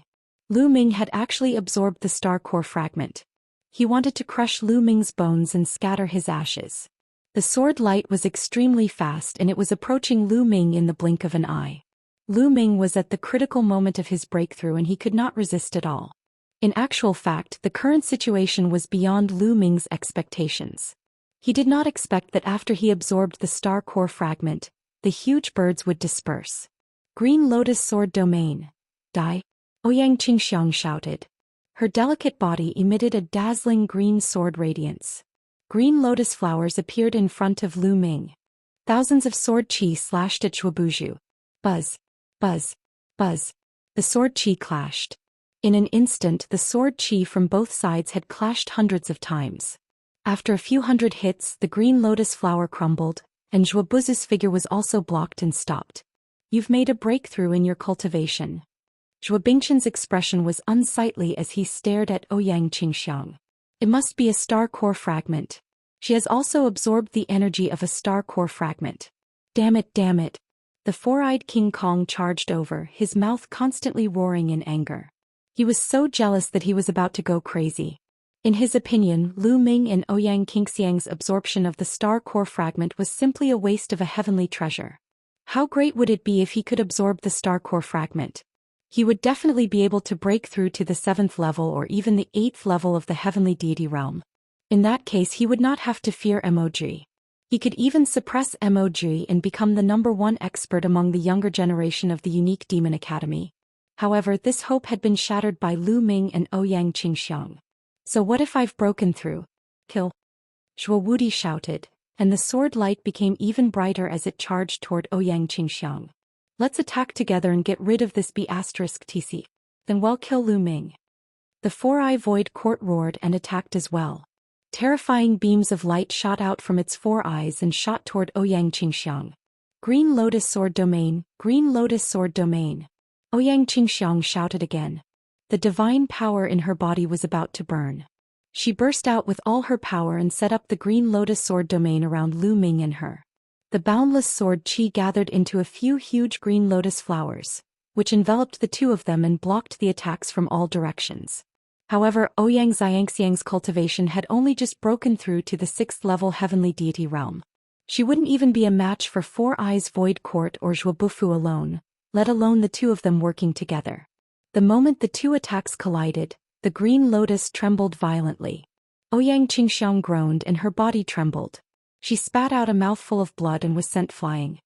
Lu Ming had actually absorbed the star core fragment. He wanted to crush Lu Ming's bones and scatter his ashes. The sword light was extremely fast and it was approaching Lu Ming in the blink of an eye. Lu Ming was at the critical moment of his breakthrough and he could not resist at all. In actual fact, the current situation was beyond Lu Ming's expectations. He did not expect that after he absorbed the star core fragment, the huge birds would disperse. Green Lotus Sword Domain. Die. Ouyang Qingxiang shouted. Her delicate body emitted a dazzling green sword radiance. Green lotus flowers appeared in front of Lu Ming. Thousands of sword chi slashed at Zhuobuju. Buzz. Buzz. Buzz. The sword chi clashed. In an instant the sword chi from both sides had clashed hundreds of times. After a few hundred hits, the green lotus flower crumbled, and Zhou Buzi's figure was also blocked and stopped. You've made a breakthrough in your cultivation. Zhou Bingchen's expression was unsightly as he stared at Ouyang Qingxiang. It must be a star core fragment. She has also absorbed the energy of a star core fragment. Damn it, damn it. The four-eyed King Kong charged over, his mouth constantly roaring in anger. He was so jealous that he was about to go crazy. In his opinion, Lu Ming and Ouyang Qingxiang's absorption of the star core fragment was simply a waste of a heavenly treasure. How great would it be if he could absorb the star core fragment? He would definitely be able to break through to the 7th level or even the 8th level of the heavenly deity realm. In that case he would not have to fear MOG. He could even suppress MOG and become the #1 expert among the younger generation of the unique demon academy. However, this hope had been shattered by Lu Ming and Ouyang Qingxiang. So what if I've broken through? Kill! Zhou Wudi shouted, and the sword light became even brighter as it charged toward Ouyang Qingxiang. Let's attack together and get rid of this B*TC. Then we'll kill Lu Ming. The four-eye void court roared and attacked as well. Terrifying beams of light shot out from its four eyes and shot toward Ouyang Qingxiang. Green Lotus Sword Domain, Green Lotus Sword Domain. Ouyang Qingxiang shouted again. The divine power in her body was about to burn. She burst out with all her power and set up the Green Lotus Sword Domain around Lu Ming and her. The boundless sword chi gathered into a few huge green lotus flowers, which enveloped the two of them and blocked the attacks from all directions. However, Ouyang Xianxiang's cultivation had only just broken through to the 6th level heavenly deity realm. She wouldn't even be a match for Four Eyes Void Court or Zhou Bufu alone, let alone the two of them working together. The moment the two attacks collided, the green lotus trembled violently. Ouyang Qingxiang groaned and her body trembled. She spat out a mouthful of blood and was sent flying.